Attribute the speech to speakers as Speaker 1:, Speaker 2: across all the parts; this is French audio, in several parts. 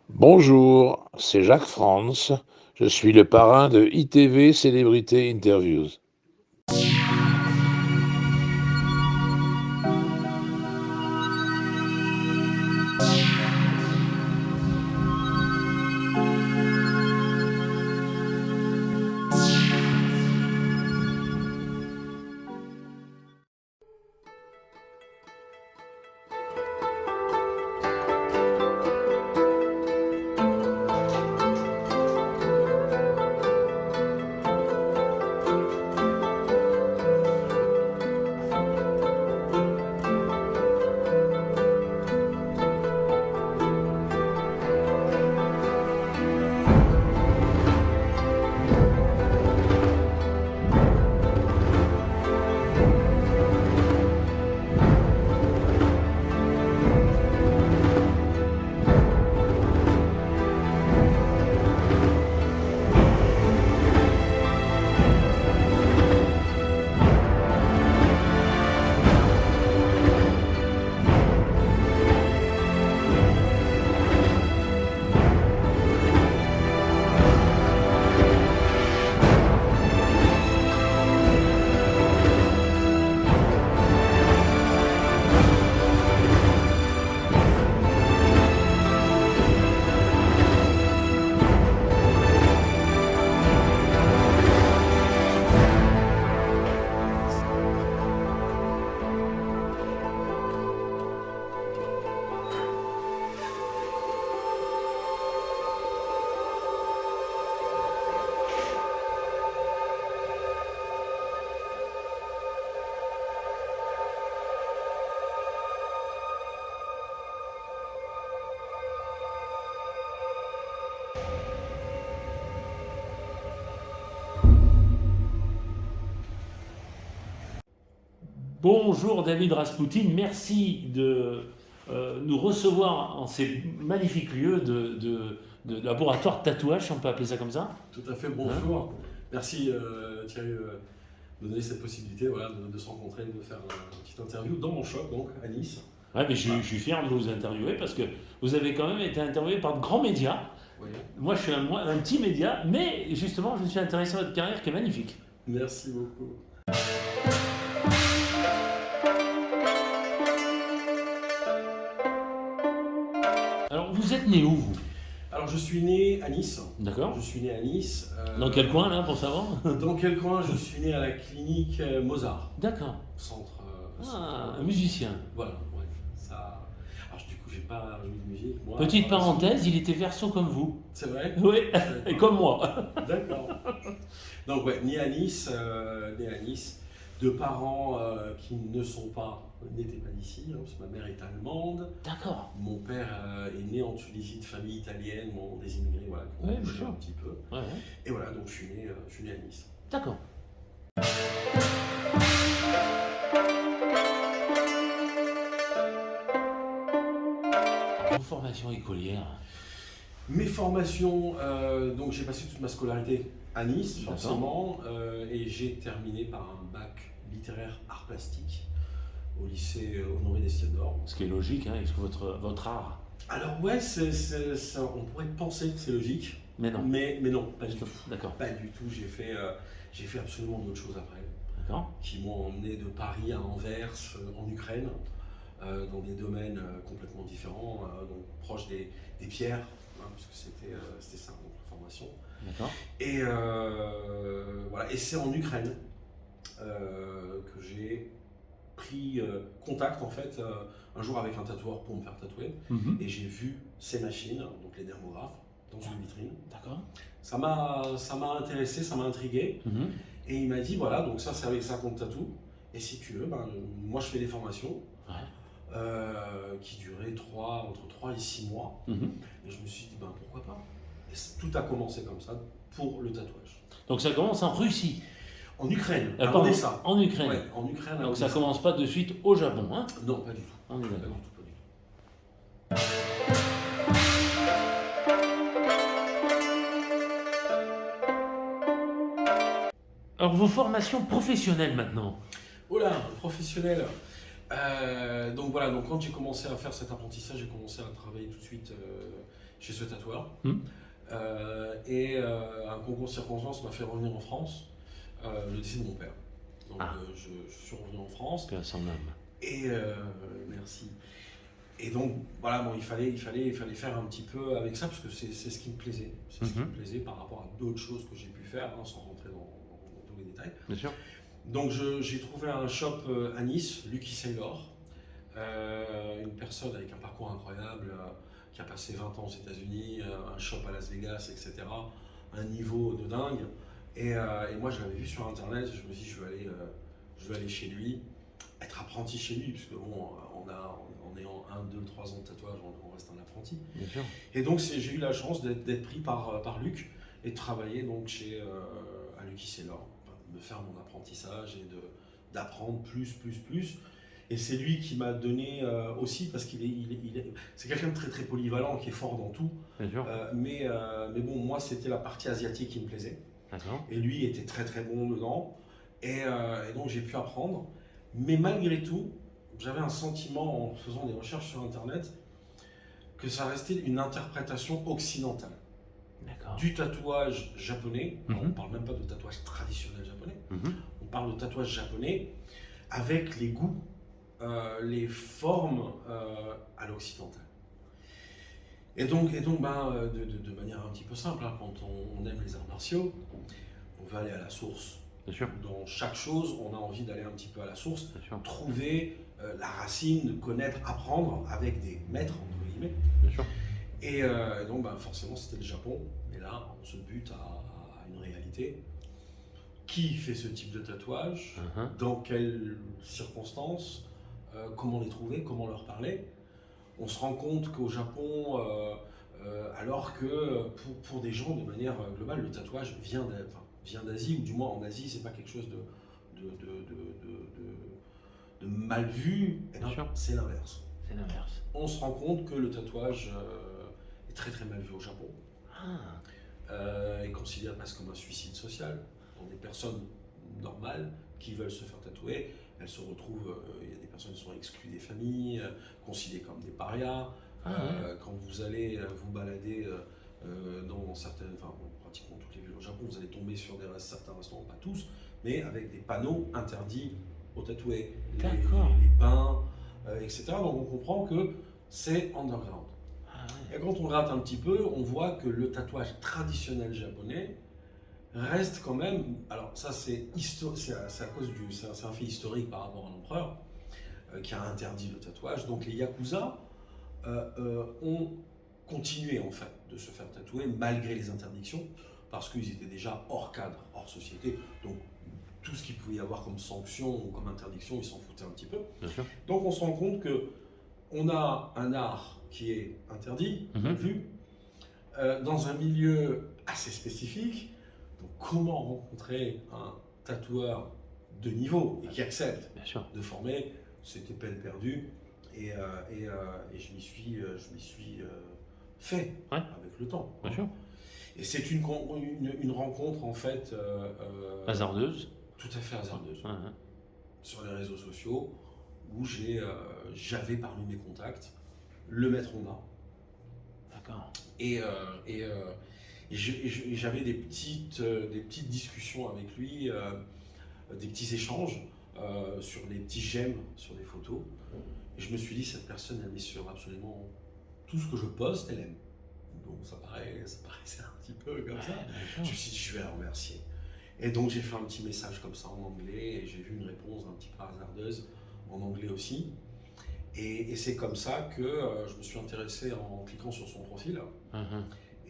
Speaker 1: Bonjour, c'est Jacques Frantz. Je suis le parrain de ITV Célébrité Interviews.
Speaker 2: Bonjour David Rasputin, merci de nous recevoir en ces magnifiques lieux de laboratoire de tatouage, si on peut appeler ça comme ça.
Speaker 3: Tout à fait, bonjour. Merci Thierry de me donner cette possibilité voilà, de se rencontrer, de faire une petite interview dans mon shop, donc à Nice.
Speaker 2: Ouais, mais je suis fier de vous interviewer parce que vous avez quand même été interviewé par de grands médias.
Speaker 3: Oui.
Speaker 2: Moi, je suis un petit média, mais justement, je me suis intéressé à votre carrière qui est magnifique.
Speaker 3: Merci beaucoup.
Speaker 2: Alors, vous êtes né où, vous?
Speaker 3: Alors, je suis né à Nice.
Speaker 2: D'accord.
Speaker 3: Je suis né à Nice.
Speaker 2: Dans quel coin, là, pour savoir?
Speaker 3: Dans quel coin? Je suis né à la clinique Mozart.
Speaker 2: D'accord.
Speaker 3: Centre.
Speaker 2: Ah, un musicien.
Speaker 3: Voilà, ouais. Ça... Alors, du coup, j'ai pas joué de musique. Moi,
Speaker 2: Petite parenthèse, il était verso comme vous.
Speaker 3: C'est vrai?
Speaker 2: Oui, et comme moi.
Speaker 3: D'accord. Donc, ouais, né à Nice, de parents qui n'étaient pas d'ici, hein, parce que ma mère est allemande.
Speaker 2: D'accord.
Speaker 3: Mon père est né en Tunisie de famille italienne, bon, des immigrés, voilà, qui ont
Speaker 2: Ouais,
Speaker 3: bougé
Speaker 2: bien sûr.
Speaker 3: un petit peu.
Speaker 2: Ouais, ouais.
Speaker 3: Et voilà, donc je suis né à Nice.
Speaker 2: D'accord. Vos formations écolières.
Speaker 3: Mes formations, donc j'ai passé toute ma scolarité à Nice,
Speaker 2: D'accord.
Speaker 3: forcément, et j'ai terminé par un bac littéraire art plastique au lycée Honoré d'Estienne-d'Or.
Speaker 2: Ce qui est logique, hein, avec votre art.
Speaker 3: Alors ouais, ça, on pourrait penser que c'est logique,
Speaker 2: Mais non.
Speaker 3: mais non, pas du tout.
Speaker 2: D'accord.
Speaker 3: Pas du tout, j'ai fait absolument d'autres choses après,
Speaker 2: D'accord.
Speaker 3: qui m'ont emmené de Paris à Anvers, en Ukraine, dans des domaines complètement différents, donc proches des pierres, hein, puisque c'était ça donc, la formation.
Speaker 2: D'accord.
Speaker 3: Et voilà, et c'est en Ukraine que j'ai pris contact en fait un jour avec un tatoueur pour me faire tatouer, et j'ai vu ces machines, donc les dermographes, dans une vitrine.
Speaker 2: D'accord.
Speaker 3: Ça m'a intéressé, ça m'a intrigué. Et il m'a dit voilà, donc ça c'est avec ça qu'on te tatoue. Et si tu veux, ben, moi je fais des formations qui duraient entre 3 et 6 mois. Et je me suis dit ben pourquoi pas. Et tout a commencé comme ça pour le tatouage.
Speaker 2: Donc ça commence en Russie.
Speaker 3: En Ukraine, à
Speaker 2: Pardon,
Speaker 3: Odessa.
Speaker 2: en Ukraine.
Speaker 3: Ouais, en Ukraine.
Speaker 2: Donc ça commence pas de suite au Japon, hein?
Speaker 3: Non, pas du tout.
Speaker 2: On est
Speaker 3: Pas du
Speaker 2: d'accord.
Speaker 3: tout, pas du tout.
Speaker 2: Alors vos formations professionnelles maintenant.
Speaker 3: Oh là, professionnel. Donc voilà, donc quand j'ai commencé à faire cet apprentissage, j'ai commencé à travailler tout de suite chez ce tatoueur. Un concours de circonstances m'a fait revenir en France, le décès de mon père. Donc je suis revenu en France.
Speaker 2: Paix à son âme.
Speaker 3: Et merci. Et donc voilà, bon, il fallait faire un petit peu avec ça parce que c'est ce qui me plaisait. C'est ce qui me plaisait par rapport à d'autres choses que j'ai pu faire, hein, sans rentrer dans tous les détails.
Speaker 2: Bien sûr.
Speaker 3: Donc j'ai trouvé un shop à Nice, Lucky Sailor, une personne avec un parcours incroyable, qui a passé 20 ans aux États-Unis, un shop à Las Vegas, etc. Un niveau de dingue. Et moi je l'avais vu sur internet, je me suis dit je vais aller chez lui, être apprenti chez lui, puisque bon, on est en 1, 2, 3 ans de tatouage, on reste un apprenti.
Speaker 2: Bien sûr.
Speaker 3: Et donc j'ai eu la chance d'être pris par Luc et de travailler donc à Lucky Sailor, de faire mon apprentissage et d'apprendre plus. Et c'est lui qui m'a donné aussi, parce c'est quelqu'un de très très polyvalent, qui est fort dans tout.
Speaker 2: Bien sûr.
Speaker 3: Mais bon, moi c'était la partie asiatique qui me plaisait.
Speaker 2: D'accord.
Speaker 3: Et lui était très très bon dedans. Et donc j'ai pu apprendre. Mais malgré tout, j'avais un sentiment en faisant des recherches sur internet que ça restait une interprétation occidentale.
Speaker 2: D'accord.
Speaker 3: Du tatouage japonais. Alors, on ne parle même pas de tatouage traditionnel japonais. On parle de tatouage japonais avec les goûts, les formes à l'occidental. Et donc de manière un petit peu simple, hein, quand on aime les arts martiaux, on va aller à la source.
Speaker 2: Bien sûr.
Speaker 3: Dans chaque chose, on a envie d'aller un petit peu à la source,
Speaker 2: Bien sûr.
Speaker 3: trouver la racine, connaître, apprendre avec des maîtres, entre guillemets.
Speaker 2: Bien sûr.
Speaker 3: Et donc forcément c'était le Japon, mais là on se bute à une réalité. Qui fait ce type de tatouage, dans quelles circonstances, comment les trouver, comment leur parler. On se rend compte qu'au Japon, alors que pour des gens de manière globale, le tatouage vient d'Asie, ou du moins en Asie, c'est pas quelque chose de mal vu. Et ben, c'est l'inverse.
Speaker 2: C'est l'inverse.
Speaker 3: On se rend compte que le tatouage est très très mal vu au Japon. Est considéré presque comme un suicide social. Pour des personnes normales qui veulent se faire tatouer, elles se retrouvent, il y a des personnes qui sont exclues des familles, considérées comme des parias. Quand vous allez vous balader dans pratiquement toutes les villes au Japon, vous allez tomber sur certains restaurants, pas tous, mais avec des panneaux interdits aux tatoués, les bains, etc. Donc on comprend que c'est underground. Et quand on gratte un petit peu, on voit que le tatouage traditionnel japonais reste quand même. Alors ça c'est à cause c'est un fait historique par rapport à l'empereur qui a interdit le tatouage. Donc les yakuza ont continué en fait de se faire tatouer malgré les interdictions, parce qu'ils étaient déjà hors cadre, hors société. Donc tout ce qu'il pouvait y avoir comme sanction ou comme interdiction, ils s'en foutaient un petit peu.
Speaker 2: Bien sûr.
Speaker 3: Donc on se rend compte que on a un art qui est interdit, vu, dans un milieu assez spécifique. Donc comment rencontrer un tatoueur de niveau et qui accepte de former, c'était peine perdue. Et je m'y suis fait avec le temps.
Speaker 2: Bien sûr.
Speaker 3: Et c'est une rencontre en fait
Speaker 2: hasardeuse.
Speaker 3: Tout à fait hasardeuse. Sur les réseaux sociaux, où j'avais parmi mes contacts le maître Honda.
Speaker 2: D'accord.
Speaker 3: Et j'avais des petites discussions avec lui, des petits échanges sur les petits j'aime sur les photos. Et je me suis dit, cette personne, elle met sur absolument tout ce que je poste, elle aime. Donc ça paraissait un petit peu comme ça. Je me suis dit, je vais la remercier. Et donc j'ai fait un petit message comme ça en anglais, et j'ai vu une réponse un petit peu hasardeuse en anglais aussi. Et c'est comme ça que je me suis intéressé en cliquant sur son profil.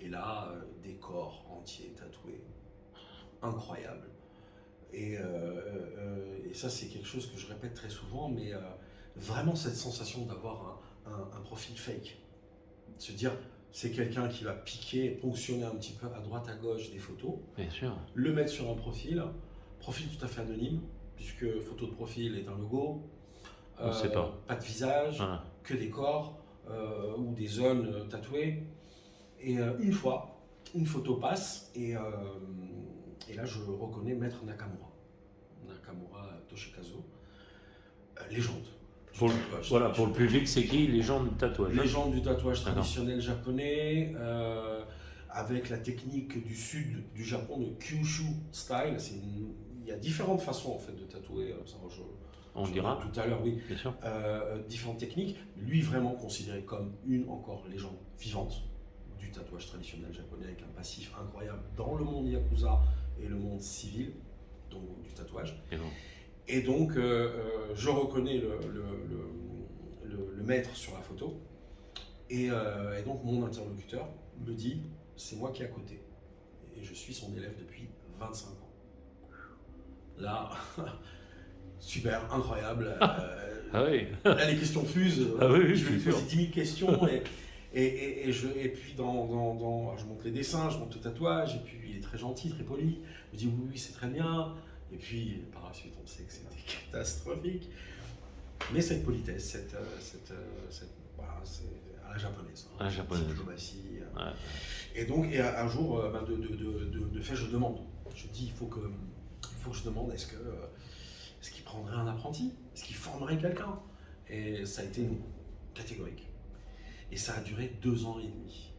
Speaker 3: Et là, des corps entiers tatoués. Incroyable. Et ça, c'est quelque chose que je répète très souvent, mais vraiment cette sensation d'avoir un profil fake. Se dire, c'est quelqu'un qui va piquer, ponctionner un petit peu à droite, à gauche des photos.
Speaker 2: Bien sûr.
Speaker 3: Le mettre sur un profil tout à fait anonyme, puisque photo de profil est un logo.
Speaker 2: On ne sait pas.
Speaker 3: Pas de visage, que des corps ou des zones tatouées. Et une photo passe, et là je reconnais Maître Nakamura Toshikazu, légende.
Speaker 2: Pour le public, c'est qui? Les gens du tatouage.
Speaker 3: Légende du tatouage traditionnel japonais, avec la technique du sud du Japon, de Kyushu style. Il y a différentes façons en fait de tatouer.
Speaker 2: On dira
Speaker 3: tout à l'heure, oui.
Speaker 2: Bien sûr.
Speaker 3: Différentes techniques. Lui, vraiment considéré comme une encore légende vivante du tatouage traditionnel japonais, avec un passif incroyable dans le monde yakuza et le monde civil, donc du tatouage. Et donc, je reconnais le maître sur la photo. Et donc, mon interlocuteur me dit, c'est moi qui est à côté. Et je suis son élève depuis 25 ans. Là, super, incroyable.
Speaker 2: Ah oui.
Speaker 3: Là, les questions fusent.
Speaker 2: Ah oui,
Speaker 3: je lui pose 10 000 questions. Et puis, je montre les dessins, je montre le tatouage. Et puis, il est très gentil, très poli. Il me dit, oui, c'est très bien. Et puis, par la suite, on sait que c'était catastrophique. Mais cette politesse, voilà, c'est à la japonaise.
Speaker 2: À la japonaise.
Speaker 3: Diplomatie.
Speaker 2: Ouais.
Speaker 3: Et donc, un jour, de fait, je demande. Je dis, il faut que je demande, est-ce qu'il prendrait un apprenti? Est-ce qu'il formerait quelqu'un? Et ça a été non, catégorique. Et ça a duré 2 ans et demi.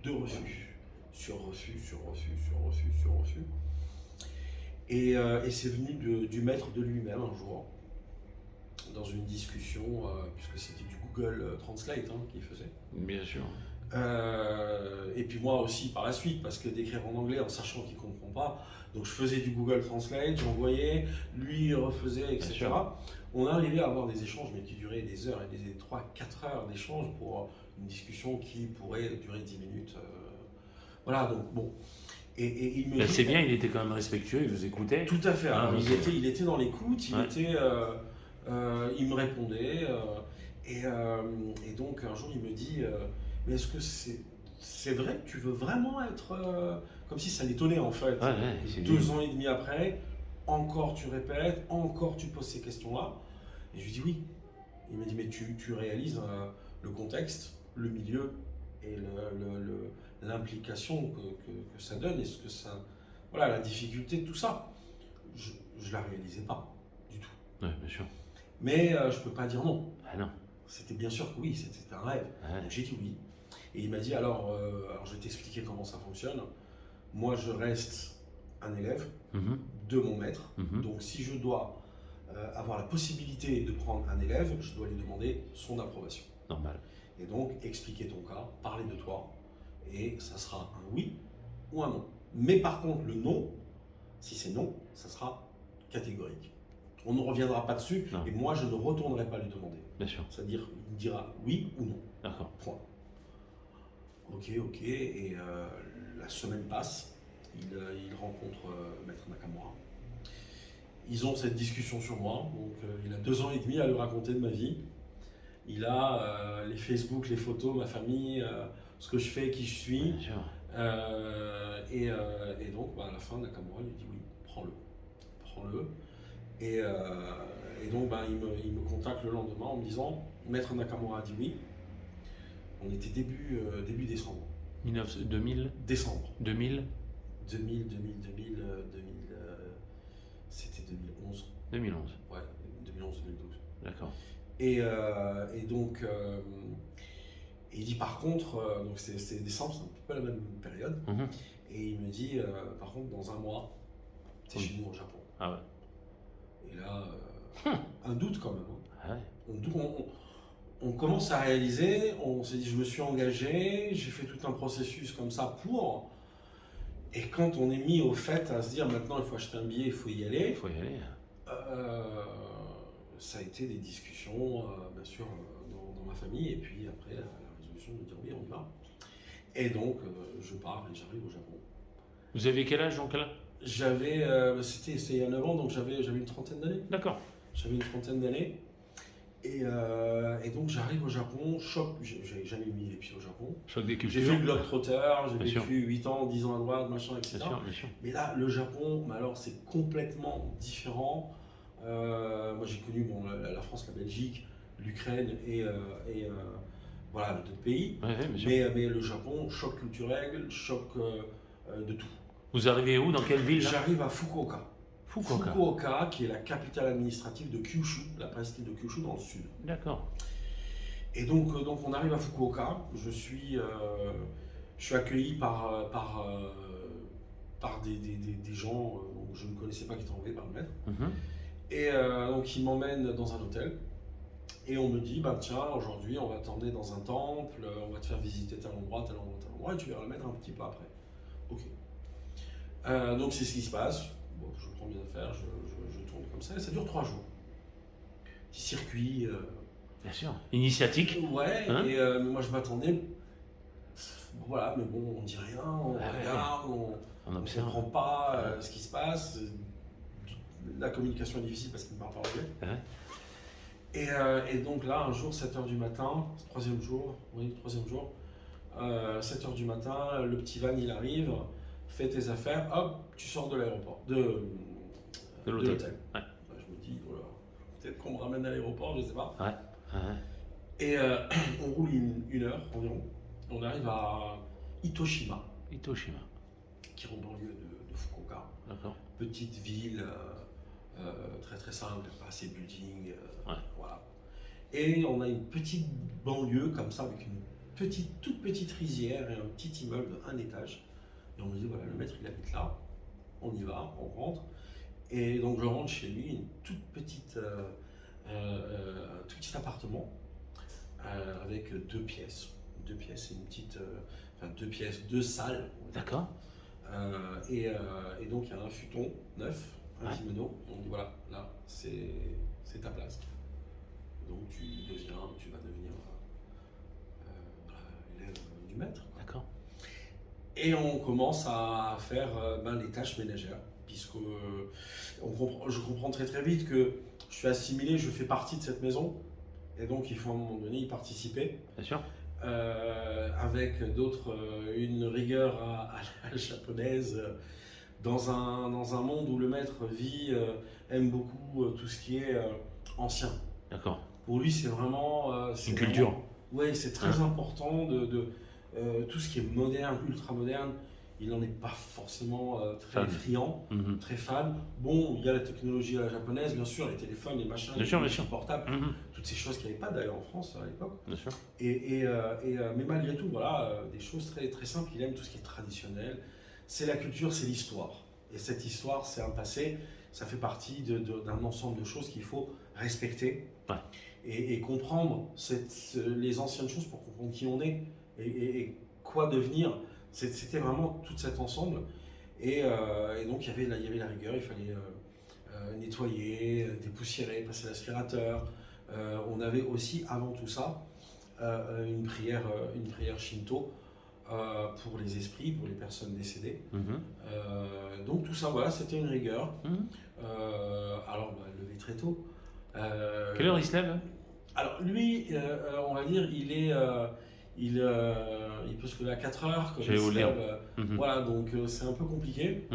Speaker 3: De refus. Sur refus, sur refus, sur refus, sur refus. Et c'est venu du maître de lui-même un jour, dans une discussion, puisque c'était du Google Translate qu'il faisait.
Speaker 2: Bien sûr.
Speaker 3: Et puis moi aussi par la suite, parce que d'écrire en anglais en sachant qu'il ne comprend pas, donc je faisais du Google Translate, j'envoyais, lui il refaisait, etc. On arrivait à avoir des échanges, mais qui duraient des heures et des 3-4 heures d'échange pour une discussion qui pourrait durer 10 minutes. Voilà, donc bon. Et il me dit,
Speaker 2: c'est bien, il était quand même respectueux, il vous écoutait.
Speaker 3: Tout à fait. Alors, il était dans l'écoute, il me répondait. Et donc un jour il me dit, mais est-ce que c'est vrai que tu veux vraiment être comme si ça l'étonnait en fait. 2 ans et demi après, encore tu répètes, encore tu poses ces questions-là. Et je lui dis oui. Il me dit mais tu réalises le contexte, le milieu et l'implication que ça donne, et ce que ça, voilà, la difficulté de tout ça. Je la réalisais pas du tout.
Speaker 2: Ouais, bien sûr.
Speaker 3: Mais je peux pas dire non.
Speaker 2: Ah non.
Speaker 3: C'était bien sûr que oui, c'était un rêve.
Speaker 2: Ouais.
Speaker 3: Donc j'ai dit oui. Et il m'a dit alors je vais t'expliquer comment ça fonctionne. Moi je reste un élève de mon maître. Donc si je dois avoir la possibilité de prendre un élève, je dois lui demander son approbation.
Speaker 2: Normal.
Speaker 3: Et donc expliquer ton cas, parler de toi, et ça sera un oui ou un non. Mais par contre le non, si c'est non, ça sera catégorique. On ne reviendra pas dessus,
Speaker 2: non. Et
Speaker 3: moi je ne retournerai pas lui demander.
Speaker 2: Bien sûr.
Speaker 3: C'est-à-dire, il me dira oui ou non.
Speaker 2: D'accord.
Speaker 3: Point. Ok, et la semaine passe, il rencontre Maître Nakamura. Ils ont cette discussion sur moi, donc il a 2 ans et demi à lui raconter de ma vie. Il a les Facebook, les photos, ma famille, ce que je fais, qui je suis.
Speaker 2: Bien sûr.
Speaker 3: Et donc, à la fin, Nakamura lui dit oui, prends-le. Et donc, il me contacte le lendemain en me disant, Maître Nakamura a dit oui. On était début décembre.
Speaker 2: 2000
Speaker 3: Décembre.
Speaker 2: 2000
Speaker 3: c'était 2011.
Speaker 2: 2011.
Speaker 3: Ouais, 2011-2012.
Speaker 2: D'accord.
Speaker 3: Et donc, il dit par contre, donc c'est décembre, c'est un peu la même période, et il me dit, par contre, dans 1 mois, c'est chez nous au Japon.
Speaker 2: Ah ouais.
Speaker 3: Et là, un doute quand même.
Speaker 2: Ah ouais.
Speaker 3: On commence à réaliser, on s'est dit, je me suis engagé, j'ai fait tout un processus comme ça pour... Et quand on est mis au fait à se dire, maintenant il faut acheter un billet, il faut y aller...
Speaker 2: Il faut y aller.
Speaker 3: Ça a été des discussions, bien sûr, dans ma famille, et puis après, la résolution de dire oui, on y va. Et donc, je pars et j'arrive au Japon.
Speaker 2: Vous avez quel âge donc là?
Speaker 3: J'avais, c'était il y a 9 ans, donc j'avais une trentaine d'années.
Speaker 2: D'accord.
Speaker 3: J'avais une trentaine d'années. Et donc j'arrive au Japon, choc, j'avais jamais mis les pieds au Japon.
Speaker 2: Choc des cultures.
Speaker 3: J'ai fait le Globetrotter, j'ai
Speaker 2: Bien
Speaker 3: vécu 8 ans, 10 ans à droite, machin, etc.
Speaker 2: Bien sûr.
Speaker 3: Mais là, le Japon, alors c'est complètement différent. Moi j'ai connu la France, la Belgique, l'Ukraine et voilà, d'autres pays. Mais le Japon, choc culturel, choc de tout.
Speaker 2: Vous arrivez où? Dans quelle ville?
Speaker 3: J'arrive à Fukuoka. Fukuoka, qui est la capitale administrative de Kyushu, la presqu'île de Kyushu dans le sud.
Speaker 2: D'accord.
Speaker 3: Et donc on arrive à Fukuoka, je suis accueilli par des gens que je ne connaissais pas qui étaient envoyés par le maître. Et donc ils m'emmènent dans un hôtel et on me dit, tiens, aujourd'hui on va t'emmener dans un temple, on va te faire visiter tel endroit, et tu verras le maître un petit peu après. Ok. Donc c'est ce qui se passe. Bon, je prends mes affaires, je tourne comme ça et ça dure 3 jours. Petit circuit.
Speaker 2: Bien sûr. Initiatique.
Speaker 3: Ouais, et moi je m'attendais. Voilà, mais bon, on dit rien, on regarde, on ne comprend pas ce qui se passe. La communication est difficile parce qu'il ne parle pas anglais. Et donc là, un jour, 7h du matin, troisième jour, 7h du matin, le petit van il arrive, fais tes affaires, hop, tu sors de l'aéroport, de l'hôtel. Ouais. Je me dis, oh là, peut-être qu'on me ramène à l'aéroport, je ne sais pas. Et on roule une heure environ, on arrive à Itoshima. Qui est en banlieue de Fukuoka. D'accord. Petite ville, très très simple, pas assez de building, voilà. Et on a une petite banlieue comme ça, avec une toute petite rizière et un petit immeuble de 1 étage. Et on me dit, voilà, le maître il habite là, on y va, on rentre. Et donc je rentre chez lui, une tout petit appartement avec 2 pièces. 2 pièces et une petite. 2 pièces, 2 salles.
Speaker 2: D'accord.
Speaker 3: Et donc il y a un futon neuf, un kimono, et on dit voilà, là c'est ta place. Donc tu vas devenir élève du maître.
Speaker 2: D'accord.
Speaker 3: Et on commence à faire les tâches ménagères, puisque je comprends très très vite que je suis assimilé, je fais partie de cette maison, et donc il faut à un moment donné y participer.
Speaker 2: Bien sûr.
Speaker 3: Avec d'autres, une rigueur à la japonaise, dans un monde où le maître vit, aime beaucoup tout ce qui est ancien.
Speaker 2: D'accord.
Speaker 3: Pour lui, c'est vraiment...
Speaker 2: une culture.
Speaker 3: Oui, c'est très important de tout ce qui est moderne, ultra moderne. Il n'en est pas forcément très friand, très fan. Bon, il y a la technologie à la japonaise, bien sûr, les téléphones, les machins, les portables, toutes ces choses qu'il n'y avait pas d'ailleurs en France à l'époque.
Speaker 2: Bien sûr.
Speaker 3: Mais malgré tout, voilà, des choses très, très simples. Il aime tout ce qui est traditionnel. C'est la culture, c'est l'histoire. Et cette histoire, c'est un passé, ça fait partie d'un ensemble de choses qu'il faut respecter et comprendre les anciennes choses pour comprendre qui on est et quoi devenir. C'était vraiment tout cet ensemble. Et donc il y avait la rigueur, il fallait nettoyer, dépoussiérer, passer l'aspirateur. On avait aussi, avant tout ça, une prière shinto pour les esprits, pour les personnes décédées. Donc tout ça, voilà, c'était une rigueur. Alors, levé très tôt.
Speaker 2: Quelle heure il se lève?
Speaker 3: Alors lui, on va dire, il peut se lever à 4 heures.
Speaker 2: J'allais vous le dire.
Speaker 3: Voilà, donc c'est un peu compliqué.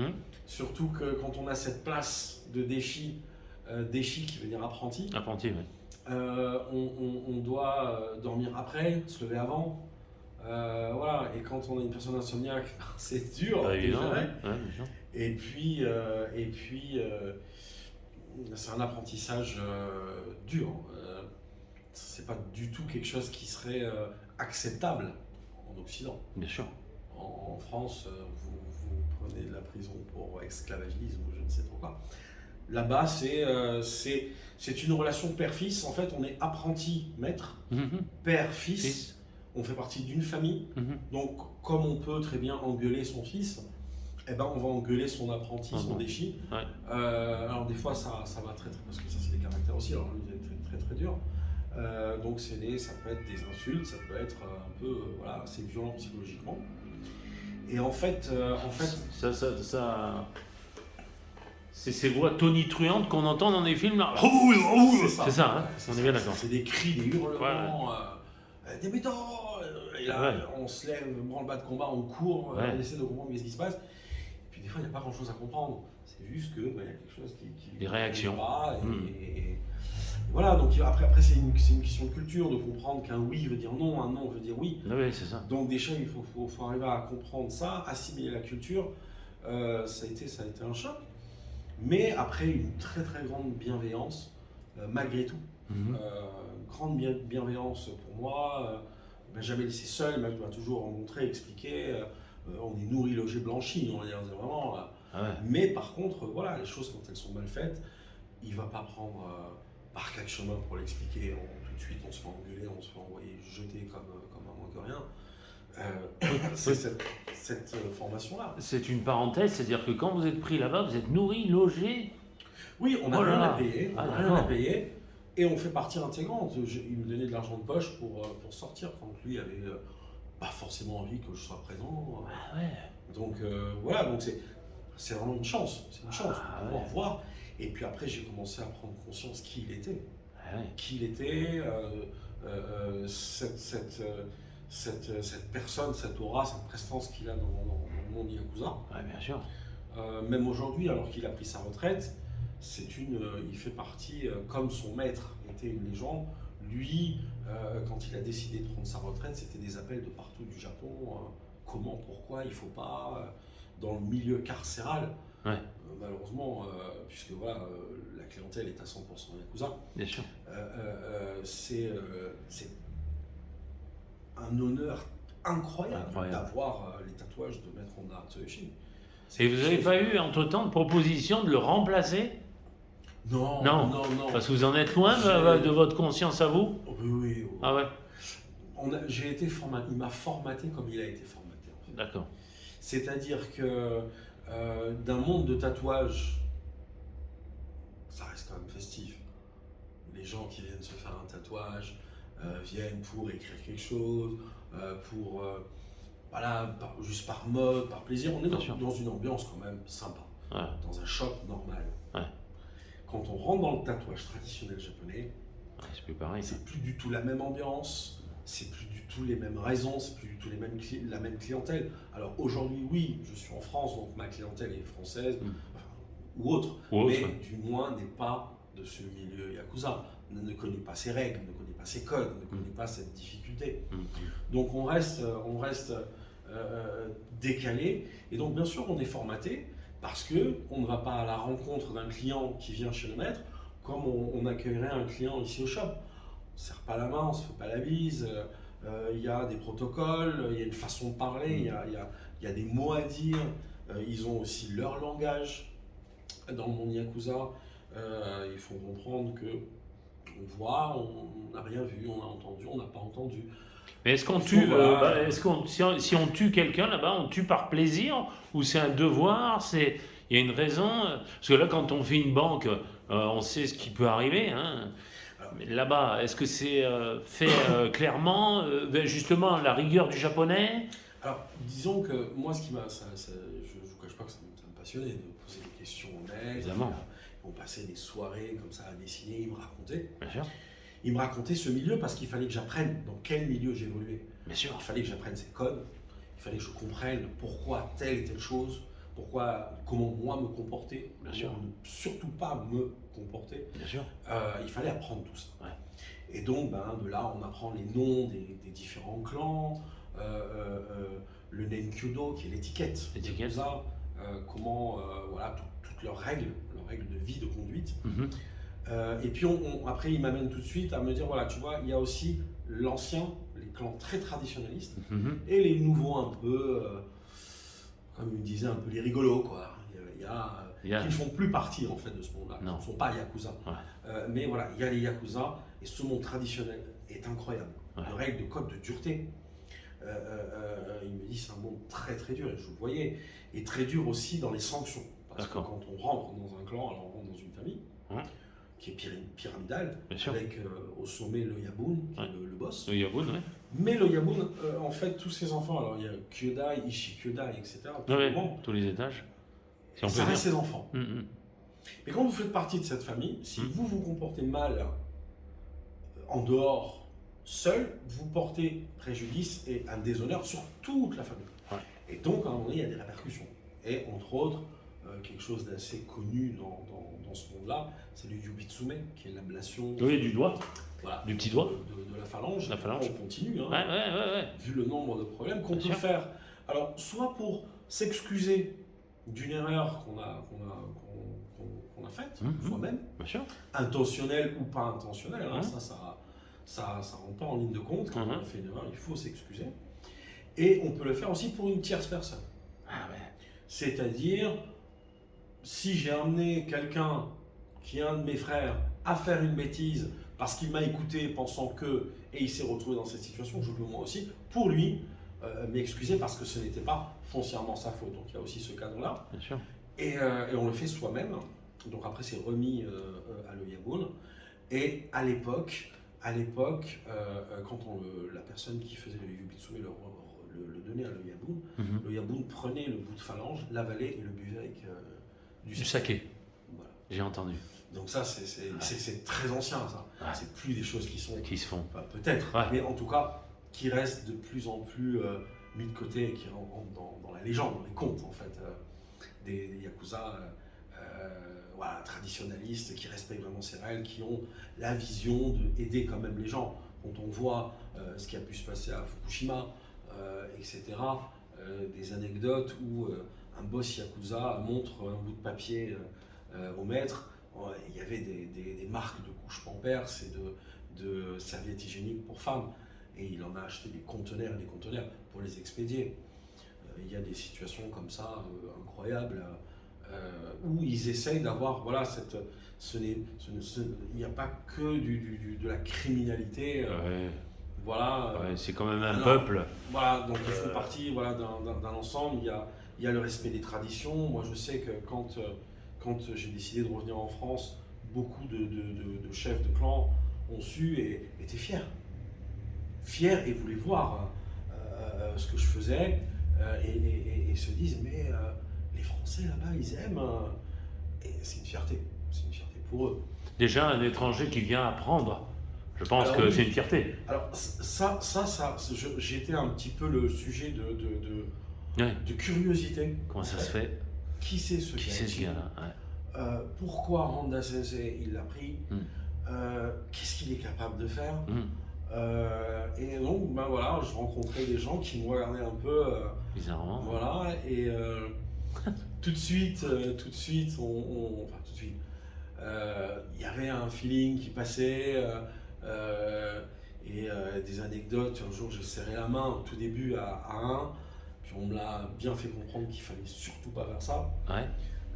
Speaker 3: Surtout que quand on a cette place de Deshi qui veut dire apprenti.
Speaker 2: Apprenti, oui.
Speaker 3: On doit dormir après, se lever avant. Voilà, et quand on a une personne insomniaque, c'est dur.
Speaker 2: Évidemment,
Speaker 3: et puis c'est un apprentissage dur. C'est pas du tout quelque chose qui serait acceptable en Occident.
Speaker 2: Bien sûr.
Speaker 3: En France, vous prenez de la prison pour esclavagisme ou je ne sais trop quoi. Là-bas, c'est une relation père-fils. En fait, on est apprenti-maître, père-fils. On fait partie d'une famille. Donc, comme on peut très bien engueuler son fils, eh ben, on va engueuler son apprenti, son déchi. Alors, des fois, ça va très, parce que ça, c'est des caractères aussi. Alors, lui, il est très, très, très dur. Donc, ça peut être des insultes, ça peut être un peu assez violent psychologiquement. Et en fait
Speaker 2: c'est ces voix tonitruantes qu'on entend dans des films là. C'est ça, hein, on est bien d'accord.
Speaker 3: C'est des cris, des hurlements, des bétons. Et là, on se lève, branle-bas de combat, on court, on essaie de comprendre ce qui se passe. Et puis des fois, il n'y a pas grand-chose à comprendre. C'est juste que il y a quelque chose qui
Speaker 2: des réactions.
Speaker 3: Et voilà, donc après c'est une question de culture, de comprendre qu'un oui veut dire non, un non veut dire oui.
Speaker 2: Oui, c'est ça.
Speaker 3: Donc déjà, il faut arriver à comprendre ça, assimiler la culture. Ça a été un choc. Mais après une très très grande bienveillance, malgré tout. Grande bienveillance pour moi. Il m'a jamais laissé seul, il m'a toujours montré, expliqué. On est nourri, logé, blanchi, on va dire, c'est vraiment. Mais par contre, voilà, les choses quand elles sont mal faites, il ne va pas prendre par quatre chemins pour l'expliquer. Tout de suite, on se fait engueuler, on se fait envoyer jeter comme un moins que rien. C'est cette formation-là.
Speaker 2: C'est une parenthèse, c'est-à-dire que quand vous êtes pris là-bas, vous êtes nourri, logé.
Speaker 3: Oui, on n'a rien à payer.
Speaker 2: Ah,
Speaker 3: on n'a rien à payer. Et on fait partie intégrante. Il me donnait de l'argent de poche pour sortir quand lui avait pas forcément envie que je sois présent.
Speaker 2: Ah ouais.
Speaker 3: Donc voilà, donc c'est vraiment une chance. C'est une chance de pouvoir voir. Et puis après, j'ai commencé à prendre conscience qui il était. Qui il était, cette personne, cette aura, cette prestance qu'il a dans le monde Yakuza.
Speaker 2: Ouais, bien sûr.
Speaker 3: Même aujourd'hui, alors qu'il a pris sa retraite, il fait partie, comme son maître était une légende, lui, quand il a décidé de prendre sa retraite, c'était des appels de partout du Japon, comment, pourquoi, il ne faut pas, dans le milieu carcéral, malheureusement, puisque voilà, la clientèle est à 100% Yakuza,
Speaker 2: bien sûr.
Speaker 3: C'est un honneur incroyable. D'avoir les tatouages de Maître Honda Tsuyoshi.
Speaker 2: Et vous n'avez pas eu entre-temps de proposition de le remplacer?
Speaker 3: Non.
Speaker 2: Parce que vous en êtes loin de votre conscience à vous?
Speaker 3: Oui.
Speaker 2: Ah ouais.
Speaker 3: J'ai été formaté, il m'a formaté comme il a été formaté. En fait.
Speaker 2: D'accord.
Speaker 3: C'est-à-dire que d'un monde de tatouage, ça reste quand même festif. Les gens qui viennent se faire un tatouage viennent pour écrire quelque chose, juste par mode, par plaisir. On est dans une ambiance quand même sympa, dans un shop normal. Quand on rentre dans le tatouage traditionnel japonais,
Speaker 2: c'est plus pareil.
Speaker 3: C'est plus du tout la même ambiance, c'est plus du tout les mêmes raisons, c'est plus du tout la même clientèle. Alors aujourd'hui, oui, je suis en France, donc ma clientèle est française ou autre, mais du moins n'est pas de ce milieu Yakuza, ne connaît pas ses règles, ne connaît pas ses codes, ne connaît pas cette difficulté. Donc on reste décalé, et donc bien sûr on est formaté, parce qu'on ne va pas à la rencontre d'un client qui vient chez le maître comme on accueillerait un client ici au shop. On ne serre pas la main, on ne se fait pas la bise, il y a des protocoles, il y a une façon de parler, il y a des mots à dire, ils ont aussi leur langage. Dans le monde Yakuza, il faut comprendre qu'on voit, on n'a rien vu, on a entendu, on n'a pas entendu.
Speaker 2: Mais est-ce qu'on tue, si on tue quelqu'un là-bas, on tue par plaisir ou c'est un devoir, il y a une raison? Parce que là, quand on fait une banque, on sait ce qui peut arriver. Hein. Mais là-bas, est-ce que c'est fait clairement, justement, la rigueur du japonais?
Speaker 3: Alors, disons que moi, je ne vous cache pas que ça me passionnait de poser des questions aux mecs.
Speaker 2: Évidemment.
Speaker 3: On passait des soirées comme ça à dessiner, il me racontait.
Speaker 2: Bien sûr.
Speaker 3: Il me racontait ce milieu parce qu'il fallait que j'apprenne dans quel milieu j'évoluais.
Speaker 2: Bien sûr.
Speaker 3: Il fallait que j'apprenne ses codes, il fallait que je comprenne pourquoi telle et telle chose, comment moi me comporter,
Speaker 2: bien sûr.
Speaker 3: Ne surtout pas me comporter.
Speaker 2: Bien sûr.
Speaker 3: Il fallait apprendre tout ça. Et donc, de là, on apprend les noms des différents clans, le Nenkyudo qui est l'étiquette. Comment, toutes leurs règles de vie, de conduite. Et puis après, il m'amène tout de suite à me dire, voilà, tu vois, il y a aussi l'ancien, les clans très traditionnalistes, et les nouveaux un peu, comme il me disait, un peu les rigolos, quoi. Qui ne font plus partie, en fait, de ce monde-là. Ils ne sont pas Yakuza. Mais voilà, il y a les Yakuza, et ce monde traditionnel est incroyable. De règles, de codes, de dureté. Il me dit, c'est un monde très très dur, et je le voyais. Et très dur aussi dans les sanctions. Parce que quand on rentre dans un clan, alors on rentre dans une famille, qui est pyramidale, avec au sommet le Yabun, qui est le boss.
Speaker 2: Le Yabun, oui.
Speaker 3: Mais le Yabun, en fait, tous ses enfants, alors il y a Kyodai, Ishikyodai, etc.
Speaker 2: Tous les étages.
Speaker 3: Si ça reste ses enfants. Mais quand vous faites partie de cette famille, si vous vous comportez mal en dehors, seul, vous portez préjudice et un déshonneur sur toute la famille. Et donc, à un moment donné, il y a des répercussions. Et entre autres, quelque chose d'assez connu dans ce monde-là, c'est le Yubitsume, qui est l'ablation
Speaker 2: du doigt, du petit doigt,
Speaker 3: de la phalange. On continue, vu le nombre de problèmes qu'on peut faire. Alors, soit pour s'excuser d'une erreur qu'on qu'on a faites,
Speaker 2: Mhm.
Speaker 3: soi-même,
Speaker 2: Bien sûr.
Speaker 3: intentionnelles ou pas intentionnelles, hein,
Speaker 2: Mhm.
Speaker 3: ça rentre pas en ligne de compte. Quand
Speaker 2: Mhm.
Speaker 3: on a fait une erreur, il faut s'excuser. Et on peut le faire aussi pour une tierce personne.
Speaker 2: Ah ouais.
Speaker 3: C'est-à-dire, si j'ai amené quelqu'un qui est un de mes frères à faire une bêtise parce qu'il m'a écouté pensant que, et il s'est retrouvé dans cette situation, je peux moi aussi, pour lui, m'excuser parce que ce n'était pas foncièrement sa faute. Donc il y a aussi ce cadre-là.
Speaker 2: Bien sûr.
Speaker 3: Et on le fait soi-même. Donc après, c'est remis à l'Oyaboun. Et à l'époque, quand la personne qui faisait le Yubitsume le donnait à l'Oyaboun,
Speaker 2: Mhm.
Speaker 3: l'Oyaboun prenait le bout de phalange, l'avalait et le buvait avec
Speaker 2: Du saké,
Speaker 3: Voilà.
Speaker 2: j'ai entendu,
Speaker 3: Donc ça, c'est très ancien, ça.
Speaker 2: Ouais.
Speaker 3: C'est plus des choses qui sont...
Speaker 2: qui se font.
Speaker 3: Enfin, peut-être,
Speaker 2: Ouais.
Speaker 3: mais en tout cas, qui restent de plus en plus mis de côté et qui rentrent dans la légende, dans les contes, en fait, des Yakuza voilà, traditionnalistes, qui respectent vraiment ces règles, qui ont la vision d'aider quand même les gens. Quand on voit ce qui a pu se passer à Fukushima, etc., des anecdotes où un boss Yakuza montre un bout de papier au maître, il y avait des marques de couches pampers et de serviettes hygiéniques pour femmes. Et il en a acheté des conteneurs et des conteneurs pour les expédier. Il y a des situations comme ça incroyables où ils essayent d'avoir, voilà, il n'y a pas que de la criminalité.
Speaker 2: Ouais.
Speaker 3: Voilà.
Speaker 2: Ouais, c'est quand même un
Speaker 3: Alors,
Speaker 2: peuple.
Speaker 3: Voilà, donc ils font partie voilà, d'un ensemble. Il y a le respect des traditions. Moi, je sais que quand j'ai décidé de revenir en France, beaucoup de chefs de clan ont su et étaient fiers. Fiers et voulaient voir ce que je faisais et se disent mais les Français là-bas, ils aiment. Et c'est une fierté. C'est une fierté pour eux.
Speaker 2: Déjà, un étranger qui vient apprendre, je pense
Speaker 3: Alors
Speaker 2: que
Speaker 3: oui.
Speaker 2: c'est une fierté.
Speaker 3: Alors j'étais un petit peu le sujet
Speaker 2: Ouais.
Speaker 3: de curiosité.
Speaker 2: Comment ça se fait?
Speaker 3: Qui c'est ce
Speaker 2: Qui c'est ce gars-là? Ouais.
Speaker 3: Pourquoi Honda Sensei il l'a pris?
Speaker 2: Mm.
Speaker 3: Qu'est-ce qu'il est capable de faire?
Speaker 2: Mm.
Speaker 3: Et donc ben voilà, je rencontrais des gens qui me regardaient un peu
Speaker 2: Bizarrement.
Speaker 3: voilà et tout de suite enfin tout de suite il y avait un feeling qui passait et des anecdotes. Un jour j'ai serré la main au tout début à un, puis on me l'a bien fait comprendre qu'il fallait surtout pas faire ça.
Speaker 2: Ouais.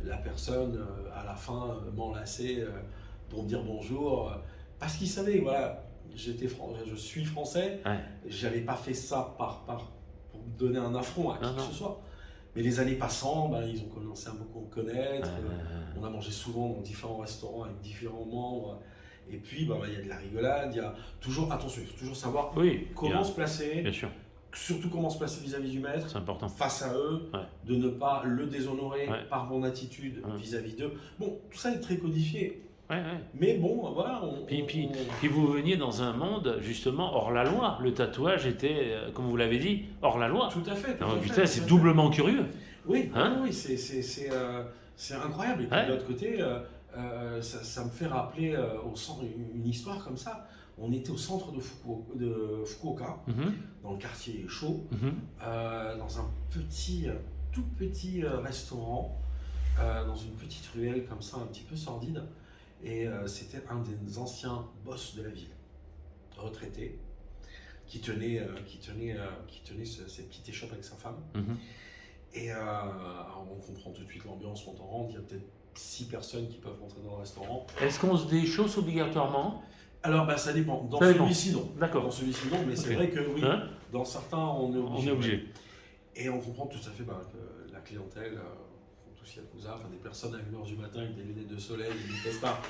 Speaker 3: La personne à la fin m'enlaçait pour me dire bonjour parce qu'il savait voilà je suis français.
Speaker 2: Ouais.
Speaker 3: J'avais pas fait ça pour me donner un affront à qui
Speaker 2: Non,
Speaker 3: que
Speaker 2: non.
Speaker 3: ce soit. Mais les années passant, ben, ils ont commencé à me connaître.
Speaker 2: Ouais.
Speaker 3: On a mangé souvent dans différents restaurants avec différents membres. Et puis, ben, il y a de la rigolade. Il y a toujours, attention, il faut toujours savoir
Speaker 2: Oui,
Speaker 3: comment se placer,
Speaker 2: bien sûr,
Speaker 3: surtout comment se placer vis-à-vis du maître,
Speaker 2: c'est important.
Speaker 3: face à eux,
Speaker 2: Ouais.
Speaker 3: de ne pas le déshonorer
Speaker 2: Ouais.
Speaker 3: par mon attitude
Speaker 2: Ouais.
Speaker 3: vis-à-vis d'eux. Bon, tout ça est très codifié.
Speaker 2: Ouais.
Speaker 3: Mais bon, voilà.
Speaker 2: Puis vous veniez dans un monde justement hors la loi. Le tatouage était, comme vous l'avez dit, hors la loi.
Speaker 3: Tout à fait. tout
Speaker 2: Non,
Speaker 3: à fait,
Speaker 2: putain,
Speaker 3: tout à
Speaker 2: c'est
Speaker 3: fait.
Speaker 2: doublement curieux.
Speaker 3: Oui,
Speaker 2: Hein?
Speaker 3: oui, c'est incroyable. Et puis
Speaker 2: Ouais.
Speaker 3: de l'autre côté, ça me fait rappeler au centre une histoire comme ça. On était au centre de Fukuoka,
Speaker 2: Mhm.
Speaker 3: dans le quartier chaud,
Speaker 2: Mhm.
Speaker 3: dans un tout petit restaurant, dans une petite ruelle comme ça, un petit peu sordide. Et c'était un des anciens boss de la ville, retraité, qui tenait cette petite échoppe avec sa femme.
Speaker 2: Mhm.
Speaker 3: Et alors on comprend tout de suite l'ambiance quand on rentre. Il y a peut-être 6 personnes qui peuvent rentrer dans le restaurant.
Speaker 2: Est-ce qu'on se déchausse obligatoirement?
Speaker 3: Alors bah, ça dépend. Dans
Speaker 2: Ça dépend.
Speaker 3: celui-ci non.
Speaker 2: D'accord.
Speaker 3: Dans celui-ci non, mais c'est
Speaker 2: Ok.
Speaker 3: vrai que oui.
Speaker 2: Hein?
Speaker 3: Dans certains on est obligé.
Speaker 2: On est obligé.
Speaker 3: Et on comprend tout à fait que la clientèle, tous Yakuza, enfin des personnes à 1h du matin avec des lunettes de soleil et des costards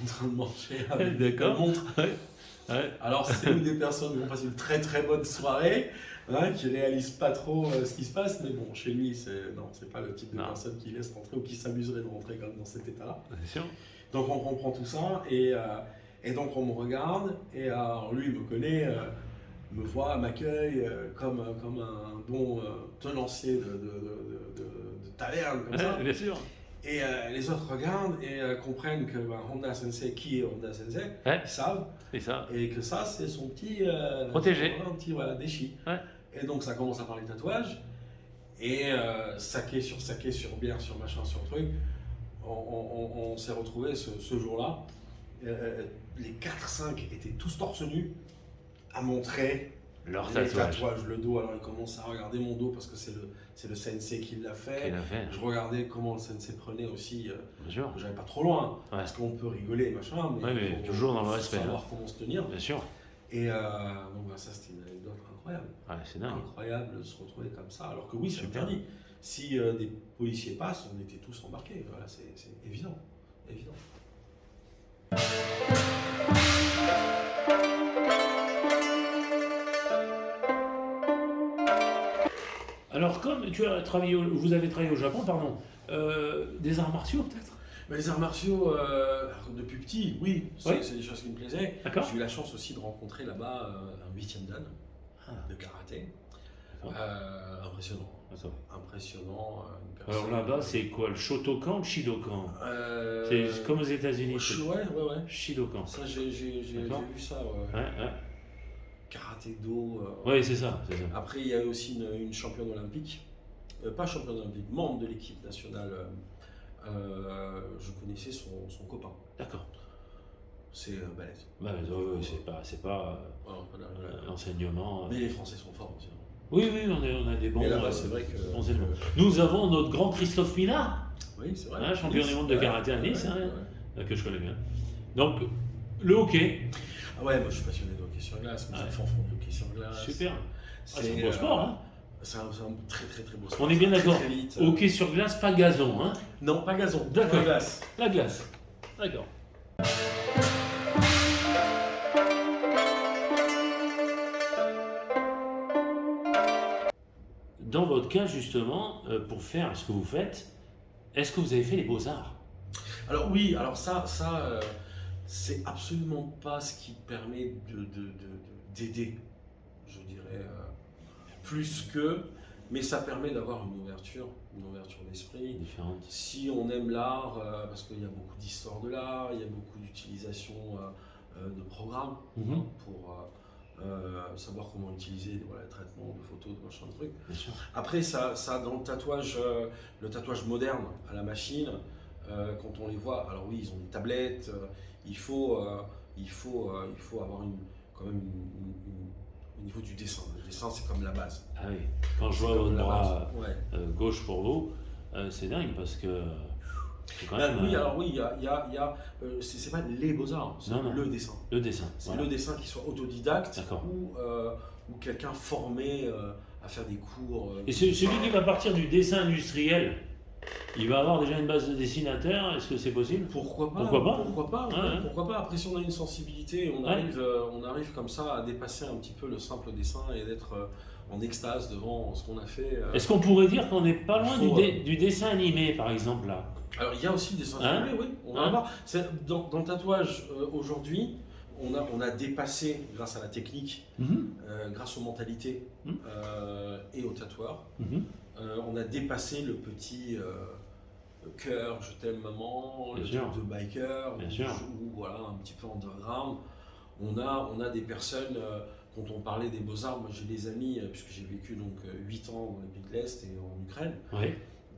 Speaker 3: en train de manger avec des
Speaker 2: D'accord.
Speaker 3: montres.
Speaker 2: Ouais.
Speaker 3: Alors c'est des personnes qui vont passer une très très bonne soirée, hein, qui réalisent pas trop ce qui se passe, mais bon, chez lui, c'est pas le type de
Speaker 2: Non.
Speaker 3: personne qui laisse rentrer ou qui s'amuserait de rentrer comme dans cet état-là.
Speaker 2: Bien sûr.
Speaker 3: Donc on comprend tout ça et donc on me regarde et alors lui il me connaît, me voit, m'accueille comme un bon tenancier de taverne comme ça.
Speaker 2: Ouais, bien sûr.
Speaker 3: Et les autres regardent et comprennent que Honda Sensei, qui est Honda Sensei,
Speaker 2: Ouais.
Speaker 3: ils savent.
Speaker 2: C'est ça.
Speaker 3: Et que ça, c'est son petit...
Speaker 2: Protégé.
Speaker 3: Un petit, voilà, déchi.
Speaker 2: Ouais.
Speaker 3: Et donc, ça commence à parler tatouage. Et saké sur bière, sur machin, sur truc. on s'est retrouvés ce jour-là. Les 4-5 étaient tous torse nu à montrer
Speaker 2: Leur
Speaker 3: les
Speaker 2: tatouage.
Speaker 3: tatouages, le dos. Alors ils commençaient à regarder mon dos parce que c'est le sensei qui l'a fait. Je regardais comment le sensei prenait aussi.
Speaker 2: Bien sûr.
Speaker 3: J'allais pas trop loin,
Speaker 2: Ouais.
Speaker 3: parce qu'on peut rigoler, machin, mais,
Speaker 2: Ouais, mais toujours dans le respect.
Speaker 3: Savoir comment se tenir.
Speaker 2: Bien sûr.
Speaker 3: Et donc voilà, ça c'était une anecdote incroyable.
Speaker 2: Ouais, c'est dingue.
Speaker 3: Incroyable de se retrouver comme ça. Alors que oui, c'est
Speaker 2: Super.
Speaker 3: interdit. Si des policiers passent, on était tous embarqués. Voilà, c'est évident. Évident.
Speaker 2: Alors, comme vous avez travaillé au Japon, pardon, des arts martiaux peut-être?
Speaker 3: Mais les arts martiaux, depuis petit, oui, c'est des choses qui me plaisaient.
Speaker 2: D'accord.
Speaker 3: J'ai eu la chance aussi de rencontrer là-bas un 8e dan de karaté. Impressionnant.
Speaker 2: D'accord.
Speaker 3: Impressionnant. Une personne.
Speaker 2: Alors là-bas, c'est quoi? Le Shotokan, le Shidokan? C'est comme aux États-Unis.
Speaker 3: Ouais.
Speaker 2: Shidokan.
Speaker 3: Ça, j'ai vu ça.
Speaker 2: Ouais.
Speaker 3: Karaté do.
Speaker 2: Ouais, c'est ça.
Speaker 3: Après, il y a aussi une championne olympique. Pas championne olympique, membre de l'équipe nationale. Je connaissais son copain.
Speaker 2: D'accord.
Speaker 3: C'est balèze.
Speaker 2: Bah, c'est pas l'enseignement.
Speaker 3: Mais les Français sont forts aussi.
Speaker 2: Oui, on a des bons.
Speaker 3: Mais là-bas, c'est vrai que.
Speaker 2: bons éléments. Nous avons notre grand Christophe Minard,
Speaker 3: Oui, c'est vrai.
Speaker 2: champion du monde de karaté à Nice,
Speaker 3: ouais.
Speaker 2: que je connais bien. Donc, le hockey.
Speaker 3: Ah ouais, moi je suis passionné de hockey sur glace. Mes enfants font du hockey sur glace.
Speaker 2: Super. C'est un beau sport, hein.
Speaker 3: C'est un très beau sport.
Speaker 2: On est bien d'accord.
Speaker 3: Très vite.
Speaker 2: Hockey sur glace, pas gazon, hein.
Speaker 3: Non, pas gazon.
Speaker 2: D'accord.
Speaker 3: La glace.
Speaker 2: La glace. D'accord. Dans votre cas, justement, pour faire ce que vous faites, est-ce que vous avez fait les beaux-arts?
Speaker 3: Alors oui, alors ça c'est absolument pas ce qui permet d'aider, je dirais, plus que, mais ça permet d'avoir une ouverture d'esprit.
Speaker 2: Différentes.
Speaker 3: Si on aime l'art, parce qu'il y a beaucoup d'histoire de l'art, il y a beaucoup d'utilisation de programmes pour savoir comment utiliser les traitements de photos, de machin, de trucs.
Speaker 2: Bien sûr.
Speaker 3: Après, ça dans le tatouage moderne à la machine, quand on les voit, alors oui, ils ont des tablettes, il faut avoir quand même au niveau du dessin. Le dessin, c'est comme la base.
Speaker 2: Ah oui. Quand je vois
Speaker 3: C'est comme
Speaker 2: votre
Speaker 3: la
Speaker 2: bras
Speaker 3: base. Ouais.
Speaker 2: gauche pour vous, c'est dingue parce que c'est quand même.
Speaker 3: Oui, alors oui, il y a c'est pas les beaux-arts, c'est
Speaker 2: Non.
Speaker 3: le dessin.
Speaker 2: Le dessin.
Speaker 3: C'est
Speaker 2: Voilà.
Speaker 3: le dessin qui soit autodidacte
Speaker 2: D'accord.
Speaker 3: ou quelqu'un formé à faire des cours.
Speaker 2: Et celui qui va partir du dessin industriel, il va avoir déjà une base de dessinateur, est-ce que c'est possible?
Speaker 3: Pourquoi pas?
Speaker 2: Ouais.
Speaker 3: Pourquoi pas? Après, si on a une sensibilité, on arrive comme ça à dépasser un petit peu le simple dessin et d'être en extase devant ce qu'on a fait.
Speaker 2: Est-ce qu'on pourrait dire qu'on n'est pas loin du dessin animé, par exemple, là?
Speaker 3: Alors, il y a aussi des dessins animés, oui. On va voir. Dans le tatouage, aujourd'hui, on a dépassé, grâce à la technique, grâce aux mentalités et aux tatoueurs, on a dépassé le petit cœur, je t'aime maman, le truc de biker, ou voilà, un petit peu underground. On a des personnes, quand on parlait des beaux-arts, moi j'ai des amis, puisque j'ai vécu donc 8 ans dans les pays de l'Est et en Ukraine,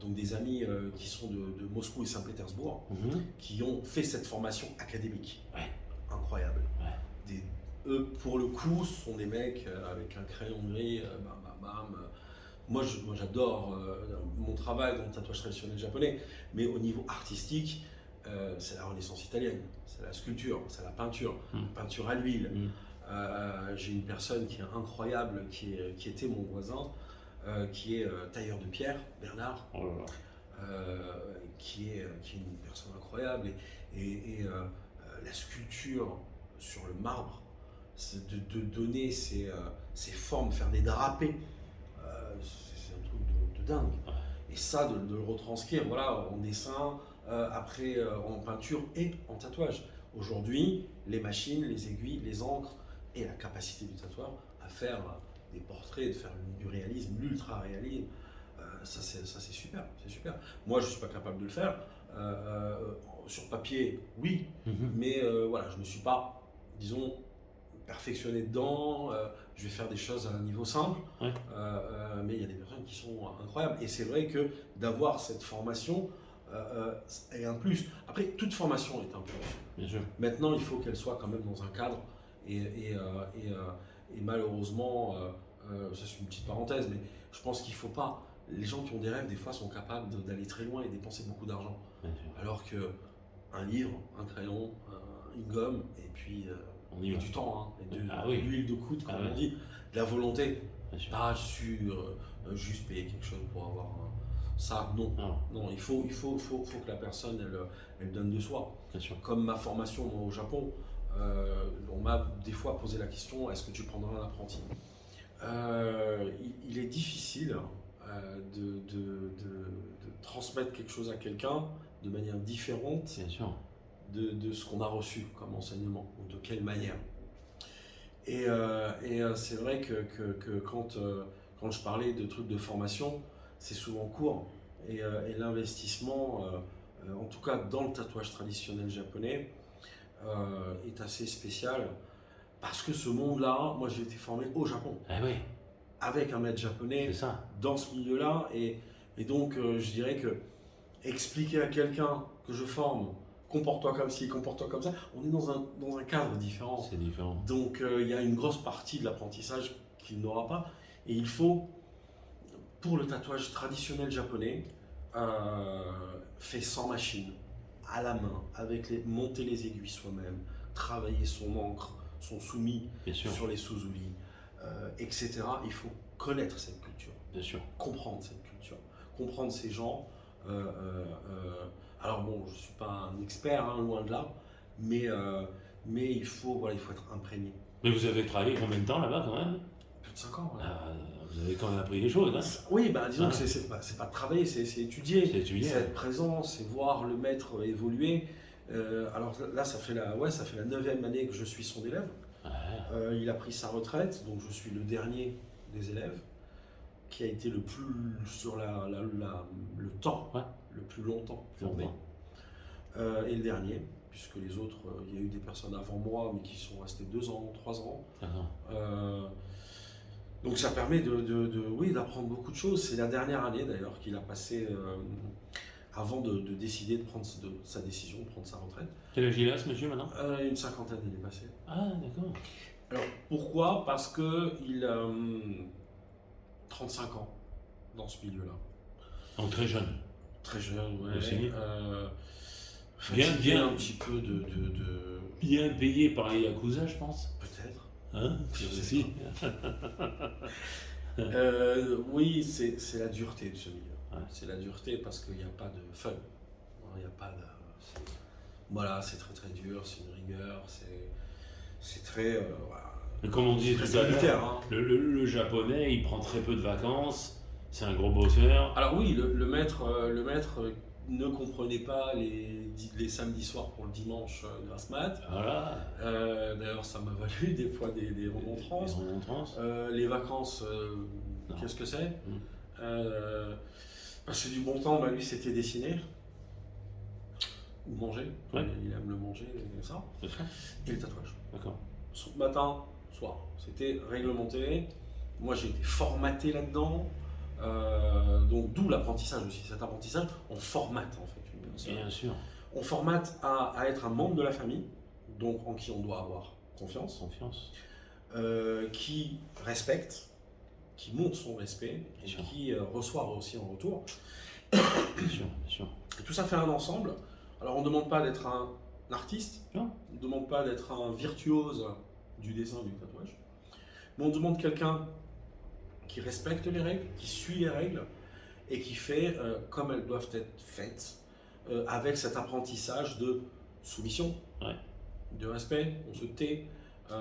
Speaker 3: donc des amis qui sont de Moscou et Saint-Pétersbourg, qui ont fait cette formation académique. Incroyable. Eux, pour le coup, ce sont des mecs avec un crayon gris, Moi, j'adore mon travail dans le tatouage traditionnel japonais, mais au niveau artistique, c'est la Renaissance italienne, c'est la sculpture, c'est la peinture à l'huile. J'ai une personne qui est incroyable, qui était mon voisin, qui est tailleur de pierre, Bernard, qui est une personne incroyable. Et la sculpture sur le marbre, c'est de donner ces formes, faire des drapés. C'est un truc de dingue. Et ça, de le retranscrire en dessin, après en peinture et en tatouage. Aujourd'hui, les machines, les aiguilles, les encres et la capacité du tatoueur à faire des portraits, de faire du réalisme, l'ultra-réalisme, ça c'est super, c'est super. Moi, je ne suis pas capable de le faire. Sur papier, oui, mais je ne me suis pas, disons, perfectionné dedans, je vais faire des choses à un niveau simple, mais il y a des personnes qui sont incroyables. Et c'est vrai que d'avoir cette formation, est un plus. Après, toute formation est un plus.
Speaker 2: Bien sûr.
Speaker 3: Maintenant, il faut qu'elle soit quand même dans un cadre. Et malheureusement, ça c'est une petite parenthèse, mais je pense qu'il ne faut pas. Les gens qui ont des rêves, des fois, sont capables d'aller très loin et dépenser beaucoup d'argent. Alors qu'un livre, un crayon, une gomme, et puis et du temps, hein, et de l'huile de coude, comme on dit, de la volonté. Pas juste payer quelque chose pour avoir ça, non. Non, il faut que la personne elle donne de soi. Comme ma formation moi, au Japon, on m'a des fois posé la question, est-ce que tu prendras un apprenti? Il est difficile de transmettre quelque chose à quelqu'un de manière différente de ce qu'on a reçu comme enseignement, ou de quelle manière. Et c'est vrai que quand je parlais de trucs de formation, c'est souvent court. Et l'investissement, en tout cas dans le tatouage traditionnel japonais, est assez spécial. Parce que ce monde-là, moi j'ai été formé au Japon. Avec un maître japonais dans ce milieu-là. Et donc je dirais que expliquer à quelqu'un que je forme, comporte-toi comme ci, comporte-toi comme ça, on est dans un cadre différent.
Speaker 2: C'est différent.
Speaker 3: Donc il y a une grosse partie de l'apprentissage qu'il n'aura pas. Et il faut, pour le tatouage traditionnel japonais, fait sans machine, à la main, monter les aiguilles soi-même, travailler son encre, son soumis sur les sous-oulis, etc. Il faut connaître cette culture, comprendre cette culture, comprendre ces gens. Alors bon, je ne suis pas un expert, hein, loin de là, mais il faut être imprégné.
Speaker 2: Mais vous avez travaillé combien de temps là-bas quand même?
Speaker 3: Plus de 5 ans. Ouais.
Speaker 2: Vous avez quand même appris des choses. Hein?
Speaker 3: Oui, disons que c'est pas travailler, c'est étudier. C'est être présent, c'est voir le maître évoluer. Alors là, ça fait la 9e année que je suis son élève. Il a pris sa retraite, donc je suis le dernier des élèves qui a été le plus sur le temps, le plus longtemps formé. Et le dernier, puisque les autres, il y a eu des personnes avant moi, mais qui sont restées 2 ans, 3 ans. Donc ça permet d'apprendre beaucoup de choses. C'est la dernière année d'ailleurs qu'il a passé avant de décider de prendre sa décision, de prendre sa retraite.
Speaker 2: Quel âge il a ce monsieur maintenant?
Speaker 3: Une 50aine il est passé.
Speaker 2: Ah d'accord.
Speaker 3: Alors pourquoi? Parce qu'il a 35 ans dans ce milieu-là.
Speaker 2: Donc très jeune.
Speaker 3: Très jeune, ouais.
Speaker 2: Bien
Speaker 3: un petit peu de...
Speaker 2: Bien payé par les Yakuza, je pense.
Speaker 3: Peut-être.
Speaker 2: Hein? Si.
Speaker 3: Oui, c'est la dureté de ce milieu. C'est la dureté parce qu'il n'y a pas de fun. Il n'y a pas de... Voilà, c'est très très dur, c'est une rigueur, c'est très...
Speaker 2: Mais comme on disait tout à l'heure,
Speaker 3: hein.
Speaker 2: le japonais, il prend très peu de vacances, c'est un gros bosseur.
Speaker 3: Alors oui, le maître ne comprenait pas les samedis soirs pour le dimanche grasse mat.
Speaker 2: Voilà.
Speaker 3: D'ailleurs, ça m'a valu des fois des remontrances. Les vacances, qu'est-ce que c'est? Passer du bon temps, lui, c'était dessiner. Ou manger. Il aime le manger et ça. Et le tatouage.
Speaker 2: D'accord.
Speaker 3: Matin, soir. C'était réglementé. Moi, j'ai été formaté là-dedans. Donc d'où l'apprentissage aussi. Cet apprentissage, on formate en fait une personne.
Speaker 2: Bien sûr.
Speaker 3: On formate à être un membre de la famille, donc en qui on doit avoir confiance. Qui respecte, qui montre son respect, et qui reçoit aussi en retour.
Speaker 2: Bien sûr.
Speaker 3: Et tout ça fait un ensemble. Alors on ne demande pas d'être un artiste, on ne demande pas d'être un virtuose du dessin, du tatouage, mais on demande quelqu'un qui respecte les règles, qui suit les règles et qui fait comme elles doivent être faites, avec cet apprentissage de soumission, de respect, on se tait. Et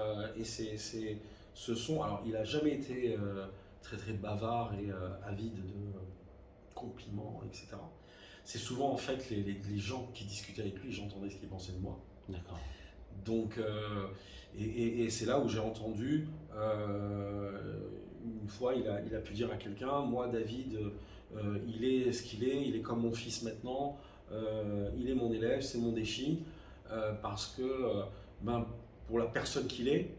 Speaker 3: alors il n'a jamais été très très bavard et avide de compliments, etc. C'est souvent en fait les gens qui discutaient avec lui, j'entendais ce qu'ils pensaient de moi.
Speaker 2: D'accord.
Speaker 3: Donc, et c'est là où j'ai entendu, une fois, il a pu dire à quelqu'un, moi David, il est ce qu'il est, il est comme mon fils maintenant, il est mon élève, c'est mon déchi, parce que pour la personne qu'il est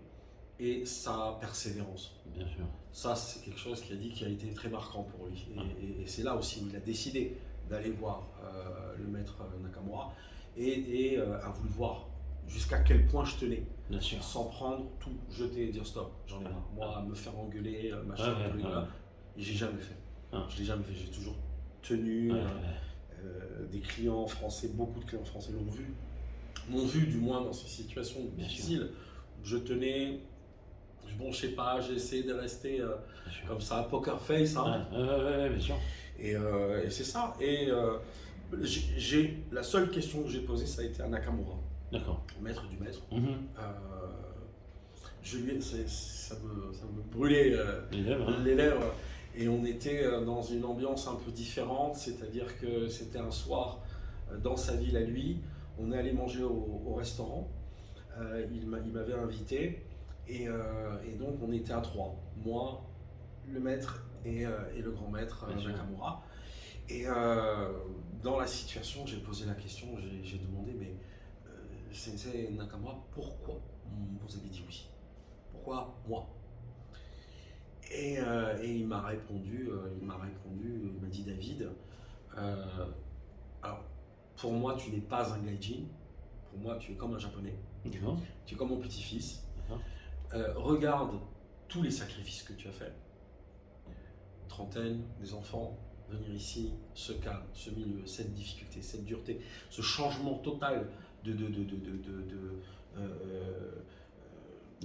Speaker 3: et sa persévérance.
Speaker 2: Bien sûr.
Speaker 3: Ça, c'est quelque chose qu'il a dit qui a été très marquant pour lui. Et c'est là aussi où il a décidé d'aller voir le maître Nakamura et a voulu voir jusqu'à quel point je tenais.
Speaker 2: Bien sûr.
Speaker 3: Sans prendre, tout jeter et dire stop, j'en ai marre. Moi, me faire engueuler, machin, et j'ai jamais fait. Je l'ai jamais fait, j'ai toujours tenu. Des clients français, beaucoup de clients français m'ont vu du moins dans ces situations difficiles. Je tenais, bon, je sais pas, j'ai essayé de rester comme ça, poker face. Hein.
Speaker 2: Bien sûr.
Speaker 3: Et c'est ça. Et la seule question que j'ai posée, ça a été à Nakamura.
Speaker 2: D'accord.
Speaker 3: Maître du maître. Ça me brûlait les lèvres. Et on était dans une ambiance un peu différente, c'est-à-dire que c'était un soir dans sa ville à lui. On est allé manger au restaurant. Il m'avait invité et donc on était à 3. Moi, le maître et le grand maître Nakamura. Et dans la situation, j'ai posé la question, j'ai demandé, mais Sensei Nakamura, pourquoi vous avez dit oui? Pourquoi moi? Et il m'a répondu, il m'a dit David, alors pour moi tu n'es pas un gaijin, pour moi tu es comme un japonais, tu es comme mon petit-fils, regarde tous les sacrifices que tu as fait, trentaine, des enfants, venir ici, ce cadre, ce milieu, cette difficulté, cette dureté, ce changement total de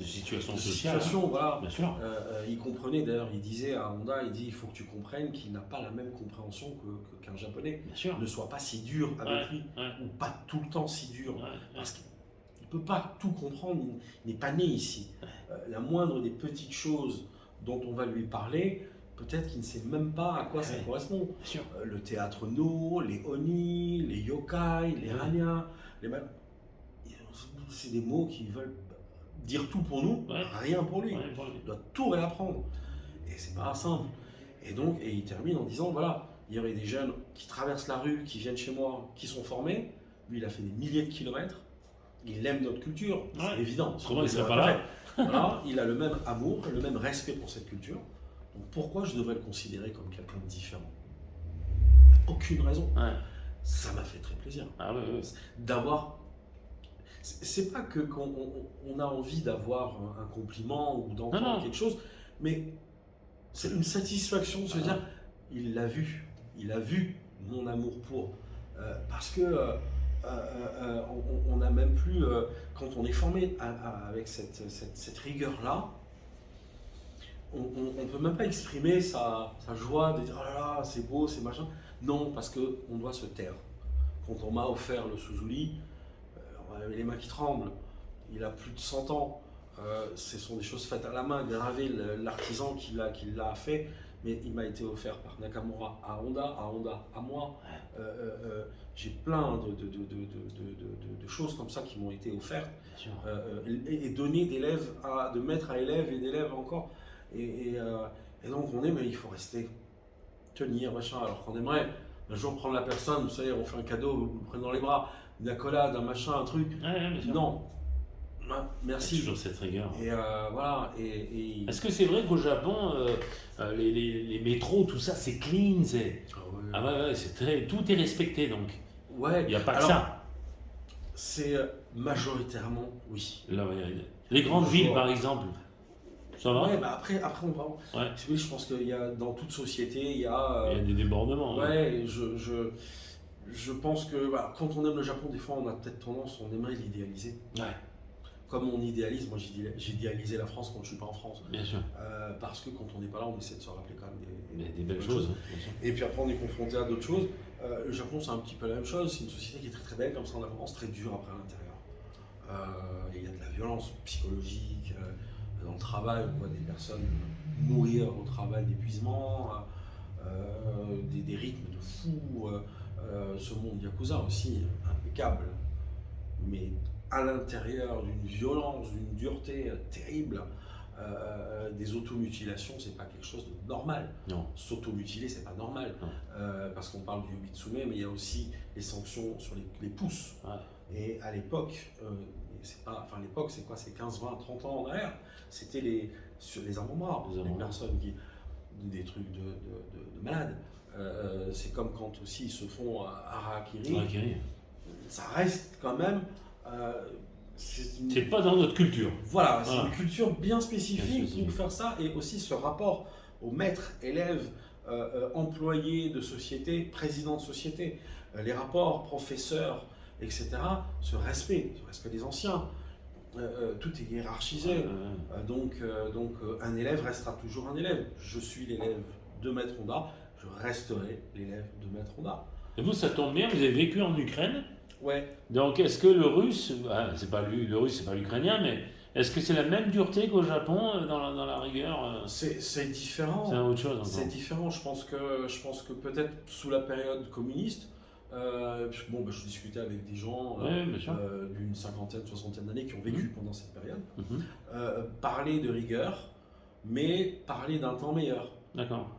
Speaker 2: situation sociale.
Speaker 3: Voilà.
Speaker 2: Bien sûr.
Speaker 3: Il comprenait d'ailleurs, il disait à Honda, il faut que tu comprennes qu'il n'a pas la même compréhension qu'un japonais.
Speaker 2: Bien sûr.
Speaker 3: Ne sois pas si dur avec lui, ou pas tout le temps si dur, parce qu'il ne peut pas tout comprendre, il n'est pas né ici. La moindre des petites choses dont on va lui parler, peut-être qu'il ne sait même pas à quoi ça correspond. Le théâtre No, les Oni, les yokai, les rania, c'est des mots qui veulent dire tout pour nous, rien pour lui. Il doit tout réapprendre. Et c'est pas simple. Et donc, il termine en disant, voilà, il y aurait des jeunes qui traversent la rue, qui viennent chez moi, qui sont formés. Lui, il a fait des milliers de kilomètres. Il aime notre culture, c'est évident.
Speaker 2: Autrement, il serait pas là.
Speaker 3: Voilà, il a le même amour, le même respect pour cette culture. Donc pourquoi je devrais le considérer comme quelqu'un de différent? Aucune raison. Ça m'a fait très plaisir d'avoir. C'est pas qu'on a envie d'avoir un compliment ou d'entendre quelque chose, mais c'est une satisfaction de se dire il a vu mon amour pour. Parce que on n'a même plus, quand on est formé avec cette rigueur-là, on ne peut même pas exprimer sa joie de dire oh là là, c'est beau, c'est machin. Non, parce qu'on doit se taire. Quand on m'a offert le Suzuli, on avait les mains qui tremblent. Il a plus de 100 ans. Ce sont des choses faites à la main, gravées, l'artisan qui l'a fait. Mais il m'a été offert par Nakamura à Honda, à moi. J'ai plein de choses comme ça qui m'ont été offertes et données d'élèves, de maître à élève et d'élèves encore. Et donc on est, mais il faut rester, tenir, machin. Alors qu'on aimerait un jour prendre la personne, vous savez, on fait un cadeau, vous le prenez dans les bras, une accolade, un machin, un truc. Non. Merci.
Speaker 2: Toujours cette rigueur.
Speaker 3: Et voilà.
Speaker 2: Est-ce que c'est vrai qu'au Japon, les métros, tout ça, c'est clean, c'est très, tout est respecté donc. Il n'y a pas que ça.
Speaker 3: C'est majoritairement oui.
Speaker 2: Là, les grandes villes, par exemple. Ça va?
Speaker 3: Après on va. Oui, je pense qu'il y a dans toute société, il y a
Speaker 2: des débordements.
Speaker 3: Je pense que quand on aime le Japon, des fois on a peut-être tendance, on aimerait l'idéaliser. Comme on idéalise, moi j'ai idéalisé la France quand je suis pas en France.
Speaker 2: Bien sûr.
Speaker 3: Parce que quand on n'est pas là, on essaie de se rappeler quand même
Speaker 2: des belles choses.
Speaker 3: Et puis après on est confronté à d'autres choses. Le Japon c'est un petit peu la même chose, c'est une société qui est très très belle, comme ça en avance, très dure après à l'intérieur. Il y a de la violence psychologique. Dans le travail, on voit des personnes mourir au travail d'épuisement, des rythmes de fou, ce monde Yakuza aussi, impeccable, mais à l'intérieur d'une violence, d'une dureté terrible, des automutilations, c'est pas quelque chose de normal. S'automutiler, c'est pas normal, parce qu'on parle du Yobitsume, mais il y a aussi les sanctions sur les pouces. Et à l'époque, l'époque c'est quoi? C'est 15, 20, 30 ans en arrière. C'était sur les armes noires, des personnes des trucs de malades. C'est comme quand aussi ils se font harakiri.
Speaker 2: Harakiri.
Speaker 3: Ça reste quand même.
Speaker 2: C'est pas dans notre culture.
Speaker 3: Voilà, c'est une culture bien spécifique pour faire ça, et aussi ce rapport au maître, élève, employé de société, président de société, les rapports professeurs, etc. Ce respect des anciens. Tout est hiérarchisé. Donc, un élève restera toujours un élève. Je suis l'élève de Maître Honda, je resterai l'élève de Maître Honda.
Speaker 2: Et vous, ça tombe bien, vous avez vécu en Ukraine.
Speaker 3: Ouais.
Speaker 2: Donc, est-ce que le russe, c'est pas le russe, c'est pas l'ukrainien, mais est-ce que c'est la même dureté qu'au Japon dans la rigueur
Speaker 3: C'est différent.
Speaker 2: C'est autre chose.
Speaker 3: C'est différent. Je pense que peut-être sous la période communiste, je discutais avec des gens d'une cinquantaine, soixantaine d'années qui ont vécu pendant cette période. Parler de rigueur, mais parler d'un temps meilleur.
Speaker 2: D'accord.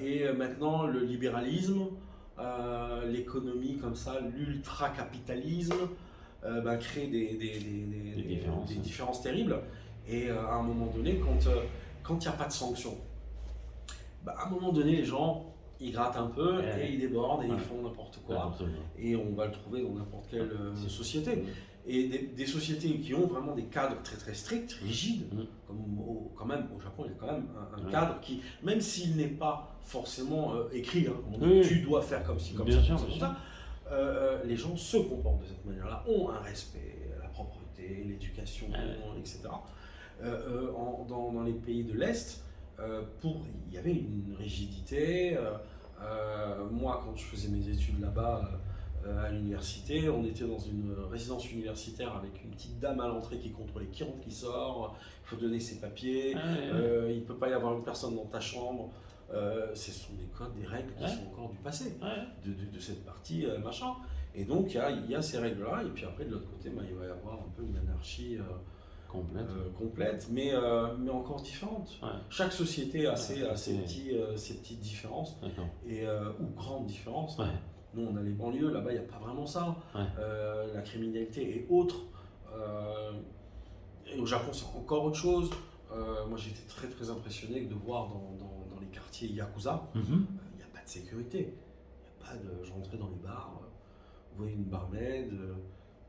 Speaker 3: Et maintenant, le libéralisme, l'économie comme ça, l'ultra-capitalisme, crée des différences terribles. Et à un moment donné, quand il n'y a pas de sanctions, à un moment donné, les gens, ils grattent un peu et ils débordent et ils font n'importe quoi. Et on va le trouver dans n'importe quelle société. Et des sociétés qui ont vraiment des cadres très très stricts, rigides, quand même au Japon, il y a quand même un cadre qui, même s'il n'est pas forcément écrit, tu dois faire comme ci, comme ça, les gens se comportent de cette manière-là, ont un respect, la propreté, l'éducation, etc. Dans les pays de l'Est, il y avait une rigidité. Moi, quand je faisais mes études là-bas à l'université, on était dans une résidence universitaire avec une petite dame à l'entrée qui contrôlait qui rentre, qui sort. Il faut donner ses papiers. Il ne peut pas y avoir une personne dans ta chambre. Ce sont des codes, des règles qui sont encore du passé, de cette partie machin. Et donc, il y a ces règles-là. Et puis après, de l'autre côté, il va y avoir un peu une anarchie complète, mais encore différente. Chaque société a ses petites différences, ou grandes différences. Nous, on a les banlieues, là-bas, il n'y a pas vraiment ça. La criminalité est autre. Et au Japon, c'est encore autre chose. Moi, j'étais très très impressionné de voir dans les quartiers Yakuza, il n'y a pas de sécurité. Il n'y a pas de... Je rentrais dans les bars, vous voyez une barmaid,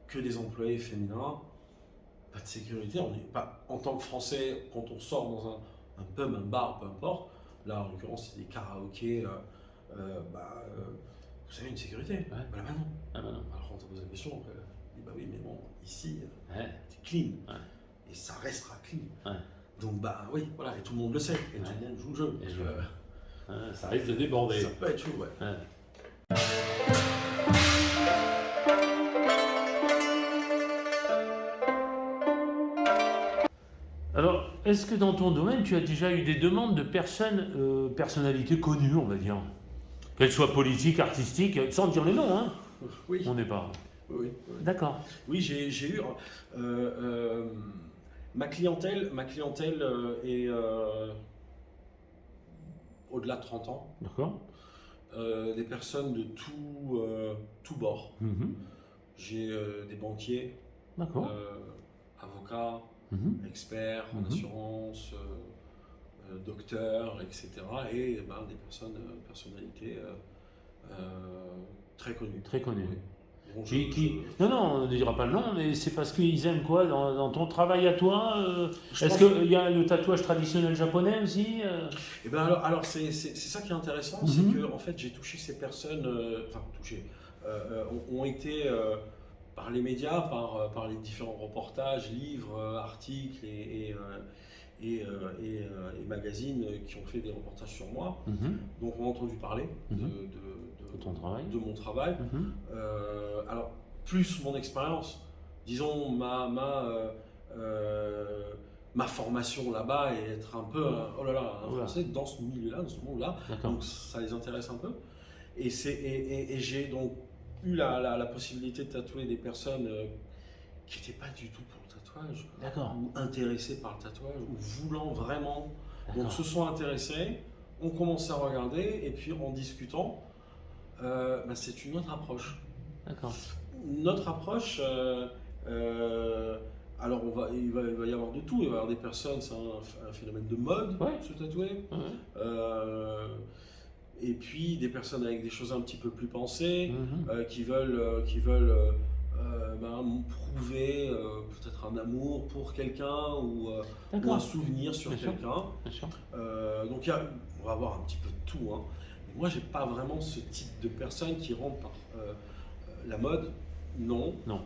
Speaker 3: que des employés féminins. Pas de sécurité, en tant que Français, quand on sort dans un pub, un bar, peu importe, là en l'occurrence c'est des karaokés, vous avez une sécurité. Là-bas non. Alors quand on pose la question, on dit oui mais bon, ici c'est clean, et ça restera clean. Donc oui, voilà, et tout le monde le sait, et tout le monde joue le jeu.
Speaker 2: Ça risque de déborder.
Speaker 3: Ça peut être chaud,
Speaker 2: Alors, est-ce que dans ton domaine, tu as déjà eu des demandes de personnalités connues, on va dire, qu'elles soient politiques, artistiques, sans dire les noms, hein?
Speaker 3: Oui.
Speaker 2: On n'est pas.
Speaker 3: Oui.
Speaker 2: D'accord.
Speaker 3: Oui, j'ai eu. Ma clientèle est au-delà de 30 ans.
Speaker 2: D'accord.
Speaker 3: Des personnes de tout bord. J'ai des banquiers, avocats, experts en assurance, docteurs, etc. Et des personnalités très connues.
Speaker 2: Très connues.
Speaker 3: Oui. Bon,
Speaker 2: Non, on ne dira pas le nom, mais c'est parce qu'ils aiment quoi dans ton travail à toi Est-ce qu'il y a le tatouage traditionnel japonais aussi
Speaker 3: alors c'est ça qui est intéressant, c'est que en fait j'ai touché ces personnes, ont été par les médias, par les différents reportages, livres, articles et magazines qui ont fait des reportages sur moi. Donc on a entendu parler de mon travail. Alors, plus mon expérience, disons ma formation là-bas et être un peu un Français dans ce milieu-là, dans ce monde-là. Donc ça les intéresse un peu. Et j'ai donc eu la possibilité de tatouer des personnes qui n'étaient pas du tout pour le tatouage, ou intéressées par le tatouage, ou voulant vraiment. Donc se sont intéressés, ont commencé à regarder, et puis en discutant, c'est une autre approche.
Speaker 2: D'accord.
Speaker 3: Notre approche, alors il va y avoir de tout. Il va y avoir des personnes, c'est un phénomène de mode, se tatouer. Et puis des personnes avec des choses un petit peu plus pensées,
Speaker 2: Mhm.
Speaker 3: qui veulent prouver peut-être un amour pour quelqu'un ou un
Speaker 2: D'accord,
Speaker 3: souvenir sur
Speaker 2: bien sûr,
Speaker 3: quelqu'un.
Speaker 2: bien sûr.
Speaker 3: Donc on va avoir un petit peu de tout, hein. Mais moi, j'ai pas vraiment ce type de personne qui rentre par la mode. Non.
Speaker 2: Non,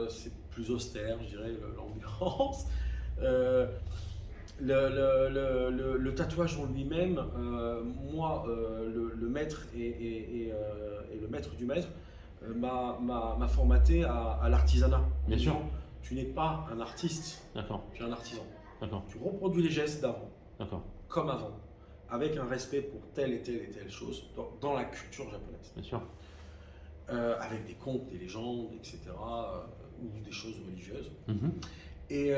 Speaker 3: C'est plus austère, je dirais, l'ambiance. Euh, le tatouage en lui-même, moi, le maître et le maître du maître m'a formaté à l'artisanat. En
Speaker 2: bien sûr.
Speaker 3: disant, tu n'es pas un artiste,
Speaker 2: D'accord,
Speaker 3: tu es un artisan.
Speaker 2: d'accord,
Speaker 3: Tu reproduis les gestes d'avant,
Speaker 2: d'accord,
Speaker 3: comme avant, avec un respect pour telle et telle et telle chose dans la culture japonaise.
Speaker 2: bien sûr.
Speaker 3: Avec des contes, des légendes, etc., ou des choses religieuses.
Speaker 2: Mhm.
Speaker 3: Et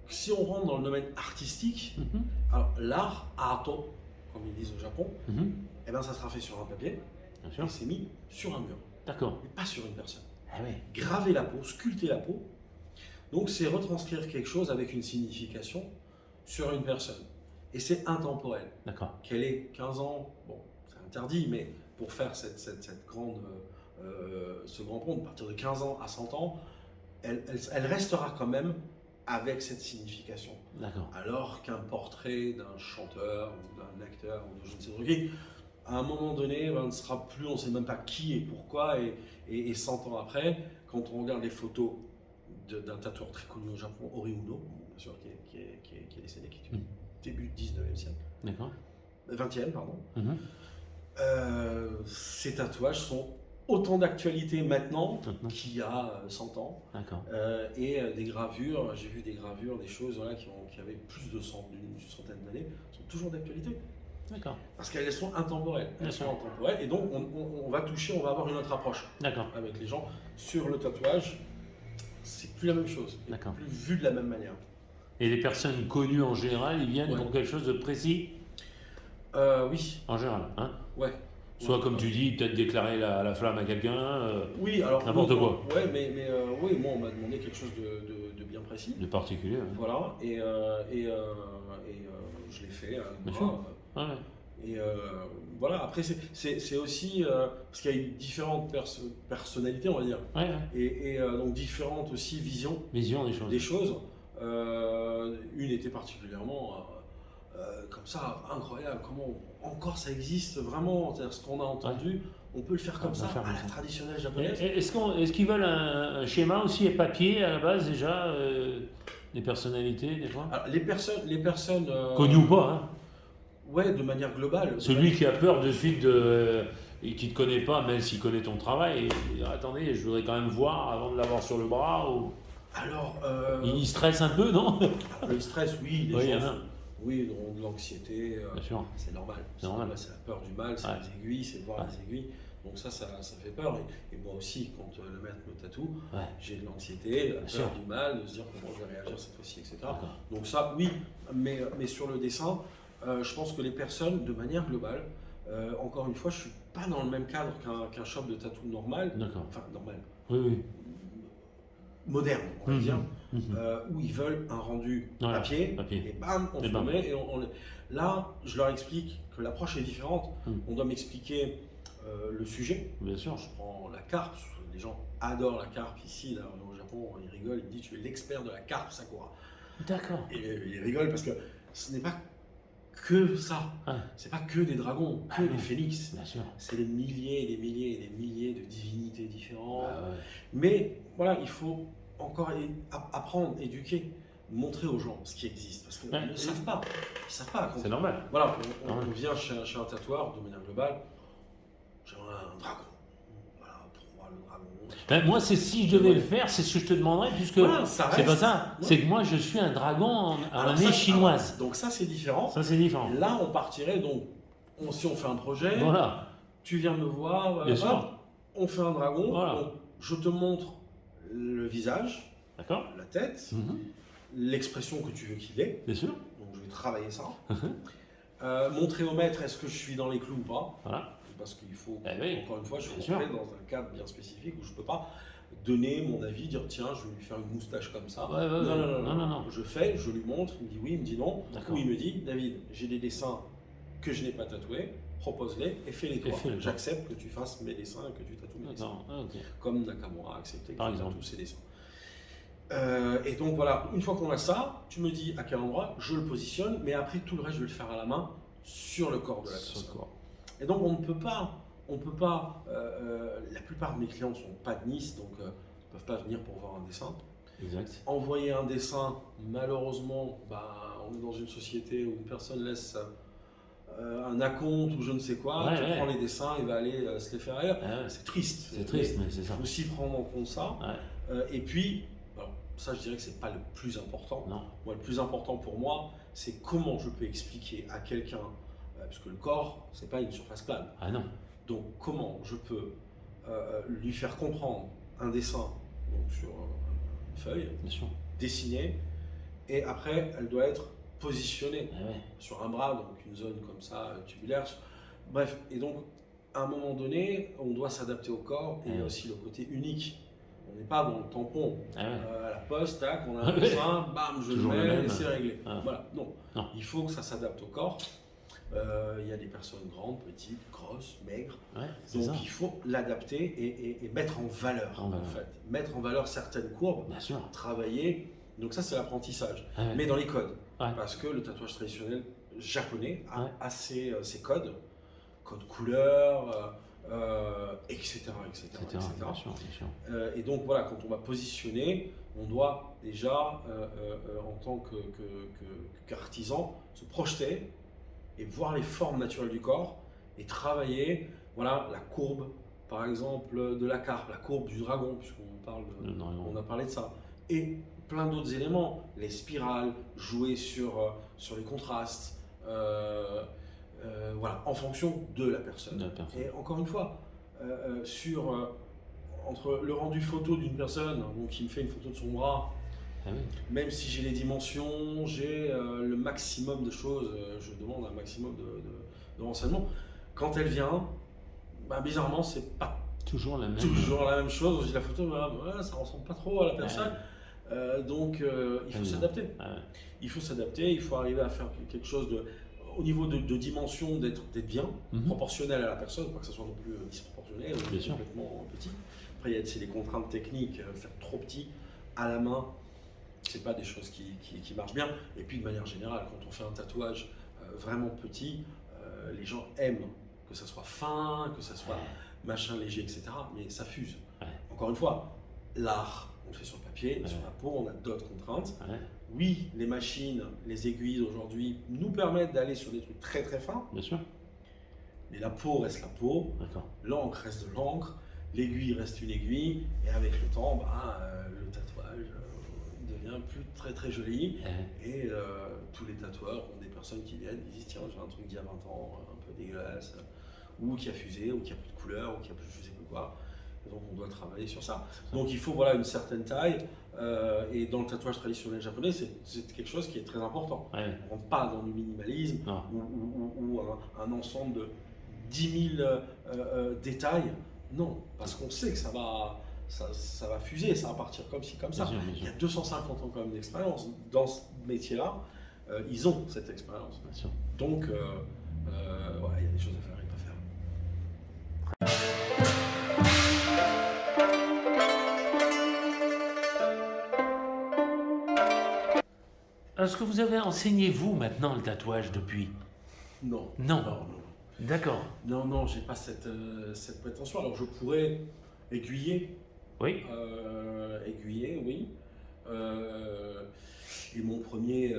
Speaker 3: si on rentre dans le domaine artistique,
Speaker 2: Mhm.
Speaker 3: alors l'art, ato, comme ils disent au Japon,
Speaker 2: Mhm.
Speaker 3: eh ben, ça sera fait sur un papier
Speaker 2: Bien sûr.
Speaker 3: et c'est mis sur un mur,
Speaker 2: D'accord.
Speaker 3: mais pas sur une personne.
Speaker 2: Ah oui.
Speaker 3: Graver la peau, sculpter la peau, donc c'est retranscrire quelque chose avec une signification sur une personne. Et c'est intemporel.
Speaker 2: D'accord.
Speaker 3: Qu'elle ait 15 ans, bon, c'est interdit, mais pour faire cette grande, ce grand pont, de partir de 15 ans à 100 ans, elle restera quand même avec cette signification.
Speaker 2: D'accord.
Speaker 3: Alors qu'un portrait d'un chanteur ou d'un acteur ou de je ne sais trop qui, à un moment donné, ben, ne sera plus, on ne sait même pas qui et pourquoi, et 100 ans après, quand on regarde les photos d'un tatoueur très connu au Japon, Ori Uno, bien sûr, qui est décédé, qui est du début du 19e siècle,
Speaker 2: D'accord.
Speaker 3: 20e, pardon,
Speaker 2: Mhm.
Speaker 3: ces tatouages sont autant d'actualité maintenant
Speaker 2: Maintenant.
Speaker 3: qu'il y a 100 ans.
Speaker 2: D'accord.
Speaker 3: Et des gravures, j'ai vu des gravures, des choses voilà, qui avaient plus d'une centaine d'années, sont toujours d'actualité.
Speaker 2: D'accord.
Speaker 3: Parce qu'elles sont intemporelles.
Speaker 2: Bien
Speaker 3: Elles sont
Speaker 2: sûr.
Speaker 3: intemporelles. Et donc, on va toucher, on va avoir une autre approche
Speaker 2: D'accord.
Speaker 3: avec les gens. Sur le tatouage, c'est plus la même chose. Et
Speaker 2: D'accord.
Speaker 3: plus vu de la même manière.
Speaker 2: Et les personnes connues en général, ils viennent
Speaker 3: Ouais.
Speaker 2: pour quelque chose de précis
Speaker 3: Oui,
Speaker 2: en général. Hein,
Speaker 3: ouais.
Speaker 2: soit
Speaker 3: Ouais.
Speaker 2: comme tu dis, peut-être déclarer la flamme à quelqu'un,
Speaker 3: Oui, alors.
Speaker 2: n'importe quoi.
Speaker 3: Ouais, mais oui, moi, on m'a demandé quelque chose de bien précis.
Speaker 2: de particulier. Ouais.
Speaker 3: Voilà, je l'ai fait.
Speaker 2: Bien
Speaker 3: moi,
Speaker 2: sûr. Ouais, ouais.
Speaker 3: Et voilà, après, c'est aussi. Parce qu'il y a eu différentes personnalités, on va dire.
Speaker 2: Ouais, ouais.
Speaker 3: Et donc différentes aussi visions
Speaker 2: Vision des choses.
Speaker 3: des choses. Une était particulièrement comme ça, incroyable. Comment encore ça existe vraiment? C'est-à-dire ce qu'on a entendu, on peut le faire comme
Speaker 2: On peut
Speaker 3: ça
Speaker 2: le faire
Speaker 3: à
Speaker 2: comme
Speaker 3: la
Speaker 2: ça.
Speaker 3: traditionnelle japonaise.
Speaker 2: Est-ce qu'ils veulent un schéma aussi et papier à la base déjà des personnalités des fois
Speaker 3: Alors, les personnes
Speaker 2: connues ou pas hein.
Speaker 3: ouais, de manière globale.
Speaker 2: Celui qui a peur de suite et qui ne te connaît pas, même s'il connaît ton travail, et, attendez, je voudrais quand même voir avant de l'avoir sur le bras. Ou...
Speaker 3: Alors,
Speaker 2: Il stresse un peu, non
Speaker 3: le stress, oui, les
Speaker 2: Oui, il y
Speaker 3: gens,
Speaker 2: en a.
Speaker 3: oui, de l'anxiété,
Speaker 2: Bien sûr.
Speaker 3: c'est normal.
Speaker 2: C'est normal.
Speaker 3: C'est la peur du mal, c'est
Speaker 2: Ouais.
Speaker 3: les aiguilles, c'est voir
Speaker 2: Ouais.
Speaker 3: les aiguilles. Donc ça fait peur. Et moi aussi, quand le maître me tatoue,
Speaker 2: Ouais.
Speaker 3: j'ai de l'anxiété, la peur
Speaker 2: sûr.
Speaker 3: du mal, de se dire comment je vais réagir cette fois-ci, etc.
Speaker 2: D'accord.
Speaker 3: Donc ça, oui, mais sur le dessin, je pense que les personnes, de manière globale, encore une fois, je suis pas dans le même cadre qu'un shop de tatou normal,
Speaker 2: D'accord.
Speaker 3: enfin normal,
Speaker 2: Oui, oui.
Speaker 3: moderne, on va
Speaker 2: Mhm.
Speaker 3: dire,
Speaker 2: Mhm.
Speaker 3: où ils veulent un rendu
Speaker 2: Voilà,
Speaker 3: papier,
Speaker 2: papier.
Speaker 3: et bam, on
Speaker 2: Et
Speaker 3: se
Speaker 2: bam.
Speaker 3: le met, et là, je leur explique que l'approche est différente.
Speaker 2: Mhm.
Speaker 3: On doit m'expliquer le sujet.
Speaker 2: Bien sûr.
Speaker 3: Je prends la carpe, les gens adorent la carpe ici, là, au Japon, ils rigolent, ils me disent tu es l'expert de la carpe Sakura.
Speaker 2: D'accord.
Speaker 3: Et ils rigolent parce que ce n'est pas que ça,
Speaker 2: Ouais.
Speaker 3: c'est pas que des dragons, que des phénix.
Speaker 2: Bien sûr.
Speaker 3: C'est des milliers et des milliers et des milliers de divinités différentes.
Speaker 2: Ah ouais.
Speaker 3: Mais voilà, il faut encore apprendre, éduquer, montrer aux gens ce qui existe. Parce qu'ils
Speaker 2: Ouais.
Speaker 3: ne savent pas. Ils savent pas. Quand
Speaker 2: C'est normal.
Speaker 3: voilà,
Speaker 2: Ouais.
Speaker 3: on vient chez un tatoueur de manière globale, j'aimerais un dragon. Voilà, pour moi, le dragon.
Speaker 2: Ben, moi, c'est si je devais le faire, c'est ce que je te demanderais, puisque
Speaker 3: Voilà, ça
Speaker 2: c'est pas
Speaker 3: reste.
Speaker 2: ça.
Speaker 3: Ouais.
Speaker 2: C'est que moi, je suis un dragon en
Speaker 3: Alors
Speaker 2: année
Speaker 3: ça,
Speaker 2: chinoise.
Speaker 3: donc ça, c'est différent.
Speaker 2: Ça, c'est différent.
Speaker 3: Là, on partirait, donc, si on fait un projet,
Speaker 2: Voilà.
Speaker 3: tu viens me voir,
Speaker 2: Bien
Speaker 3: hop,
Speaker 2: sûr.
Speaker 3: on fait un dragon,
Speaker 2: Voilà.
Speaker 3: donc, je te montre le visage,
Speaker 2: D'accord.
Speaker 3: la tête,
Speaker 2: Mhm.
Speaker 3: l'expression que tu veux qu'il ait,
Speaker 2: Bien sûr.
Speaker 3: donc je vais travailler ça.
Speaker 2: Mhm.
Speaker 3: Montrer au maître est-ce que je suis dans les clous ou pas,
Speaker 2: Voilà.
Speaker 3: parce qu'il faut,
Speaker 2: Eh oui,
Speaker 3: encore une fois, je
Speaker 2: bien
Speaker 3: suis
Speaker 2: sûr.
Speaker 3: rentré dans un cadre bien spécifique où je ne peux pas donner mon avis, dire tiens, je vais lui faire une moustache comme ça.
Speaker 2: Ouais, ouais, ouais. Non.
Speaker 3: Je fais, je lui montre, il me dit oui, il me dit non,
Speaker 2: D'accord.
Speaker 3: ou il me dit David, j'ai des dessins que je n'ai pas tatoués, propose-les et fais-les
Speaker 2: Et
Speaker 3: toi.
Speaker 2: fais-les toi.
Speaker 3: J'accepte que tu fasses mes dessins et que tu tatoues mes dessins.
Speaker 2: D'accord, ah, ok.
Speaker 3: Comme Nakamura a accepté que
Speaker 2: Par
Speaker 3: je
Speaker 2: exemple.
Speaker 3: tatoue ses dessins. Et donc voilà, une fois qu'on a ça, tu me dis à quel endroit, je le positionne, mais après tout le reste, je vais le faire à la main sur le corps de la
Speaker 2: Sur le
Speaker 3: personne.
Speaker 2: corps.
Speaker 3: Et donc on ne peut pas, la plupart de mes clients ne sont pas de Nice, donc ils ne peuvent pas venir pour voir un dessin.
Speaker 2: Exact.
Speaker 3: Envoyer un dessin, malheureusement, on est dans une société où une personne laisse un acompte ou je ne sais quoi,
Speaker 2: Ouais,
Speaker 3: tu
Speaker 2: ouais.
Speaker 3: prends les dessins, il va aller se les faire ailleurs.
Speaker 2: Ah ouais.
Speaker 3: C'est triste.
Speaker 2: C'est triste, mais c'est
Speaker 3: Il
Speaker 2: ça.
Speaker 3: faut aussi prendre en compte ça.
Speaker 2: Ouais.
Speaker 3: Et puis, alors, ça je dirais que c'est pas le plus important.
Speaker 2: Non.
Speaker 3: Moi, le plus important pour moi, c'est comment je peux expliquer à quelqu'un, parce que le corps, c'est pas une surface plane.
Speaker 2: Ah non.
Speaker 3: Donc, comment je peux lui faire comprendre un dessin donc, sur une feuille,
Speaker 2: Bien sûr.
Speaker 3: dessinée, et après, elle doit être positionnée
Speaker 2: Ah ouais.
Speaker 3: sur un bras, donc une zone comme ça, tubulaire. Bref, et donc, à un moment donné, on doit s'adapter au corps, et il y a aussi le côté unique. On n'est pas dans le tampon.
Speaker 2: Ah ouais.
Speaker 3: À la poste, tac, on a un
Speaker 2: Ouais.
Speaker 3: dessin, bam, je le
Speaker 2: Toujours le
Speaker 3: mets
Speaker 2: même.
Speaker 3: et c'est réglé.
Speaker 2: Ah.
Speaker 3: Voilà, non.
Speaker 2: Non.
Speaker 3: Il faut que ça s'adapte au corps. Il y a des personnes grandes, petites, grosses, maigres.
Speaker 2: Ouais, c'est
Speaker 3: Donc
Speaker 2: ça.
Speaker 3: il faut l'adapter et mettre en valeur,
Speaker 2: En valeur.
Speaker 3: en fait. Mettre en valeur certaines courbes,
Speaker 2: Bien sûr.
Speaker 3: travailler. Donc ça, c'est l'apprentissage.
Speaker 2: Ah ouais.
Speaker 3: Mais dans les codes.
Speaker 2: Ouais.
Speaker 3: Parce que le tatouage traditionnel japonais a,
Speaker 2: Ouais.
Speaker 3: ses codes. Codes couleurs, etc.
Speaker 2: Etc. Bien sûr, bien sûr.
Speaker 3: Et donc voilà, quand on va positionner, on doit déjà, en tant qu'artisan, se projeter et voir les formes naturelles du corps et travailler, voilà, la courbe, par exemple, de la carpe, la courbe du dragon, puisqu'on parle, on a parlé de ça, et plein d'autres éléments, les spirales, jouer sur les contrastes, voilà, en fonction de la personne.
Speaker 2: De la personne.
Speaker 3: Et encore une fois, entre le rendu photo d'une personne, donc qui me fait une photo de son bras,
Speaker 2: Ah oui.
Speaker 3: même si j'ai les dimensions, j'ai le maximum de choses, je demande un maximum de renseignements. Quand elle vient, bizarrement, c'est pas
Speaker 2: Toujours la même.
Speaker 3: toujours la même chose. On se dit la photo, ça ressemble pas trop à la personne. Donc il faut s'adapter.
Speaker 2: Ah ouais.
Speaker 3: Il faut s'adapter, il faut arriver à faire quelque chose au niveau de dimension, d'être bien, proportionnel à la personne, pas que ce soit non plus disproportionné ou
Speaker 2: Bien sûr.
Speaker 3: complètement petit. Après, c'est des contraintes techniques, faire trop petit à la main, c'est pas des choses qui marchent bien. Et puis de manière générale, quand on fait un tatouage vraiment petit, les gens aiment que ça soit fin, que ça soit machin léger, etc. Mais ça fuse.
Speaker 2: Ouais.
Speaker 3: Encore une fois, l'art, on le fait sur le papier, sur la peau, on a d'autres contraintes.
Speaker 2: Ouais.
Speaker 3: Oui, les machines, les aiguilles aujourd'hui nous permettent d'aller sur des trucs très très fins,
Speaker 2: Bien sûr.
Speaker 3: mais la peau reste la peau,
Speaker 2: D'accord.
Speaker 3: l'encre reste de l'encre, l'aiguille reste une aiguille, et avec le temps, le tatouage devient plus très très joli. Et tous les tatoueurs ont des personnes qui viennent, ils disent tiens, j'ai un truc d'il y a 20 ans, un peu dégueulasse, ou qui a fusé, ou qui a plus de couleur, ou qui a plus je sais plus quoi. Et donc on doit travailler sur ça. Donc il faut voilà une certaine taille. Et dans le tatouage traditionnel japonais, c'est quelque chose qui est très important.
Speaker 2: Ouais.
Speaker 3: On ne rentre pas dans du minimalisme
Speaker 2: Non.
Speaker 3: ou un ensemble de 10 000 détails. Non, parce qu'on sait que ça va fuser, ça va partir comme ci, comme ça.
Speaker 2: Bien sûr, bien sûr.
Speaker 3: Il y a 250 ans quand même d'expérience dans ce métier-là. Ils ont cette expérience.
Speaker 2: Bien sûr.
Speaker 3: Donc, il y a des choses à faire et pas faire.
Speaker 2: Est-ce que vous avez enseigné, vous, maintenant, le tatouage depuis?
Speaker 3: Non.
Speaker 2: Non. D'accord.
Speaker 3: Non, j'ai pas cette prétention. Alors, je pourrais aiguiller.
Speaker 2: Oui.
Speaker 3: Aiguiller, oui. Et mon premier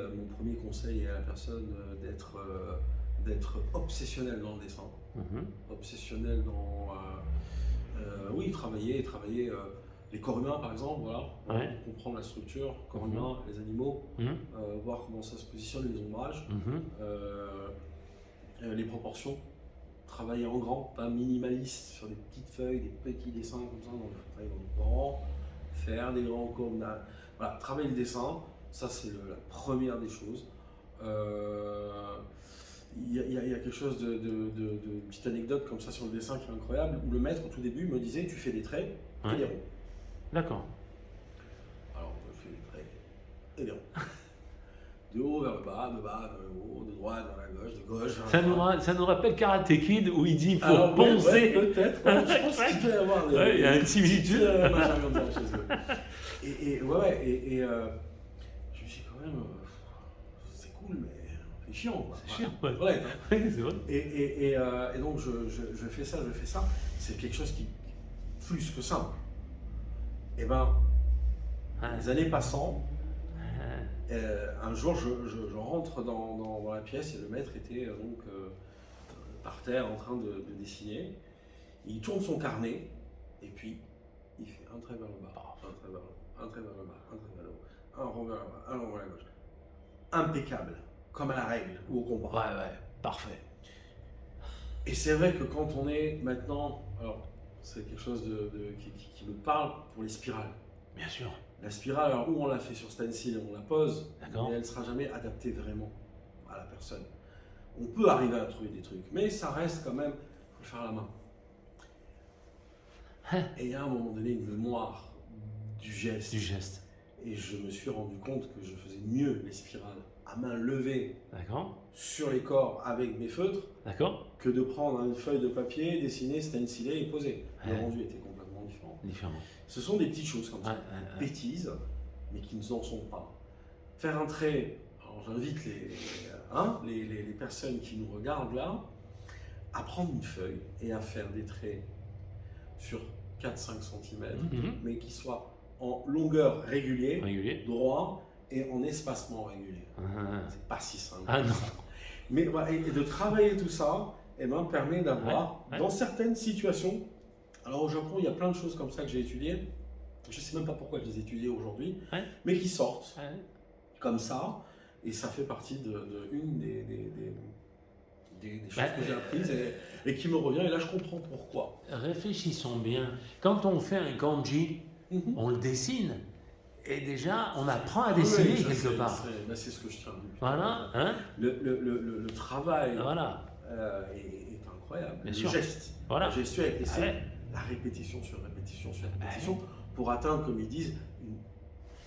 Speaker 3: conseil est à la personne d'être obsessionnel dans le dessin. Obsessionnel dans travailler les corps humains par exemple, voilà,
Speaker 2: Ouais.
Speaker 3: comprendre la structure, corps humain, les animaux, voir comment ça se positionne, les ombrages, les proportions, travailler en grand, pas minimaliste sur des petites feuilles, des petits dessins comme ça, donc il faut travailler dans le grand, faire des grands courbes, voilà, travailler le dessin, ça c'est la première des choses. Il y a quelque chose de petite anecdote comme ça sur le dessin qui est incroyable, où le maître au tout début me disait tu fais des traits et des ronds.
Speaker 2: D'accord.
Speaker 3: Alors je fais des traits et des ronds. de haut vers le bas, de bas vers le haut, de droite vers la gauche, de gauche vers
Speaker 2: Ça
Speaker 3: la droite.
Speaker 2: nous rappelle Karate Kid où il dit il faut
Speaker 3: Alors, ouais,
Speaker 2: poncer.
Speaker 3: peut-être. Ouais, je pense qu'il peut y avoir des.
Speaker 2: Ouais, il y a une similitude.
Speaker 3: Machin comme ça chez eux. Et je me suis dit quand même, c'est cool, mais c'est chiant, quoi.
Speaker 2: C'est chiant, ouais.
Speaker 3: Voilà, hein.
Speaker 2: Oui, c'est vrai.
Speaker 3: Et donc je fais ça. C'est quelque chose qui plus que simple. Et ben, les années passant, un jour je rentre dans la pièce et le maître était par terre en train de dessiner. Il tourne son carnet et puis il fait un trait vers le bas, un trait vers le haut, un trait vers le bas, un trait vers le haut, un rond vers le bas, un rond vers la gauche. Impeccable, comme à la règle ou au combat.
Speaker 2: Ouais, parfait.
Speaker 3: Et c'est vrai que quand on est maintenant, alors c'est quelque chose qui me parle pour les spirales.
Speaker 2: Bien sûr.
Speaker 3: La spirale, alors où on la fait sur stencil et on la pose,
Speaker 2: D'accord.
Speaker 3: mais elle ne sera jamais adaptée vraiment à la personne. On peut arriver à trouver des trucs, mais ça reste quand même, il faut le faire à la main. Et il y a à un moment donné une mémoire du geste. Et je me suis rendu compte que je faisais mieux les spirales à main levée
Speaker 2: D'accord.
Speaker 3: sur les corps avec mes feutres
Speaker 2: D'accord.
Speaker 3: que de prendre une feuille de papier, dessiner, stenciler et poser. Le
Speaker 2: Ouais.
Speaker 3: rendu était complètement différent.
Speaker 2: Différent.
Speaker 3: Ce sont des petites choses comme ça, bêtises, mais qui n'en sont pas. Faire un trait, alors j'invite les personnes qui nous regardent là, à prendre une feuille et à faire des traits sur 4-5 cm, mais qui soient en longueur régulière, droit, et en espacement régulier. C'est pas si simple.
Speaker 2: Ah non.
Speaker 3: Mais voilà, et de travailler tout ça, permet d'avoir, dans certaines situations, alors au Japon, il y a plein de choses comme ça que j'ai étudiées, je ne sais même pas pourquoi je les ai étudiées aujourd'hui, mais qui sortent comme ça, et ça fait partie une des choses que j'ai apprises et qui me revient, et là je comprends pourquoi.
Speaker 2: Réfléchissons bien. Quand on fait un kanji, on le dessine. Et déjà, on apprend à dessiner quelque part.
Speaker 3: C'est ce que je tiens.
Speaker 2: Voilà. Hein,
Speaker 3: le travail
Speaker 2: voilà.
Speaker 3: est incroyable.
Speaker 2: Bien
Speaker 3: le
Speaker 2: sûr.
Speaker 3: geste,
Speaker 2: Voilà.
Speaker 3: la gestuelle, et c'est la répétition sur répétition sur répétition pour atteindre, comme ils disent, une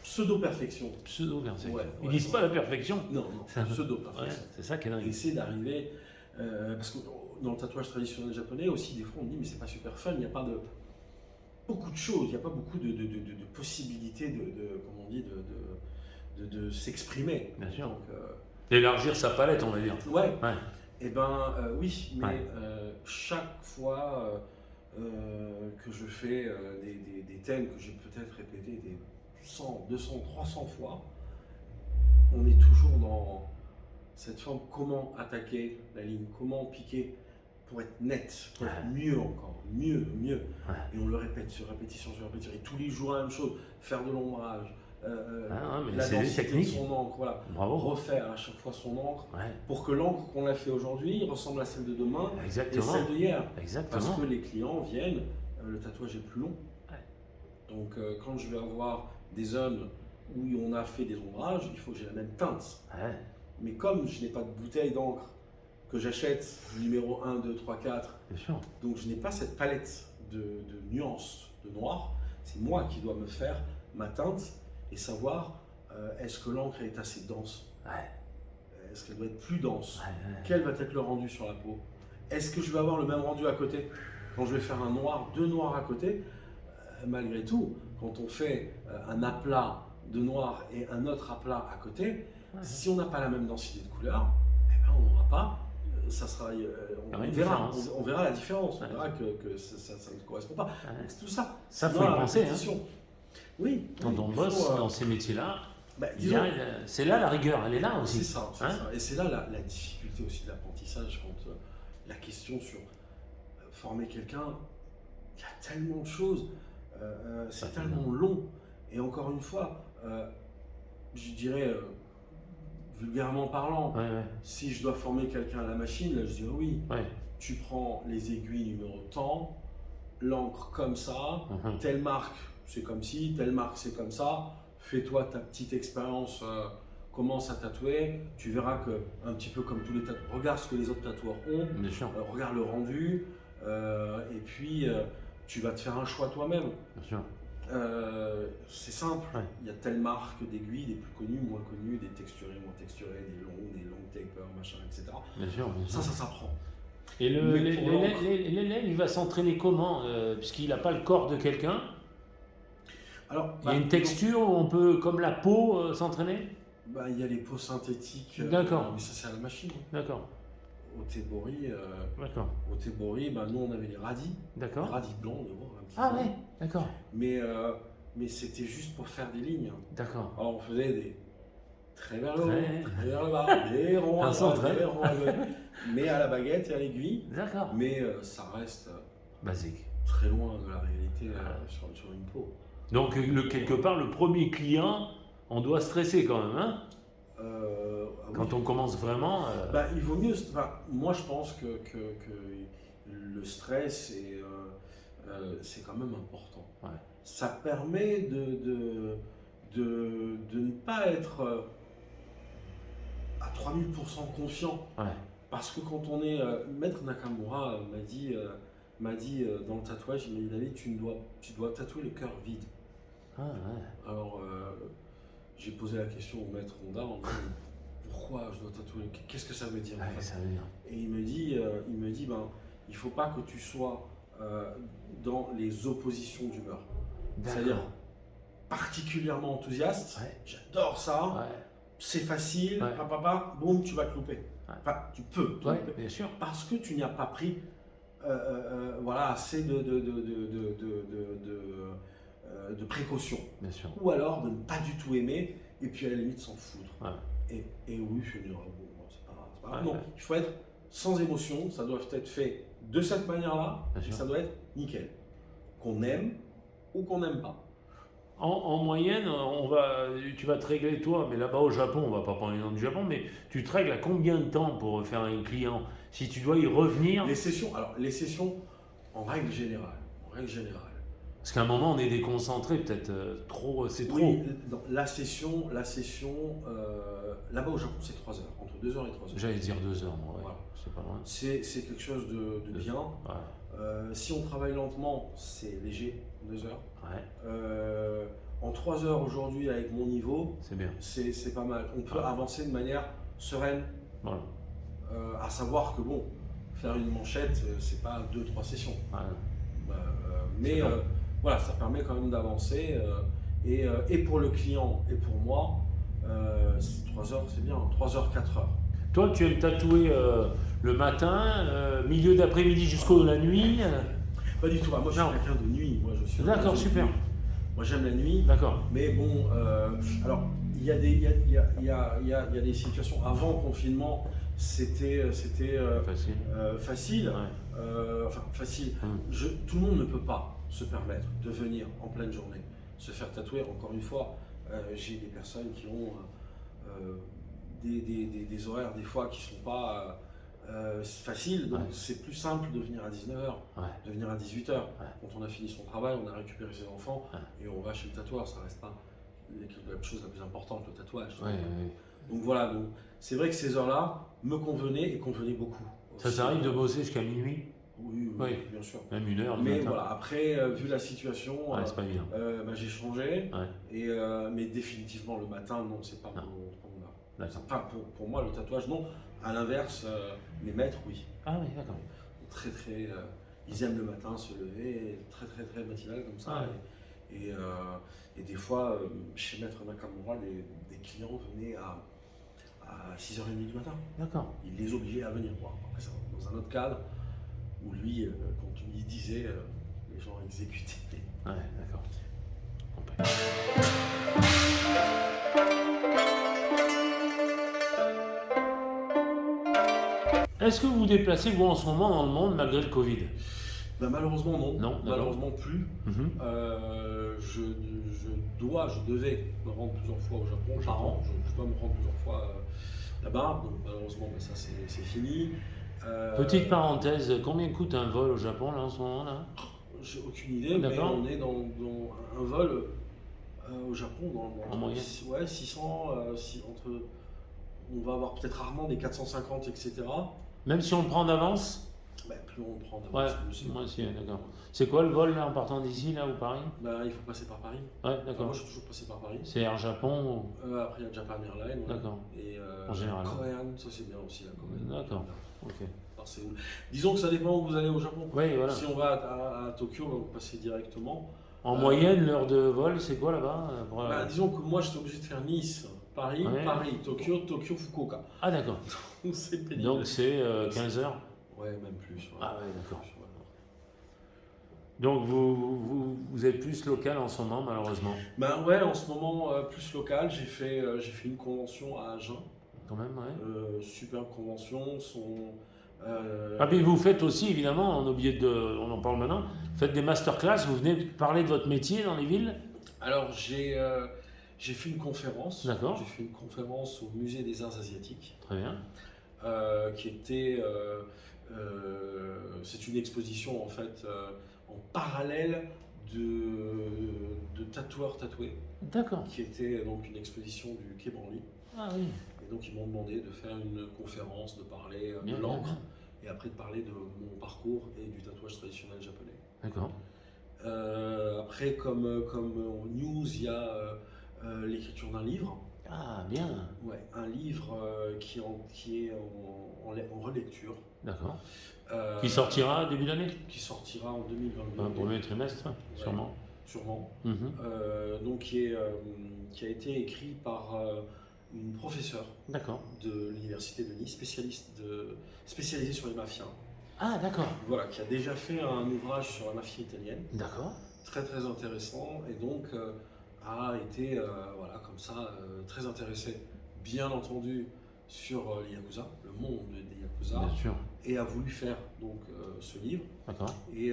Speaker 3: pseudo-perfection.
Speaker 2: Pseudo-perfection. Ils
Speaker 3: Ouais,
Speaker 2: disent pas la perfection.
Speaker 3: Non, pseudo-perfection.
Speaker 2: Ouais, c'est ça qui est dingue.
Speaker 3: Essayer d'arriver, parce que dans le tatouage traditionnel japonais aussi, des fois on dit mais c'est pas super fun, il n'y a pas beaucoup de choses, il n'y a pas beaucoup de possibilités comme on dit, de s'exprimer.
Speaker 2: Bien sûr.
Speaker 3: Donc,
Speaker 2: d'élargir sa palette, on va dire.
Speaker 3: Ouais. Et oui, mais chaque fois que je fais des thèmes que j'ai peut-être répétés des 100, 200, 300 fois, on est toujours dans cette forme, comment attaquer la ligne, comment piquer pour être net, pour être mieux encore, mieux. Et on le répète sur répétition. Et tous les jours la même chose, faire de l'ombrage, la densité de son encre, voilà.
Speaker 2: Bravo.
Speaker 3: Refaire à chaque fois son encre pour que l'encre qu'on a fait aujourd'hui ressemble à celle de demain et celle d'hier. Parce que les clients viennent, le tatouage est plus long. Donc quand je vais avoir des zones où on a fait des ombrages, il faut que j'ai la même teinte. Mais comme je n'ai pas de bouteille d'encre que j'achète numéro 1, 2, 3, 4, donc je n'ai pas cette palette de nuances de noir, c'est moi qui dois me faire ma teinte et savoir est-ce que l'encre est assez dense, est-ce qu'elle doit être plus dense, quel va être le rendu sur la peau, est-ce que je vais avoir le même rendu à côté quand je vais faire un noir, deux noirs à côté, malgré tout, quand on fait un aplat de noir et un autre aplat à côté, si on n'a pas la même densité de couleur, on n'aura pas, ça sera, on verra la différence, on verra que ça ne correspond pas. Donc c'est tout ça.
Speaker 2: Ça faut y penser.
Speaker 3: Oui.
Speaker 2: Quand on bosse dans ces métiers-là, c'est là la rigueur, elle est là aussi.
Speaker 3: C'est ça. Et c'est là la difficulté aussi de l'apprentissage, quand la question sur former quelqu'un, il y a tellement de choses, c'est tellement long. Et encore une fois, je dirais, vulgairement parlant, si je dois former quelqu'un à la machine, là je dirais oui, tu prends les aiguilles numéro tant, l'encre comme ça, telle marque c'est comme ci, telle marque c'est comme ça, fais-toi ta petite expérience, commence à tatouer, tu verras que, un petit peu comme tous les tatoueurs, regarde ce que les autres tatoueurs ont, regarde le rendu, et puis tu vas te faire un choix toi-même. C'est simple.
Speaker 2: Ouais.
Speaker 3: Il y a telle marque d'aiguilles, des plus connues, moins connues, des texturées, moins texturées, des longs tapers, machin, etc.
Speaker 2: Bien sûr, bien sûr.
Speaker 3: Ça s'apprend.
Speaker 2: Et
Speaker 3: Mais pour l'encre-
Speaker 2: l'élève, il va s'entraîner comment puisqu'il n'a pas le corps de quelqu'un.
Speaker 3: Alors,
Speaker 2: Il y a une texture où on peut, comme la peau, s'entraîner.
Speaker 3: il y a les peaux synthétiques.
Speaker 2: D'accord.
Speaker 3: Mais ça, c'est à la machine.
Speaker 2: D'accord,
Speaker 3: Au Tebori,
Speaker 2: d'accord,
Speaker 3: nous, on avait les radis.
Speaker 2: d'accord.
Speaker 3: Radis blancs, de gros, un petit
Speaker 2: Ah
Speaker 3: peu.
Speaker 2: ouais, d'accord,
Speaker 3: Mais c'était juste pour faire des lignes.
Speaker 2: d'accord.
Speaker 3: Alors, on faisait des très vers le haut,
Speaker 2: Très-
Speaker 3: très vers le bas, des ronds à
Speaker 2: Un
Speaker 3: droite,
Speaker 2: centre,
Speaker 3: des ronds à gauche. Mais à la baguette et à l'aiguille.
Speaker 2: D'accord.
Speaker 3: Mais ça reste
Speaker 2: Basique.
Speaker 3: très loin de la réalité sur une peau.
Speaker 2: Donc, quelque part, le premier client, on doit stresser quand même, hein.
Speaker 3: Ah oui.
Speaker 2: Quand on commence vraiment.
Speaker 3: Il vaut mieux. Moi, je pense que le stress, c'est quand même important.
Speaker 2: Ouais.
Speaker 3: Ça permet de ne pas être à 3000% confiant.
Speaker 2: Ouais.
Speaker 3: Parce que quand on est. Maître Nakamura m'a dit dans le tatouage, il m'a dit David, tu dois tatouer le cœur vide.
Speaker 2: Ah, ouais.
Speaker 3: Alors, j'ai posé la question au maître Honda en disant pourquoi je dois tatouer, qu'est-ce que ça veut dire en
Speaker 2: Ouais,
Speaker 3: fait.
Speaker 2: ça veut dire.
Speaker 3: Et il me dit il faut pas que tu sois dans les oppositions d'humeur. C'est-à-dire
Speaker 2: D'accord.
Speaker 3: particulièrement enthousiaste,
Speaker 2: Ouais.
Speaker 3: j'adore ça,
Speaker 2: Ouais,
Speaker 3: c'est facile,
Speaker 2: Ouais.
Speaker 3: boum, tu vas te louper.
Speaker 2: Ouais.
Speaker 3: Enfin, tu peux te
Speaker 2: ouais,
Speaker 3: louper.
Speaker 2: bien sûr.
Speaker 3: Parce que tu n'y as pas pris assez de précautions.
Speaker 2: Bien sûr.
Speaker 3: Ou alors de ne pas du tout aimer et puis à la limite s'en foutre.
Speaker 2: Ouais.
Speaker 3: Et oui, je vais dire, bon, c'est pas grave, c'est pas grave.
Speaker 2: Ouais,
Speaker 3: Non,
Speaker 2: ouais.
Speaker 3: il faut être sans émotion, ça doit être fait de cette manière-là,
Speaker 2: Bien
Speaker 3: et
Speaker 2: sûr.
Speaker 3: ça doit être nickel. Qu'on aime ou qu'on n'aime pas.
Speaker 2: En moyenne, tu vas te régler toi, mais là-bas au Japon, on va pas prendre l'exemple du Japon, mais tu te règles à combien de temps pour faire un client? Si tu dois y revenir,
Speaker 3: Les sessions, en règle générale,
Speaker 2: parce qu'à un moment on est déconcentré, peut-être trop, c'est trop.
Speaker 3: oui, la session, là-bas au Japon, c'est 3 heures, entre 2 heures et 3 heures.
Speaker 2: J'allais dire 2 heures, moi, ouais.
Speaker 3: Voilà.
Speaker 2: C'est pas loin.
Speaker 3: C'est quelque chose de bien.
Speaker 2: Ouais,
Speaker 3: Si on travaille lentement, c'est léger, 2 heures.
Speaker 2: ouais,
Speaker 3: En 3 heures aujourd'hui, avec mon niveau,
Speaker 2: c'est bien.
Speaker 3: c'est pas mal. On peut
Speaker 2: Ouais.
Speaker 3: avancer de manière sereine,
Speaker 2: Voilà.
Speaker 3: à savoir que bon, faire une manchette, c'est pas 2-3 sessions.
Speaker 2: Ouais.
Speaker 3: Mais
Speaker 2: C'est long.
Speaker 3: voilà, ça permet quand même d'avancer. Et pour le client et pour moi, 3 heures, c'est bien. 3 heures, 4 heures.
Speaker 2: Toi, tu aimes tatouer le matin, milieu d'après-midi jusqu'à la nuit.
Speaker 3: Pas du tout. Moi, je suis
Speaker 2: Non.
Speaker 3: quelqu'un de nuit. Moi, je suis un
Speaker 2: D'accord,
Speaker 3: oiseau de
Speaker 2: super.
Speaker 3: nuit. Moi, j'aime la nuit.
Speaker 2: D'accord.
Speaker 3: Mais bon, alors il y a des situations. Avant le confinement, c'était
Speaker 2: Facile.
Speaker 3: facile.
Speaker 2: Ouais.
Speaker 3: Enfin, facile.
Speaker 2: Hum.
Speaker 3: Tout le monde ne peut pas se permettre de venir en pleine journée se faire tatouer. Encore une fois, j'ai des personnes qui ont des horaires des fois qui sont pas faciles. Donc
Speaker 2: Ouais.
Speaker 3: c'est plus simple de venir à 19h,
Speaker 2: Ouais.
Speaker 3: de venir à 18h.
Speaker 2: Ouais.
Speaker 3: Quand on a fini son travail, on a récupéré ses enfants
Speaker 2: Ouais.
Speaker 3: et on va chez le tatoueur. Ça reste pas la chose la plus importante, le tatouage.
Speaker 2: Ouais, ouais.
Speaker 3: Donc voilà, donc c'est vrai que ces heures-là me convenaient et convenaient beaucoup.
Speaker 2: Ça
Speaker 3: Aussi,
Speaker 2: t'arrive de bosser jusqu'à minuit?
Speaker 3: Oui,
Speaker 2: Oui.
Speaker 3: bien sûr.
Speaker 2: Même 1 heure le
Speaker 3: Mais
Speaker 2: matin?
Speaker 3: voilà, après, vu la situation,
Speaker 2: Ouais, c'est pas évident.
Speaker 3: j'ai changé.
Speaker 2: Ouais.
Speaker 3: Mais définitivement, le matin, non, c'est pas
Speaker 2: Non.
Speaker 3: mon art.
Speaker 2: D'accord.
Speaker 3: Enfin, pour moi, le tatouage, non. À l'inverse, mes maîtres, oui.
Speaker 2: Ah oui, d'accord.
Speaker 3: Très, très. Ils aiment le matin se lever, très, très, très matinal comme ça.
Speaker 2: Ah
Speaker 3: Et des fois, chez Maître Nakamura, des clients venaient à 6h30 du matin.
Speaker 2: D'accord.
Speaker 3: Il les obligeait à venir. Bon, après, c'est dans un autre cadre où lui, quand tu lui disais, les gens exécutaient.
Speaker 2: Ouais, d'accord. Compris. Est-ce que vous vous déplacez, vous, en ce moment, dans le monde, malgré le Covid?
Speaker 3: Malheureusement, non.
Speaker 2: Non, d'accord.
Speaker 3: Malheureusement, plus.
Speaker 2: Mhm.
Speaker 3: Je devais me rendre plusieurs fois au Japon par an. Je dois me rendre plusieurs fois là-bas. Donc, malheureusement, ça, c'est fini.
Speaker 2: Petite parenthèse, combien coûte un vol au Japon, là, en ce moment, là?
Speaker 3: J'ai aucune idée, mais
Speaker 2: D'accord.
Speaker 3: on est dans un vol au Japon
Speaker 2: En moyenne.
Speaker 3: Ouais, 600, on va avoir peut-être rarement des 450, etc.
Speaker 2: Même si on le prend d'avance?
Speaker 3: bah, plus on prend
Speaker 2: Ouais,
Speaker 3: d'avance, mieux c'est.
Speaker 2: moi aussi, d'accord. C'est quoi le vol là en partant d'ici, là, ou Paris?
Speaker 3: Bah, il faut passer par Paris.
Speaker 2: Ouais,
Speaker 3: Enfin,
Speaker 2: d'accord.
Speaker 3: moi, je suis toujours passé par Paris.
Speaker 2: C'est Air Japon
Speaker 3: Après, il y a Japan Airlines. Ouais.
Speaker 2: D'accord.
Speaker 3: Et
Speaker 2: En général.
Speaker 3: Korean, ça c'est bien aussi, la Korean.
Speaker 2: D'accord. Ok.
Speaker 3: Alors, disons que ça dépend où vous allez au Japon.
Speaker 2: Oui, voilà.
Speaker 3: Si on va à Tokyo, bah, vous passez directement.
Speaker 2: En moyenne, l'heure de vol, c'est quoi là-bas
Speaker 3: Bah, disons que moi, j'étais obligé de faire Nice, Paris,
Speaker 2: Ouais.
Speaker 3: Paris, Tokyo, Tokyo, Fukuoka.
Speaker 2: Ah, d'accord.
Speaker 3: C'est pénible.
Speaker 2: Donc c'est 15 heures.
Speaker 3: Ouais, même plus. Ouais.
Speaker 2: Ah, ouais, d'accord.
Speaker 3: Plus, ouais.
Speaker 2: Donc vous êtes plus local en ce moment, malheureusement.
Speaker 3: Ben ouais, en ce moment, plus local, j'ai fait une convention à Agen.
Speaker 2: Quand même, ouais.
Speaker 3: Superbe convention.
Speaker 2: Ah, puis vous faites aussi, évidemment, on en parle maintenant, vous faites des masterclass, vous venez parler de votre métier dans les villes.
Speaker 3: Alors, j'ai fait une conférence.
Speaker 2: D'accord.
Speaker 3: J'ai fait une conférence au Musée des Arts Asiatiques,
Speaker 2: Très bien.
Speaker 3: qui était... c'est une exposition, en fait, en parallèle de tatoueurs tatoués,
Speaker 2: D'accord.
Speaker 3: qui était donc une exposition du Quai Branly.
Speaker 2: Ah oui.
Speaker 3: Et donc, ils m'ont demandé de faire une conférence, de parler
Speaker 2: Bien,
Speaker 3: de l'encre,
Speaker 2: bien.
Speaker 3: et après de parler de mon parcours et du tatouage traditionnel japonais.
Speaker 2: D'accord.
Speaker 3: Après, comme news, il y a l'écriture d'un livre.
Speaker 2: Ah, bien.
Speaker 3: Ouais, un livre qui est en relecture.
Speaker 2: D'accord.
Speaker 3: Euh,
Speaker 2: Qui sortira début d'année?
Speaker 3: Qui sortira en 2022.
Speaker 2: Un premier trimestre, sûrement.
Speaker 3: Sûrement.
Speaker 2: Mhm.
Speaker 3: Donc, qui a été écrit par une professeure
Speaker 2: D'accord.
Speaker 3: de l'université de Nice, spécialisée sur les mafias.
Speaker 2: Ah, d'accord.
Speaker 3: Voilà, qui a déjà fait un ouvrage sur la mafia italienne,
Speaker 2: D'accord.
Speaker 3: très très intéressant, et donc a été, voilà, comme ça, très intéressé, bien entendu, sur les Yakuza, le monde des Yakuza,
Speaker 2: Bien sûr.
Speaker 3: et a voulu faire donc ce livre.
Speaker 2: D'accord.
Speaker 3: Et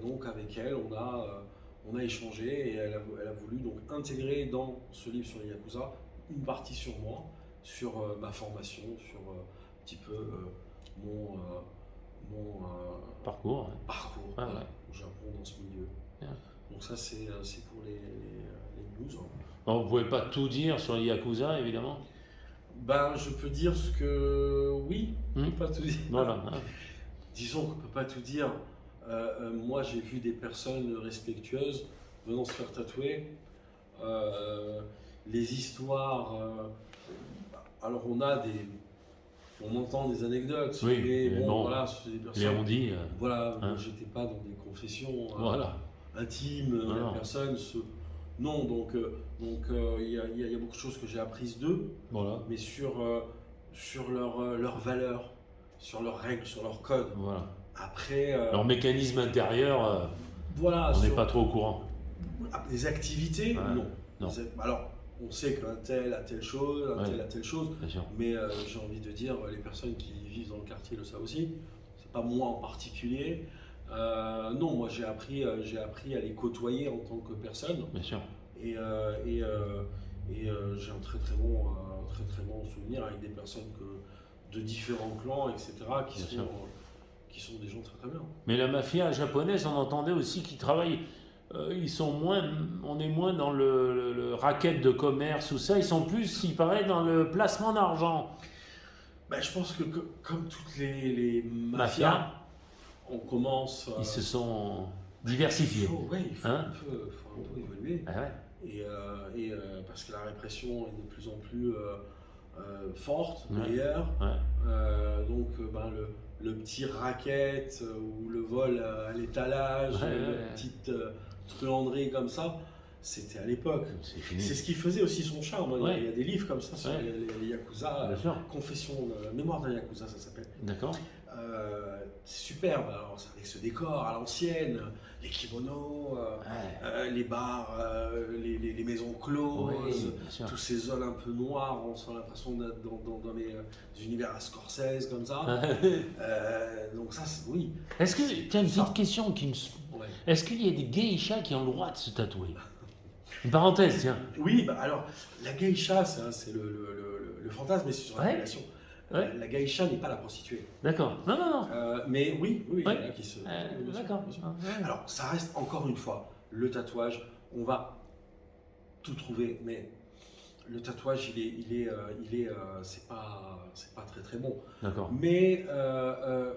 Speaker 3: donc avec elle, on a échangé, et elle a voulu donc intégrer dans ce livre sur les Yakuza une partie sur moi, sur ma formation, sur un petit peu mon
Speaker 2: Parcours. Ouais.
Speaker 3: parcours
Speaker 2: Ah,
Speaker 3: voilà,
Speaker 2: ouais.
Speaker 3: au Japon dans ce milieu.
Speaker 2: Bien.
Speaker 3: Donc ça c'est pour les news. Hein.
Speaker 2: Bon, vous pouvez pas tout dire sur les Yakuza, évidemment.
Speaker 3: Ben, je peux dire ce que... Oui, on
Speaker 2: Hmm.
Speaker 3: peut pas tout dire.
Speaker 2: Voilà. Ah.
Speaker 3: Disons qu'on peut pas tout dire. Moi, j'ai vu des personnes respectueuses venant se faire tatouer. Les histoires... alors, on entend des anecdotes.
Speaker 2: Oui,
Speaker 3: mais
Speaker 2: mais
Speaker 3: bon,
Speaker 2: bon,
Speaker 3: voilà, c'est des personnes...
Speaker 2: Les on-dit.
Speaker 3: Voilà,
Speaker 2: Hein.
Speaker 3: j'étais pas dans des confessions
Speaker 2: Voilà.
Speaker 3: intimes.
Speaker 2: Non,
Speaker 3: La
Speaker 2: non.
Speaker 3: personne se... Non, donc il y a beaucoup de choses que j'ai apprises d'eux.
Speaker 2: Voilà.
Speaker 3: Mais sur leurs valeurs, sur leurs règles, sur leurs codes.
Speaker 2: Voilà.
Speaker 3: Après,
Speaker 2: Leur mécanisme intérieur,
Speaker 3: voilà,
Speaker 2: on n'est
Speaker 3: sur
Speaker 2: pas trop au courant.
Speaker 3: les activités,
Speaker 2: Ouais,
Speaker 3: non.
Speaker 2: non.
Speaker 3: Alors, on sait qu'un tel a telle chose, un
Speaker 2: Ouais.
Speaker 3: tel a telle chose,
Speaker 2: Bien sûr.
Speaker 3: mais j'ai envie de dire, les personnes qui vivent dans le quartier le savent aussi. C'est pas moi en particulier. Non, moi j'ai appris à les côtoyer en tant que personne.
Speaker 2: Bien sûr.
Speaker 3: Et j'ai un très très bon souvenir avec des personnes de différents clans, etc.,
Speaker 2: Bien
Speaker 3: qui sont des gens très très bien.
Speaker 2: Mais la mafia japonaise, on entendait aussi qu'ils travaillent. Ils sont moins, on est moins dans le racket de commerce ou ça. Ils sont plus, il paraît, dans le placement d'argent.
Speaker 3: Ben, je pense que comme toutes les mafias, on commence.
Speaker 2: Ils se sont diversifiés.
Speaker 3: Il faut
Speaker 2: Hein?
Speaker 3: faut un peu évoluer.
Speaker 2: Ah ouais.
Speaker 3: Et parce que la répression est de plus en plus forte,
Speaker 2: Ouais.
Speaker 3: meilleure.
Speaker 2: Ouais.
Speaker 3: Donc ben, le petit racket ou le vol à l'étalage,
Speaker 2: Ouais,
Speaker 3: la
Speaker 2: ouais.
Speaker 3: petite truanderie comme ça, c'était à l'époque.
Speaker 2: C'est fini.
Speaker 3: C'est ce qui faisait aussi son charme. Hein.
Speaker 2: Ouais.
Speaker 3: Il y a des livres comme ça sur
Speaker 2: Ouais.
Speaker 3: les Yakuza.
Speaker 2: Bien sûr.
Speaker 3: Confession, mémoire d'un Yakuza, ça s'appelle.
Speaker 2: D'accord.
Speaker 3: C'est superbe. Alors, c'est avec ce décor à l'ancienne, les kimonos,
Speaker 2: Ouais.
Speaker 3: les bars, les maisons closes,
Speaker 2: Oui, bien sûr.
Speaker 3: tous ces zones un peu noires. On sent l'impression d'être dans les univers à Scorsese comme ça. Donc ça, oui.
Speaker 2: Est-ce que, tiens, une
Speaker 3: Ça.
Speaker 2: petite question qui me...
Speaker 3: Ouais.
Speaker 2: Est-ce qu'il y a des geishas qui ont le droit de se tatouer? Une parenthèse, tiens.
Speaker 3: Oui, bah alors, la geisha, c'est le fantasme, mais c'est sur la
Speaker 2: Ouais.
Speaker 3: relation.
Speaker 2: Ouais.
Speaker 3: La geisha n'est pas la prostituée.
Speaker 2: D'accord. Non, non, non.
Speaker 3: Mais oui, il y en
Speaker 2: Ouais.
Speaker 3: a qui se... bien sûr,
Speaker 2: D'accord.
Speaker 3: bien sûr.
Speaker 2: Ah, ouais.
Speaker 3: Alors, ça reste encore une fois le tatouage. On va tout trouver, mais le tatouage, c'est pas très très bon.
Speaker 2: D'accord.
Speaker 3: Mais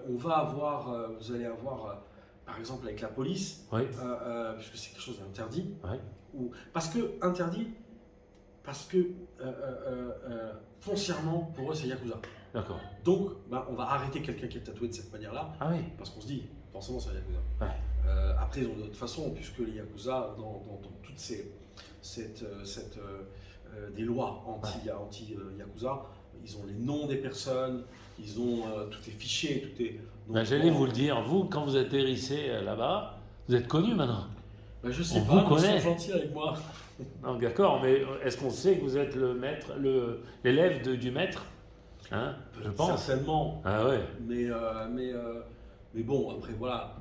Speaker 3: vous allez avoir, par exemple avec la police,
Speaker 2: Oui.
Speaker 3: puisque c'est quelque chose d'interdit,
Speaker 2: Oui.
Speaker 3: parce que foncièrement, pour eux, c'est Yakuza.
Speaker 2: D'accord.
Speaker 3: Donc, on va arrêter quelqu'un qui est tatoué de cette manière-là,
Speaker 2: Ah oui.
Speaker 3: parce qu'on se dit, forcément, c'est un Yakuza.
Speaker 2: Ouais.
Speaker 3: Après, ils ont d'autres façons, puisque les Yakuza, dans toutes des lois anti-Yakuza, ils ont les noms des personnes, ils ont tout est fiché, tout est... Donc,
Speaker 2: J'allais vous le dire, vous, quand vous atterrissez là-bas, vous êtes connu maintenant.
Speaker 3: Je sais
Speaker 2: On
Speaker 3: pas,
Speaker 2: vous connaît.
Speaker 3: ils sont gentils avec moi.
Speaker 2: Non, d'accord, mais est-ce qu'on sait que vous êtes le maître, l'élève du maître, hein? Je pense.
Speaker 3: Certainement.
Speaker 2: Ah ouais.
Speaker 3: Mais bon, après voilà,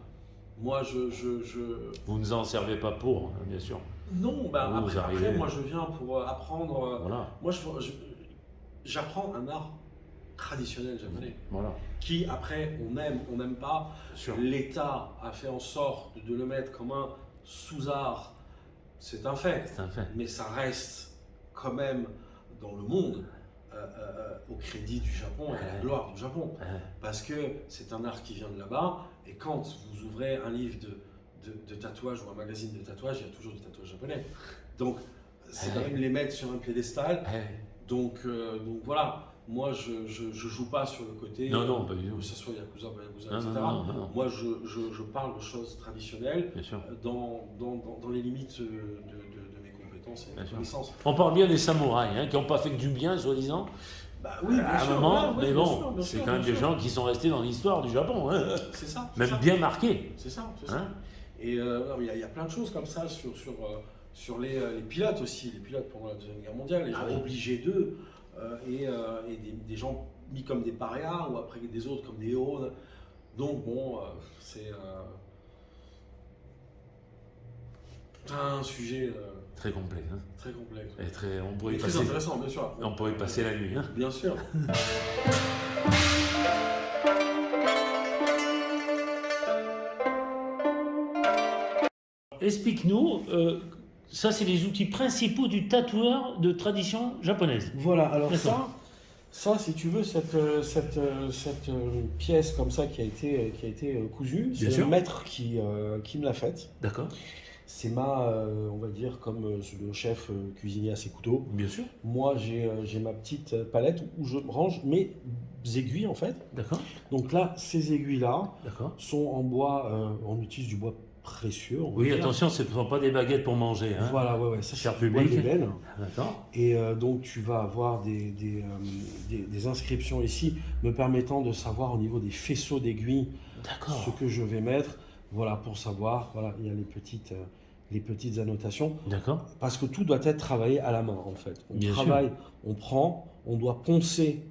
Speaker 3: moi
Speaker 2: Vous ne nous en servez pas pour, hein, bien sûr.
Speaker 3: Non, après moi je viens pour apprendre.
Speaker 2: Voilà.
Speaker 3: Moi j'apprends un art traditionnel japonais.
Speaker 2: Voilà.
Speaker 3: Qui après on n'aime pas. L'État a fait en sorte de le mettre comme un sous-art. C'est un fait.
Speaker 2: C'est un fait.
Speaker 3: Mais ça reste quand même dans le monde au crédit du Japon et à la gloire du Japon. Parce que c'est un art qui vient de là-bas. Et quand vous ouvrez un livre de tatouage ou un magazine de tatouage, il y a toujours du tatouage japonais. Donc, c'est quand même les mettre sur un piédestal. Donc voilà. Moi, je joue pas sur le côté
Speaker 2: non, pas du tout.
Speaker 3: que ce soit Yakuza, pas Yakuza,
Speaker 2: non,
Speaker 3: etc.
Speaker 2: non.
Speaker 3: Moi, je parle de choses traditionnelles dans les limites de mes compétences et de mes connaissances.
Speaker 2: On parle bien des samouraïs, qui n'ont pas fait que du bien, soi-disant.
Speaker 3: Oui,
Speaker 2: à un moment, mais bon, c'est quand même des gens qui sont restés dans l'histoire du Japon. Hein.
Speaker 3: C'est ça.
Speaker 2: Même bien marqués.
Speaker 3: C'est ça. Et il y a plein de choses comme ça sur les pilotes aussi, les pilotes pendant la Deuxième Guerre mondiale, les gens obligés d'eux. Et des gens mis comme des parias ou après des autres comme des héros. Donc bon, c'est un sujet
Speaker 2: très complexe. Hein.
Speaker 3: Très complexe.
Speaker 2: Et on pourrait
Speaker 3: très intéressant, bien sûr.
Speaker 2: On pourrait passer la nuit. Hein.
Speaker 3: Bien sûr.
Speaker 2: Explique-nous. Ça, c'est les outils principaux du tatoueur de tradition japonaise.
Speaker 3: Voilà, alors ça, si tu veux, cette pièce comme ça qui a été cousue, c'est le maître qui me l'a faite.
Speaker 2: D'accord.
Speaker 3: C'est on va dire, comme le chef cuisinier à ses couteaux.
Speaker 2: Bien sûr.
Speaker 3: Moi, j'ai ma petite palette où je range mes aiguilles, en fait.
Speaker 2: D'accord.
Speaker 3: Donc là, ces aiguilles-là sont en bois, on utilise du bois précieux.
Speaker 2: Oui, attention, ce ne sont pas des baguettes pour manger. Hein.
Speaker 3: Voilà, ouais, ça
Speaker 2: c'est du bois d'ébène.
Speaker 3: D'accord. Et donc, tu vas avoir des inscriptions ici me permettant de savoir au niveau des faisceaux d'aiguilles ce que je vais mettre. Voilà, pour savoir, voilà, il y a les petites annotations.
Speaker 2: D'accord.
Speaker 3: Parce que tout doit être travaillé à la main, en fait. On doit poncer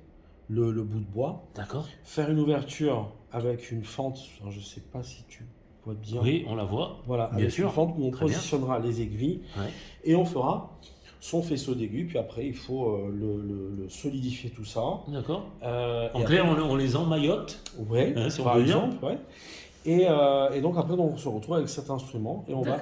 Speaker 3: le bout de bois.
Speaker 2: D'accord.
Speaker 3: Faire une ouverture avec une fente, alors je ne sais pas si tu vois bien.
Speaker 2: Oui, on la voit.
Speaker 3: Voilà, bien sûr. Une fente où on positionnera les aiguilles et on fera son faisceau d'aiguilles. Puis après, il faut le solidifier tout ça.
Speaker 2: D'accord. En clair, on les emmaillote.
Speaker 3: Oui, si par exemple. Ouais. Et donc après, on se retrouve avec cet instrument et on va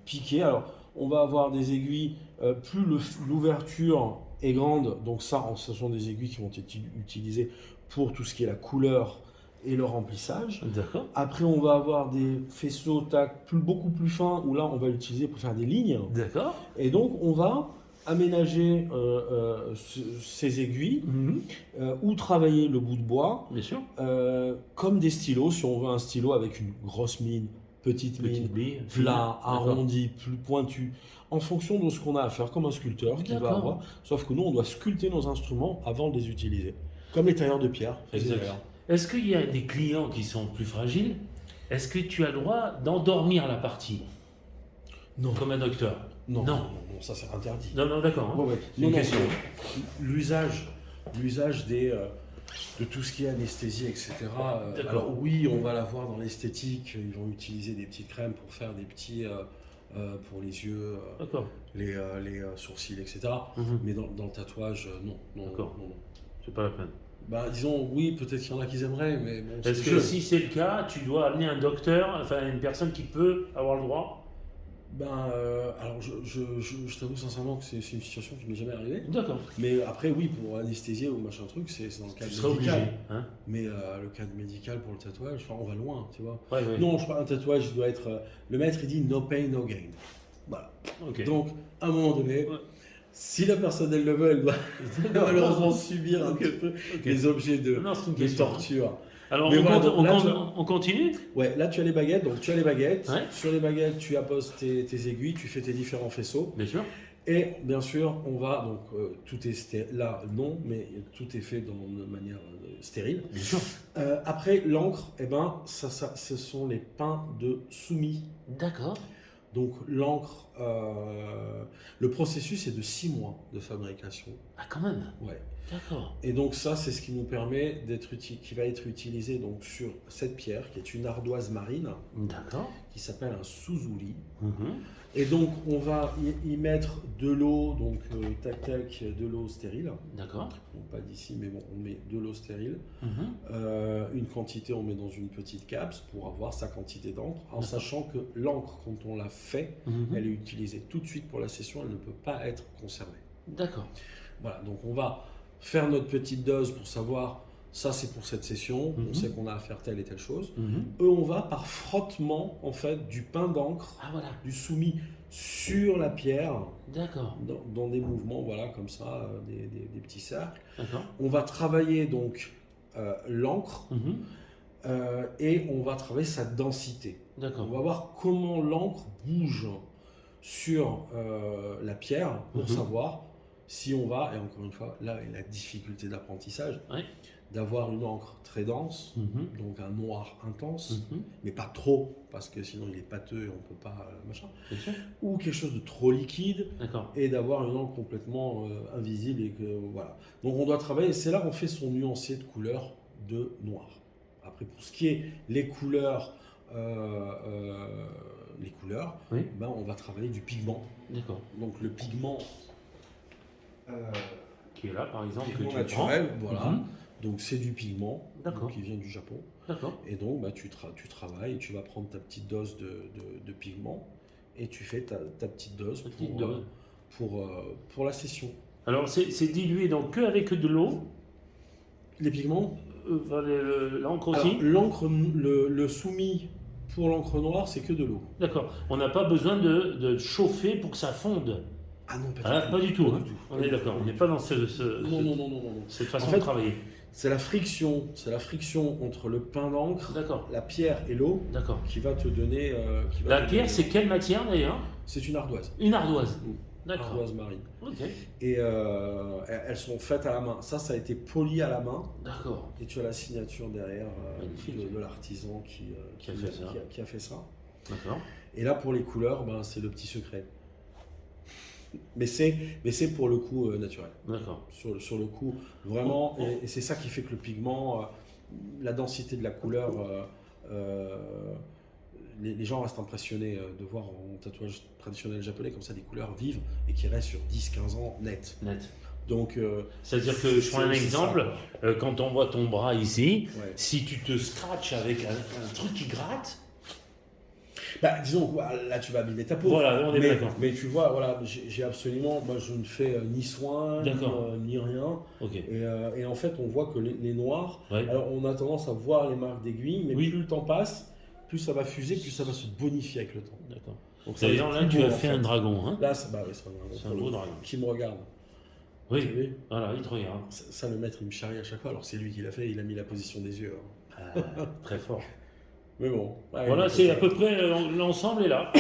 Speaker 3: piquer. Alors, on va avoir des aiguilles, plus l'ouverture est grande, donc ça, ce sont des aiguilles qui vont être utilisées pour tout ce qui est la couleur et le remplissage.
Speaker 2: D'accord.
Speaker 3: Après, on va avoir des faisceaux beaucoup plus fins, où là, on va l'utiliser pour faire des lignes.
Speaker 2: D'accord.
Speaker 3: Et donc, on va aménager ces aiguilles ou travailler le bout de bois.
Speaker 2: Bien sûr.
Speaker 3: Comme des stylos, si on veut un stylo avec une grosse mine, petite mine, plat, arrondi, plus pointu, en fonction de ce qu'on a à faire, comme un sculpteur qui va avoir. Sauf que nous, on doit sculpter nos instruments avant de les utiliser, comme les tailleurs de pierre.
Speaker 2: Exact. Est-ce qu'il y a des clients qui sont plus fragiles? Est-ce que tu as le droit d'endormir la partie?
Speaker 3: Non.
Speaker 2: Comme un docteur?
Speaker 3: Non, ça c'est interdit.
Speaker 2: Non, d'accord. Hein.
Speaker 3: Ouais.
Speaker 2: C'est une question.
Speaker 3: L'usage de tout ce qui est anesthésie, etc. Alors oui, on va l'avoir dans l'esthétique. Ils vont utiliser des petites crèmes pour faire des petits pour les yeux, les sourcils, etc. Mais dans le tatouage, non.
Speaker 2: C'est pas la peine.
Speaker 3: Disons, oui, peut-être qu'il y en a qui aimeraient, mais bon.
Speaker 2: Est-ce que si c'est le cas, tu dois amener un docteur, enfin une personne qui peut avoir le droit?
Speaker 3: Alors je t'avoue sincèrement que c'est une situation qui m'est jamais arrivée.
Speaker 2: D'accord.
Speaker 3: Mais après, oui, pour anesthésier ou machin truc, c'est dans le
Speaker 2: Tu
Speaker 3: cadre
Speaker 2: seras
Speaker 3: médical.
Speaker 2: obligé. Hein?
Speaker 3: Mais le cadre médical pour le tatouage, enfin, on va loin, tu vois.
Speaker 2: Ouais, ouais.
Speaker 3: Non, je parle d'un tatouage, il doit être. Le maître, il dit no pain, no gain. Voilà.
Speaker 2: Ok.
Speaker 3: Donc, à un moment donné,
Speaker 2: Ouais.
Speaker 3: si la personne, elle le veut, elle doit malheureusement subir un
Speaker 2: Ok.
Speaker 3: petit peu
Speaker 2: Ok.
Speaker 3: les objets
Speaker 2: Non, c'est une
Speaker 3: de
Speaker 2: question.
Speaker 3: torture.
Speaker 2: Alors,
Speaker 3: Mais
Speaker 2: on,
Speaker 3: voilà, donc là,
Speaker 2: on continue?
Speaker 3: Ouais, là, tu as les baguettes. Donc, tu as les baguettes.
Speaker 2: Ouais.
Speaker 3: Sur les baguettes, tu apposes tes aiguilles, tu fais tes différents faisceaux.
Speaker 2: Bien sûr.
Speaker 3: Et bien sûr, on va, donc tout est là, non, mais tout est fait de manière stérile.
Speaker 2: Bien sûr.
Speaker 3: Après, l'encre, eh ben, ce sont les pains de soumis.
Speaker 2: D'accord.
Speaker 3: Donc l'encre, le processus est de 6 mois de fabrication.
Speaker 2: Ah, quand même.
Speaker 3: Ouais.
Speaker 2: D'accord.
Speaker 3: Et donc ça, c'est ce qui nous permet qui va être utilisé donc sur cette pierre, qui est une ardoise marine,
Speaker 2: D'accord.
Speaker 3: qui s'appelle un souzouli.
Speaker 2: Mhm.
Speaker 3: Et donc, on va y mettre de l'eau, donc tac tac, de l'eau stérile.
Speaker 2: D'accord.
Speaker 3: Bon, pas d'ici, mais bon, on met de l'eau stérile.
Speaker 2: Mhm.
Speaker 3: Une quantité, on met dans une petite capse pour avoir sa quantité d'encre, en
Speaker 2: D'accord.
Speaker 3: sachant que l'encre, quand on la fait,
Speaker 2: Mhm.
Speaker 3: elle est utilisée tout de suite pour la session, elle ne peut pas être conservée.
Speaker 2: D'accord.
Speaker 3: Voilà, donc on va faire notre petite dose pour savoir, ça c'est pour cette session,
Speaker 2: Mhm.
Speaker 3: on sait qu'on a à faire telle et telle chose.
Speaker 2: Mhm.
Speaker 3: Eux, on va par frottement, en fait, du pain d'encre,
Speaker 2: Ah, voilà.
Speaker 3: du soumis sur la pierre,
Speaker 2: D'accord.
Speaker 3: dans des mouvements, voilà, comme ça, des petits cercles.
Speaker 2: D'accord.
Speaker 3: On va travailler donc l'encre
Speaker 2: Mhm.
Speaker 3: et on va travailler sa densité. On
Speaker 2: D'accord.
Speaker 3: va voir comment l'encre bouge sur la pierre pour
Speaker 2: Mhm.
Speaker 3: savoir si on va, et encore une fois, là est la difficulté d'apprentissage,
Speaker 2: Ouais.
Speaker 3: d'avoir une encre très dense,
Speaker 2: Mhm.
Speaker 3: donc un noir intense,
Speaker 2: Mhm.
Speaker 3: mais pas trop, parce que sinon il est pâteux et on peut pas, machin,
Speaker 2: Bien sûr.
Speaker 3: ou quelque chose de trop liquide,
Speaker 2: D'accord.
Speaker 3: et d'avoir une encre complètement invisible, et que voilà. Donc on doit travailler, c'est là qu'on fait son nuancier de couleur de noir. Après, pour ce qui est les couleurs,
Speaker 2: Oui.
Speaker 3: ben, on va travailler du pigment.
Speaker 2: D'accord.
Speaker 3: Donc le pigment,
Speaker 2: Qui est là, par exemple, que
Speaker 3: pigment
Speaker 2: tu
Speaker 3: naturel,
Speaker 2: prends.
Speaker 3: voilà.
Speaker 2: Mhm.
Speaker 3: Donc c'est du pigment
Speaker 2: D'accord.
Speaker 3: qui vient du Japon.
Speaker 2: D'accord.
Speaker 3: Et donc bah, tu travailles, tu vas prendre ta petite dose de pigment et tu fais ta petite dose
Speaker 2: Petite dose.
Speaker 3: pour la session.
Speaker 2: Alors, c'est dilué donc que avec de l'eau,
Speaker 3: Les pigments,
Speaker 2: enfin, l'encre
Speaker 3: alors,
Speaker 2: aussi.
Speaker 3: l'encre, le soumis pour l'encre noire, c'est que de l'eau.
Speaker 2: D'accord. On n'a pas besoin de chauffer pour que ça fonde.
Speaker 3: Ah non,
Speaker 2: Ah, pas du tout.
Speaker 3: Pas
Speaker 2: Hein.
Speaker 3: du tout.
Speaker 2: On est d'accord. On n'est pas dans
Speaker 3: Non.
Speaker 2: cette façon
Speaker 3: En fait,
Speaker 2: de travailler.
Speaker 3: C'est la friction entre le pain d'encre,
Speaker 2: D'accord.
Speaker 3: la pierre et l'eau
Speaker 2: D'accord.
Speaker 3: qui va te donner.
Speaker 2: La pierre, c'est quelle matière d'ailleurs?
Speaker 3: C'est une ardoise.
Speaker 2: Une ardoise.
Speaker 3: Mm.
Speaker 2: D'accord.
Speaker 3: Ardoise marine.
Speaker 2: Ok.
Speaker 3: Et elles sont faites à la main. Ça a été poli à la main.
Speaker 2: D'accord.
Speaker 3: Et tu as la signature derrière
Speaker 2: Magnifique.
Speaker 3: de l'artisan qui a fait ça.
Speaker 2: D'accord.
Speaker 3: Et là, pour les couleurs, ben, c'est le petit secret. Mais c'est pour le coup naturel.
Speaker 2: D'accord.
Speaker 3: Sur le coup, vraiment. Et c'est ça qui fait que le pigment, la densité de la couleur, les gens restent impressionnés de voir en tatouage traditionnel japonais comme ça des couleurs vives et qui restent sur 10-15 ans net.
Speaker 2: Net.
Speaker 3: Donc,
Speaker 2: C'est-à-dire que je prends un
Speaker 3: c'est
Speaker 2: exemple.
Speaker 3: ça,
Speaker 2: Quand on voit ton bras ici,
Speaker 3: ouais.
Speaker 2: si tu te scratches avec un truc qui gratte,
Speaker 3: Bah, disons, là tu vas abîmer ta peau.
Speaker 2: voilà, on est d'accord.
Speaker 3: Mais tu vois, voilà, j'ai absolument, moi je ne fais ni soin,
Speaker 2: D'accord.
Speaker 3: ni rien.
Speaker 2: Ok.
Speaker 3: Et en fait, on voit que les noirs,
Speaker 2: Ouais.
Speaker 3: alors on a tendance à voir les marques d'aiguille, mais
Speaker 2: Oui.
Speaker 3: plus le temps passe, plus ça va fuser, plus ça va se bonifier avec le temps.
Speaker 2: D'accord.
Speaker 3: Donc, ça va
Speaker 2: D'ailleurs,
Speaker 3: être
Speaker 2: là,
Speaker 3: plus
Speaker 2: tu
Speaker 3: beau,
Speaker 2: as
Speaker 3: en
Speaker 2: fait un dragon, hein?
Speaker 3: Là, c'est un dragon.
Speaker 2: C'est un beau dragon.
Speaker 3: Qui me regarde.
Speaker 2: Oui.
Speaker 3: Tu vois,
Speaker 2: Voilà, il te regarde.
Speaker 3: ça, le maître, il me charrie à chaque fois. Alors c'est lui qui l'a fait, il a mis la position des yeux. Hein.
Speaker 2: Très fort.
Speaker 3: Mais bon. Ouais,
Speaker 2: Voilà,
Speaker 3: donc,
Speaker 2: c'est à peu près l'ensemble est là.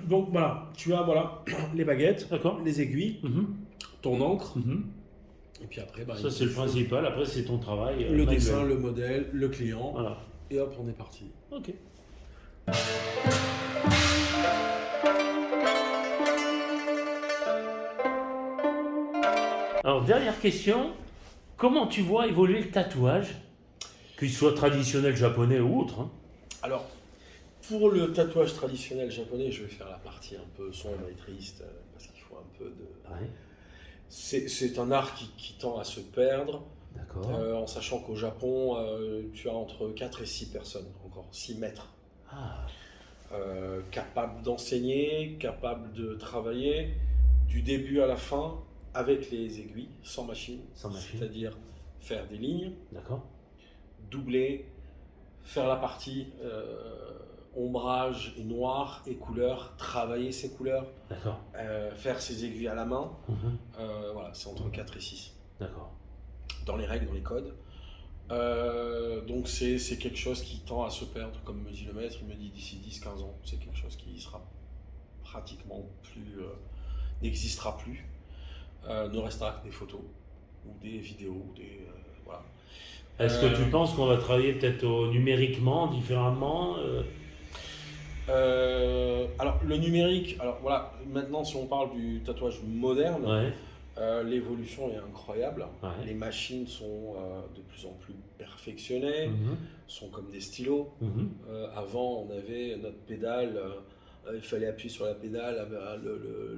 Speaker 3: Donc voilà, tu as voilà, les baguettes,
Speaker 2: D'accord.
Speaker 3: les aiguilles,
Speaker 2: Mhm.
Speaker 3: ton encre,
Speaker 2: Mhm.
Speaker 3: et puis après, bah,
Speaker 2: Ça, c'est le principal. Après, c'est ton travail.
Speaker 3: le
Speaker 2: manuel.
Speaker 3: dessin, le modèle, le client,
Speaker 2: Voilà.
Speaker 3: et hop, on est parti.
Speaker 2: Ok. Alors, dernière question. Comment tu vois évoluer le tatouage, qu'il soit traditionnel japonais ou autre, hein?
Speaker 3: Alors, pour le tatouage traditionnel japonais, je vais faire la partie un peu sombre et triste, parce qu'il faut un peu de...
Speaker 2: Ouais.
Speaker 3: C'est un art qui tend à se perdre,
Speaker 2: D'accord.
Speaker 3: en sachant qu'au Japon, tu as entre 4 et 6 personnes, encore 6 mètres.
Speaker 2: Ah,
Speaker 3: capable d'enseigner, capable de travailler du début à la fin avec les aiguilles, sans machine. C'est-à-dire faire des lignes,
Speaker 2: D'accord.
Speaker 3: doubler, faire la partie ombrage et noir et couleur, travailler ces couleurs,
Speaker 2: D'accord.
Speaker 3: faire ses aiguilles à la main.
Speaker 2: Mhm.
Speaker 3: Voilà, c'est entre 4 et 6
Speaker 2: D'accord.
Speaker 3: dans les règles, dans les codes. Donc c'est quelque chose qui tend à se perdre, comme me dit le maître, il me dit d'ici 10-15 ans, c'est quelque chose qui sera pratiquement plus, n'existera plus, ne restera que des photos, ou des vidéos, voilà.
Speaker 2: Est-ce que tu penses qu'on va travailler peut-être numériquement, différemment
Speaker 3: Alors le numérique, alors voilà, maintenant si on parle du tatouage moderne,
Speaker 2: Ouais.
Speaker 3: l'évolution est incroyable.
Speaker 2: Ouais.
Speaker 3: Les machines sont de plus en plus perfectionnées,
Speaker 2: Mhm.
Speaker 3: sont comme des stylos.
Speaker 2: Mhm.
Speaker 3: Avant, on avait notre pédale, il fallait appuyer sur la pédale,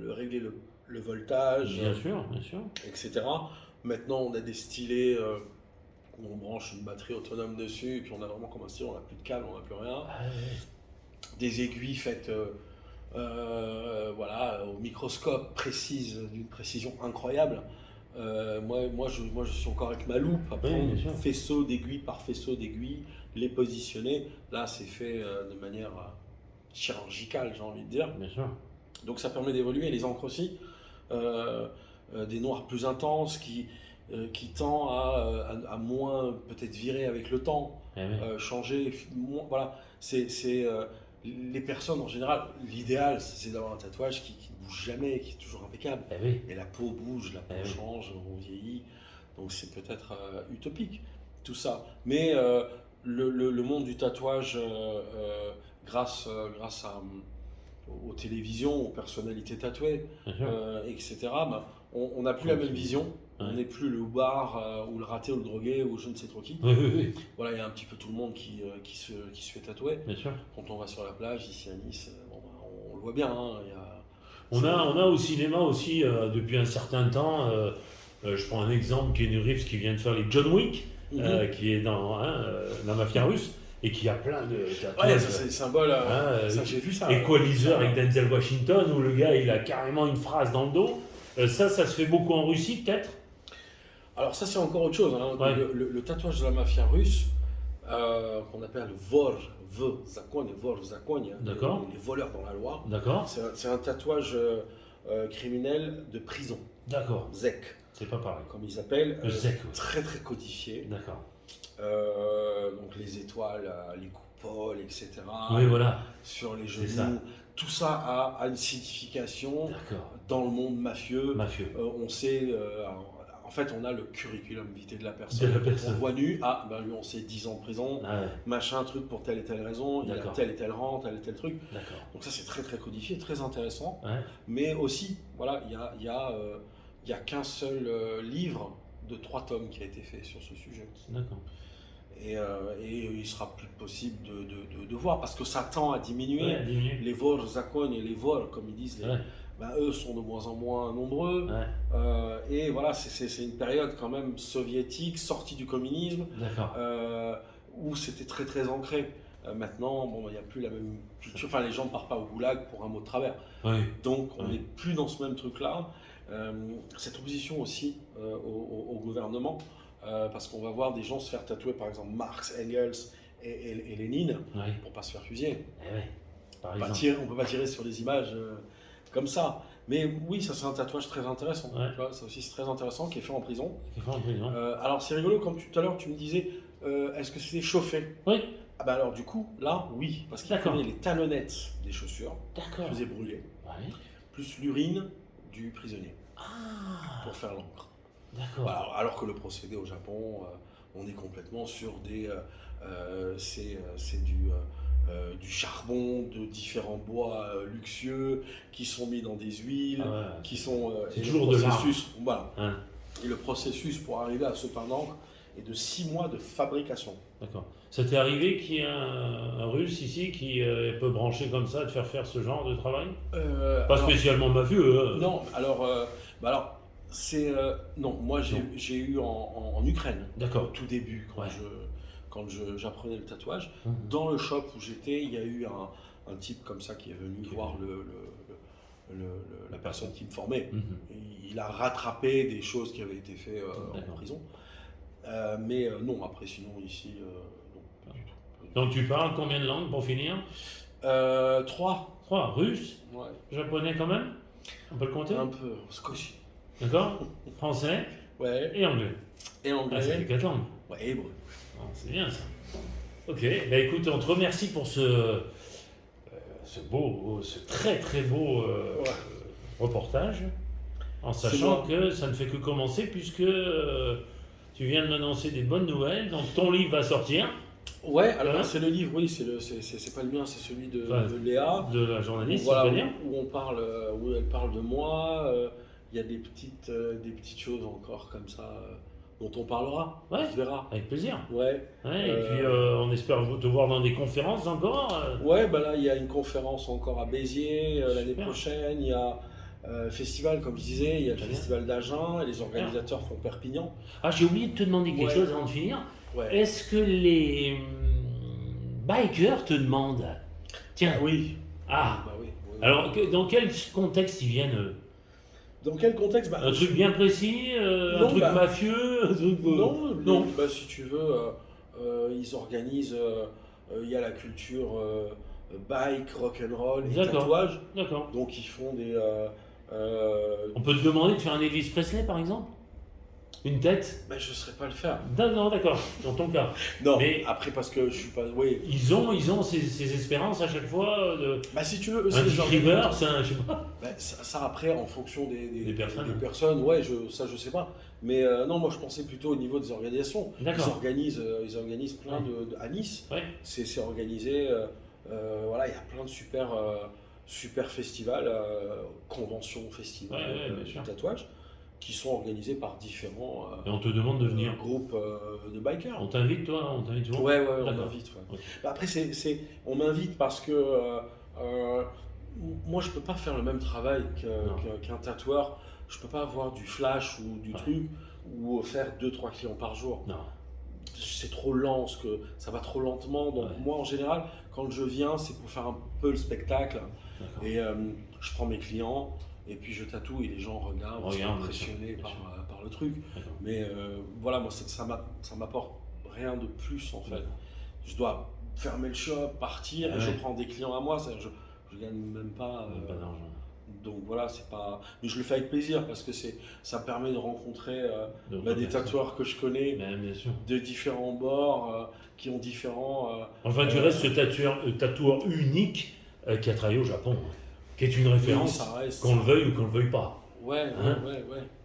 Speaker 3: régler le voltage,
Speaker 2: Bien sûr, bien sûr.
Speaker 3: etc. Maintenant, on a des stylets où on branche une batterie autonome dessus, et puis on a vraiment comme un stylo, on n'a plus de câble, on n'a plus rien.
Speaker 2: Ah, ouais.
Speaker 3: Des aiguilles faites voilà, au microscope, précises, d'une précision incroyable. Moi, je suis encore avec ma loupe, à prendre
Speaker 2: bien sûr.
Speaker 3: faisceau d'aiguille par faisceau d'aiguille, les positionner. Là, c'est fait de manière chirurgicale, j'ai envie de dire.
Speaker 2: Bien sûr.
Speaker 3: Donc ça permet d'évoluer. Les encres aussi, des noirs plus intenses qui tend à moins peut-être virer avec le temps,
Speaker 2: Eh oui.
Speaker 3: changer. Voilà, les personnes en général, l'idéal c'est d'avoir un tatouage qui ne bouge jamais, qui est toujours impeccable.
Speaker 2: Eh oui.
Speaker 3: Mais la peau bouge, la peau
Speaker 2: Eh oui.
Speaker 3: change, on vieillit. Donc c'est peut-être utopique tout ça. Mais le monde du tatouage, grâce aux télévisions, aux personnalités tatouées,
Speaker 2: Bien sûr.
Speaker 3: etc., bah, on n'a plus la même vision.
Speaker 2: Ouais.
Speaker 3: On n'est plus le bar ou le raté ou le drogué ou je ne sais trop qui.
Speaker 2: Oui, oui, oui.
Speaker 3: Voilà, il y a un petit peu tout le monde qui se fait tatouer.
Speaker 2: Bien sûr.
Speaker 3: Quand on va sur la plage, ici à Nice, bon, bah, on le voit bien. Hein,
Speaker 2: On a au cinéma aussi, depuis un certain temps, je prends un exemple, Keanu Reeves qui vient de faire les John Wick, qui est dans la mafia russe, et qui a plein de tatouages.
Speaker 3: Ouais, ça c'est le symbole. Ça, j'ai vu ça.
Speaker 2: Equalizer avec Denzel Washington, où le gars il a carrément une phrase dans le dos. Ça se fait beaucoup en Russie, peut-être.
Speaker 3: Alors ça c'est encore autre chose. Hein.
Speaker 2: Ouais.
Speaker 3: Le tatouage de la mafia russe, qu'on appelle vor zakonie, hein,
Speaker 2: D'accord.
Speaker 3: les voleurs dans la loi.
Speaker 2: D'accord.
Speaker 3: C'est un tatouage criminel de prison.
Speaker 2: D'accord.
Speaker 3: Zek,
Speaker 2: C'est pas pareil.
Speaker 3: comme ils appellent.
Speaker 2: Le zek, ouais.
Speaker 3: Très très codifié.
Speaker 2: D'accord.
Speaker 3: Donc les étoiles, les coupoles, etc.
Speaker 2: Oui, voilà.
Speaker 3: Sur les
Speaker 2: C'est ça.
Speaker 3: genoux. Tout ça a une signification
Speaker 2: D'accord.
Speaker 3: dans le monde mafieux.
Speaker 2: Mafieux.
Speaker 3: On sait, en fait, on a le curriculum vitae de la personne.
Speaker 2: De la personne.
Speaker 3: On voit nu, ben lui on sait 10 ans de prison,
Speaker 2: Ah ouais.
Speaker 3: machin, truc pour telle et telle raison, il a
Speaker 2: D'accord.
Speaker 3: tel et tel rang, tel et tel truc.
Speaker 2: D'accord.
Speaker 3: Donc ça c'est très très codifié, très intéressant.
Speaker 2: Ouais.
Speaker 3: Mais aussi, voilà, il y a qu'un seul livre de 3 tomes qui a été fait sur ce sujet.
Speaker 2: D'accord.
Speaker 3: Et il sera plus possible de voir parce que ça tend à diminuer.
Speaker 2: Ouais, diminuer.
Speaker 3: Les vor zakonie et les vor, comme ils disent,
Speaker 2: Ouais.
Speaker 3: ben, eux sont de moins en moins nombreux.
Speaker 2: Ouais.
Speaker 3: Et voilà, c'est une période quand même soviétique, sortie du communisme,
Speaker 2: D'accord.
Speaker 3: où c'était très très ancré. Maintenant, bon, il n'y a plus la même culture. Enfin, les gens ne partent pas au goulag pour un mot de travers.
Speaker 2: Oui.
Speaker 3: Donc, on
Speaker 2: Oui.
Speaker 3: n'est plus dans ce même truc-là. Cette opposition aussi au gouvernement, parce qu'on va voir des gens se faire tatouer, par exemple, Marx, Engels et Lénine,
Speaker 2: Oui.
Speaker 3: pour pas se faire fusiller.
Speaker 2: Eh ouais. Par
Speaker 3: On
Speaker 2: exemple.
Speaker 3: ne peut pas tirer sur des images comme ça. Mais oui, ça c'est un tatouage très intéressant.
Speaker 2: Ouais.
Speaker 3: Tu vois, ça aussi c'est très intéressant, qui est fait en prison.
Speaker 2: Qui fait en prison.
Speaker 3: Alors c'est rigolo, comme tout à l'heure tu me disais, est-ce que c'était chauffé?
Speaker 2: Oui.
Speaker 3: Ah bah alors du coup, là, oui, parce qu'il
Speaker 2: D'accord.
Speaker 3: prenait les talonnettes des chaussures,
Speaker 2: D'accord.
Speaker 3: faisait brûler,
Speaker 2: Ouais.
Speaker 3: plus l'urine du prisonnier
Speaker 2: Ah.
Speaker 3: pour faire l'encre.
Speaker 2: D'accord.
Speaker 3: Voilà, alors que le procédé au Japon, on est complètement sur des... c'est du charbon, de différents bois luxueux qui sont mis dans des huiles,
Speaker 2: Ah ouais.
Speaker 3: qui sont...
Speaker 2: C'est
Speaker 3: et le
Speaker 2: toujours de l'art.
Speaker 3: processus, voilà.
Speaker 2: Hein.
Speaker 3: Et le processus pour arriver à ce pain d'encre est de 6 mois de fabrication.
Speaker 2: D'accord. Ça t'est arrivé qu'il y ait un Russe ici qui peut brancher comme ça, de faire ce genre de travail? Pas
Speaker 3: Alors,
Speaker 2: spécialement mafieux. Hein.
Speaker 3: non, alors c'est... non, moi j'ai eu en Ukraine,
Speaker 2: D'accord.
Speaker 3: au tout début,
Speaker 2: Ouais.
Speaker 3: quand j'apprenais le tatouage.
Speaker 2: Mhm.
Speaker 3: Dans le shop où j'étais, il y a eu un type comme ça qui est venu voir la personne qui me formait. Il a rattrapé des choses qui avaient été faites en prison. Mais non, après sinon ici, non.
Speaker 2: Donc tu parles combien de langues pour finir?
Speaker 3: 3.
Speaker 2: Russe?
Speaker 3: Ouais.
Speaker 2: Japonais quand même? On peut le compter?
Speaker 3: Un peu, scotch.
Speaker 2: D'accord? Français?
Speaker 3: Ouais.
Speaker 2: Et anglais?
Speaker 3: Et anglais.
Speaker 2: Ah, ça fait 4 langues.
Speaker 3: Ouais, hébreu.
Speaker 2: C'est bien ça. Ok, bah écoute, on te remercie pour ce très très beau reportage, en sachant que ça ne fait que commencer puisque tu viens de m'annoncer des bonnes nouvelles, donc ton livre va sortir.
Speaker 3: Ouais, alors c'est le livre, oui, c'est pas le mien, c'est celui de Léa.
Speaker 2: De la journaliste,
Speaker 3: voilà, où elle parle de moi, il y a des petites choses encore comme ça dont on parlera,
Speaker 2: ouais,
Speaker 3: on se verra.
Speaker 2: Avec plaisir.
Speaker 3: Ouais.
Speaker 2: Et puis on espère te voir dans des conférences encore.
Speaker 3: Ouais, bah là il y a une conférence encore à Béziers l'année prochaine, il y a festival, comme je disais, il y a le festival d'Agen, et les organisateurs font Perpignan.
Speaker 2: Ah, j'ai oublié de te demander quelque chose avant de finir.
Speaker 3: Ouais.
Speaker 2: Est-ce que les bikers te demandent? Tiens.
Speaker 3: Oui.
Speaker 2: Ah.
Speaker 3: Bah oui.
Speaker 2: Alors, dans quel contexte ils viennent
Speaker 3: Dans quel contexte?
Speaker 2: Un truc bien précis, un truc mafieux, un truc...
Speaker 3: Non. Bah, si tu veux, ils organisent. Il y a la culture bike, rock'n'roll et tatouage.
Speaker 2: D'accord.
Speaker 3: Donc ils font des.
Speaker 2: On peut te demander de faire un Elvis Presley par exemple? Une tête?
Speaker 3: Bah, je ne saurais pas le faire.
Speaker 2: Non, d'accord, dans ton cas.
Speaker 3: Non, mais après parce que je suis pas. Oui.
Speaker 2: Ils ont ces espérances à chaque fois de.
Speaker 3: Bah, si tu veux,
Speaker 2: un River, je sais pas.
Speaker 3: Bah, ça après, en fonction des
Speaker 2: personnes,
Speaker 3: ouais, ça je sais pas. Mais non, moi je pensais plutôt au niveau des organisations. Ils organisent plein à Nice.
Speaker 2: Ouais.
Speaker 3: C'est organisé. Voilà, il y a plein de super festivals, conventions, festivals de tatouage, qui sont organisés par différents
Speaker 2: et on te demande de venir.
Speaker 3: Groupes de bikers.
Speaker 2: On t'invite toi? On t'invite souvent?
Speaker 3: Ouais, on m'invite. Ouais. Okay. Bah, après, on m'invite parce que moi je peux pas faire le même travail qu'un tatoueur. Je peux pas avoir du flash ou du truc ou faire 2-3 clients par jour.
Speaker 2: Non.
Speaker 3: C'est trop lent, ça va trop lentement. Donc moi en général, quand je viens, c'est pour faire un peu le spectacle. Et je prends mes clients et puis je tatoue et les gens regardent, ils sont impressionnés par le truc. Mais voilà, moi ça m'apporte rien de plus en fait. Je dois fermer le shop, partir et je prends des clients à moi. Je gagne même pas
Speaker 2: d'argent.
Speaker 3: Donc voilà, c'est pas. Mais je le fais avec plaisir parce que ça permet de rencontrer des tatoueurs que je connais de différents bords, qui ont différents.
Speaker 2: Enfin, tu restes ce tatoueur unique qui a travaillé au Japon, qui est une référence, qu'on le veuille ou qu'on le veuille pas.
Speaker 3: Ouais.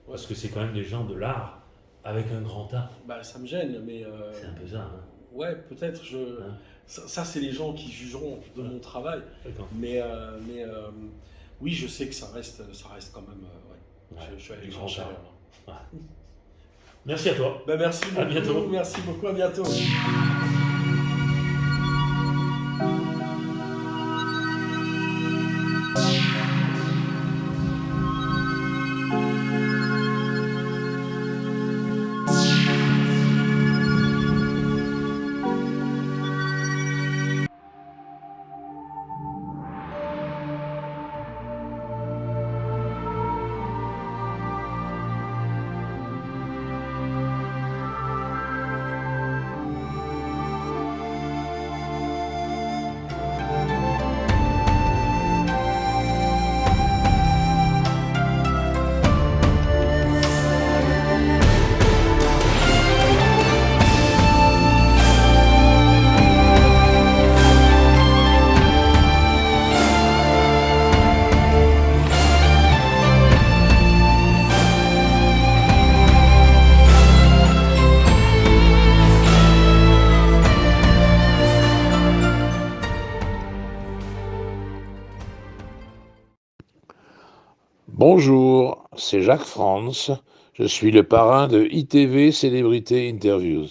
Speaker 2: Parce que c'est quand même des gens de l'art avec un grand art.
Speaker 3: Bah, ça me gêne, mais.
Speaker 2: C'est un peu ça.
Speaker 3: Ouais, peut-être. Ça, c'est les gens qui jugeront de mon travail. Mais oui, je sais que ça reste quand même. Je suis allé le chercher.
Speaker 2: Merci à toi.
Speaker 3: Bah, merci beaucoup.
Speaker 2: À bientôt.
Speaker 3: Merci beaucoup. À bientôt.
Speaker 1: Bonjour, c'est Jacques France, je suis le parrain de ITV Célébrité Interviews.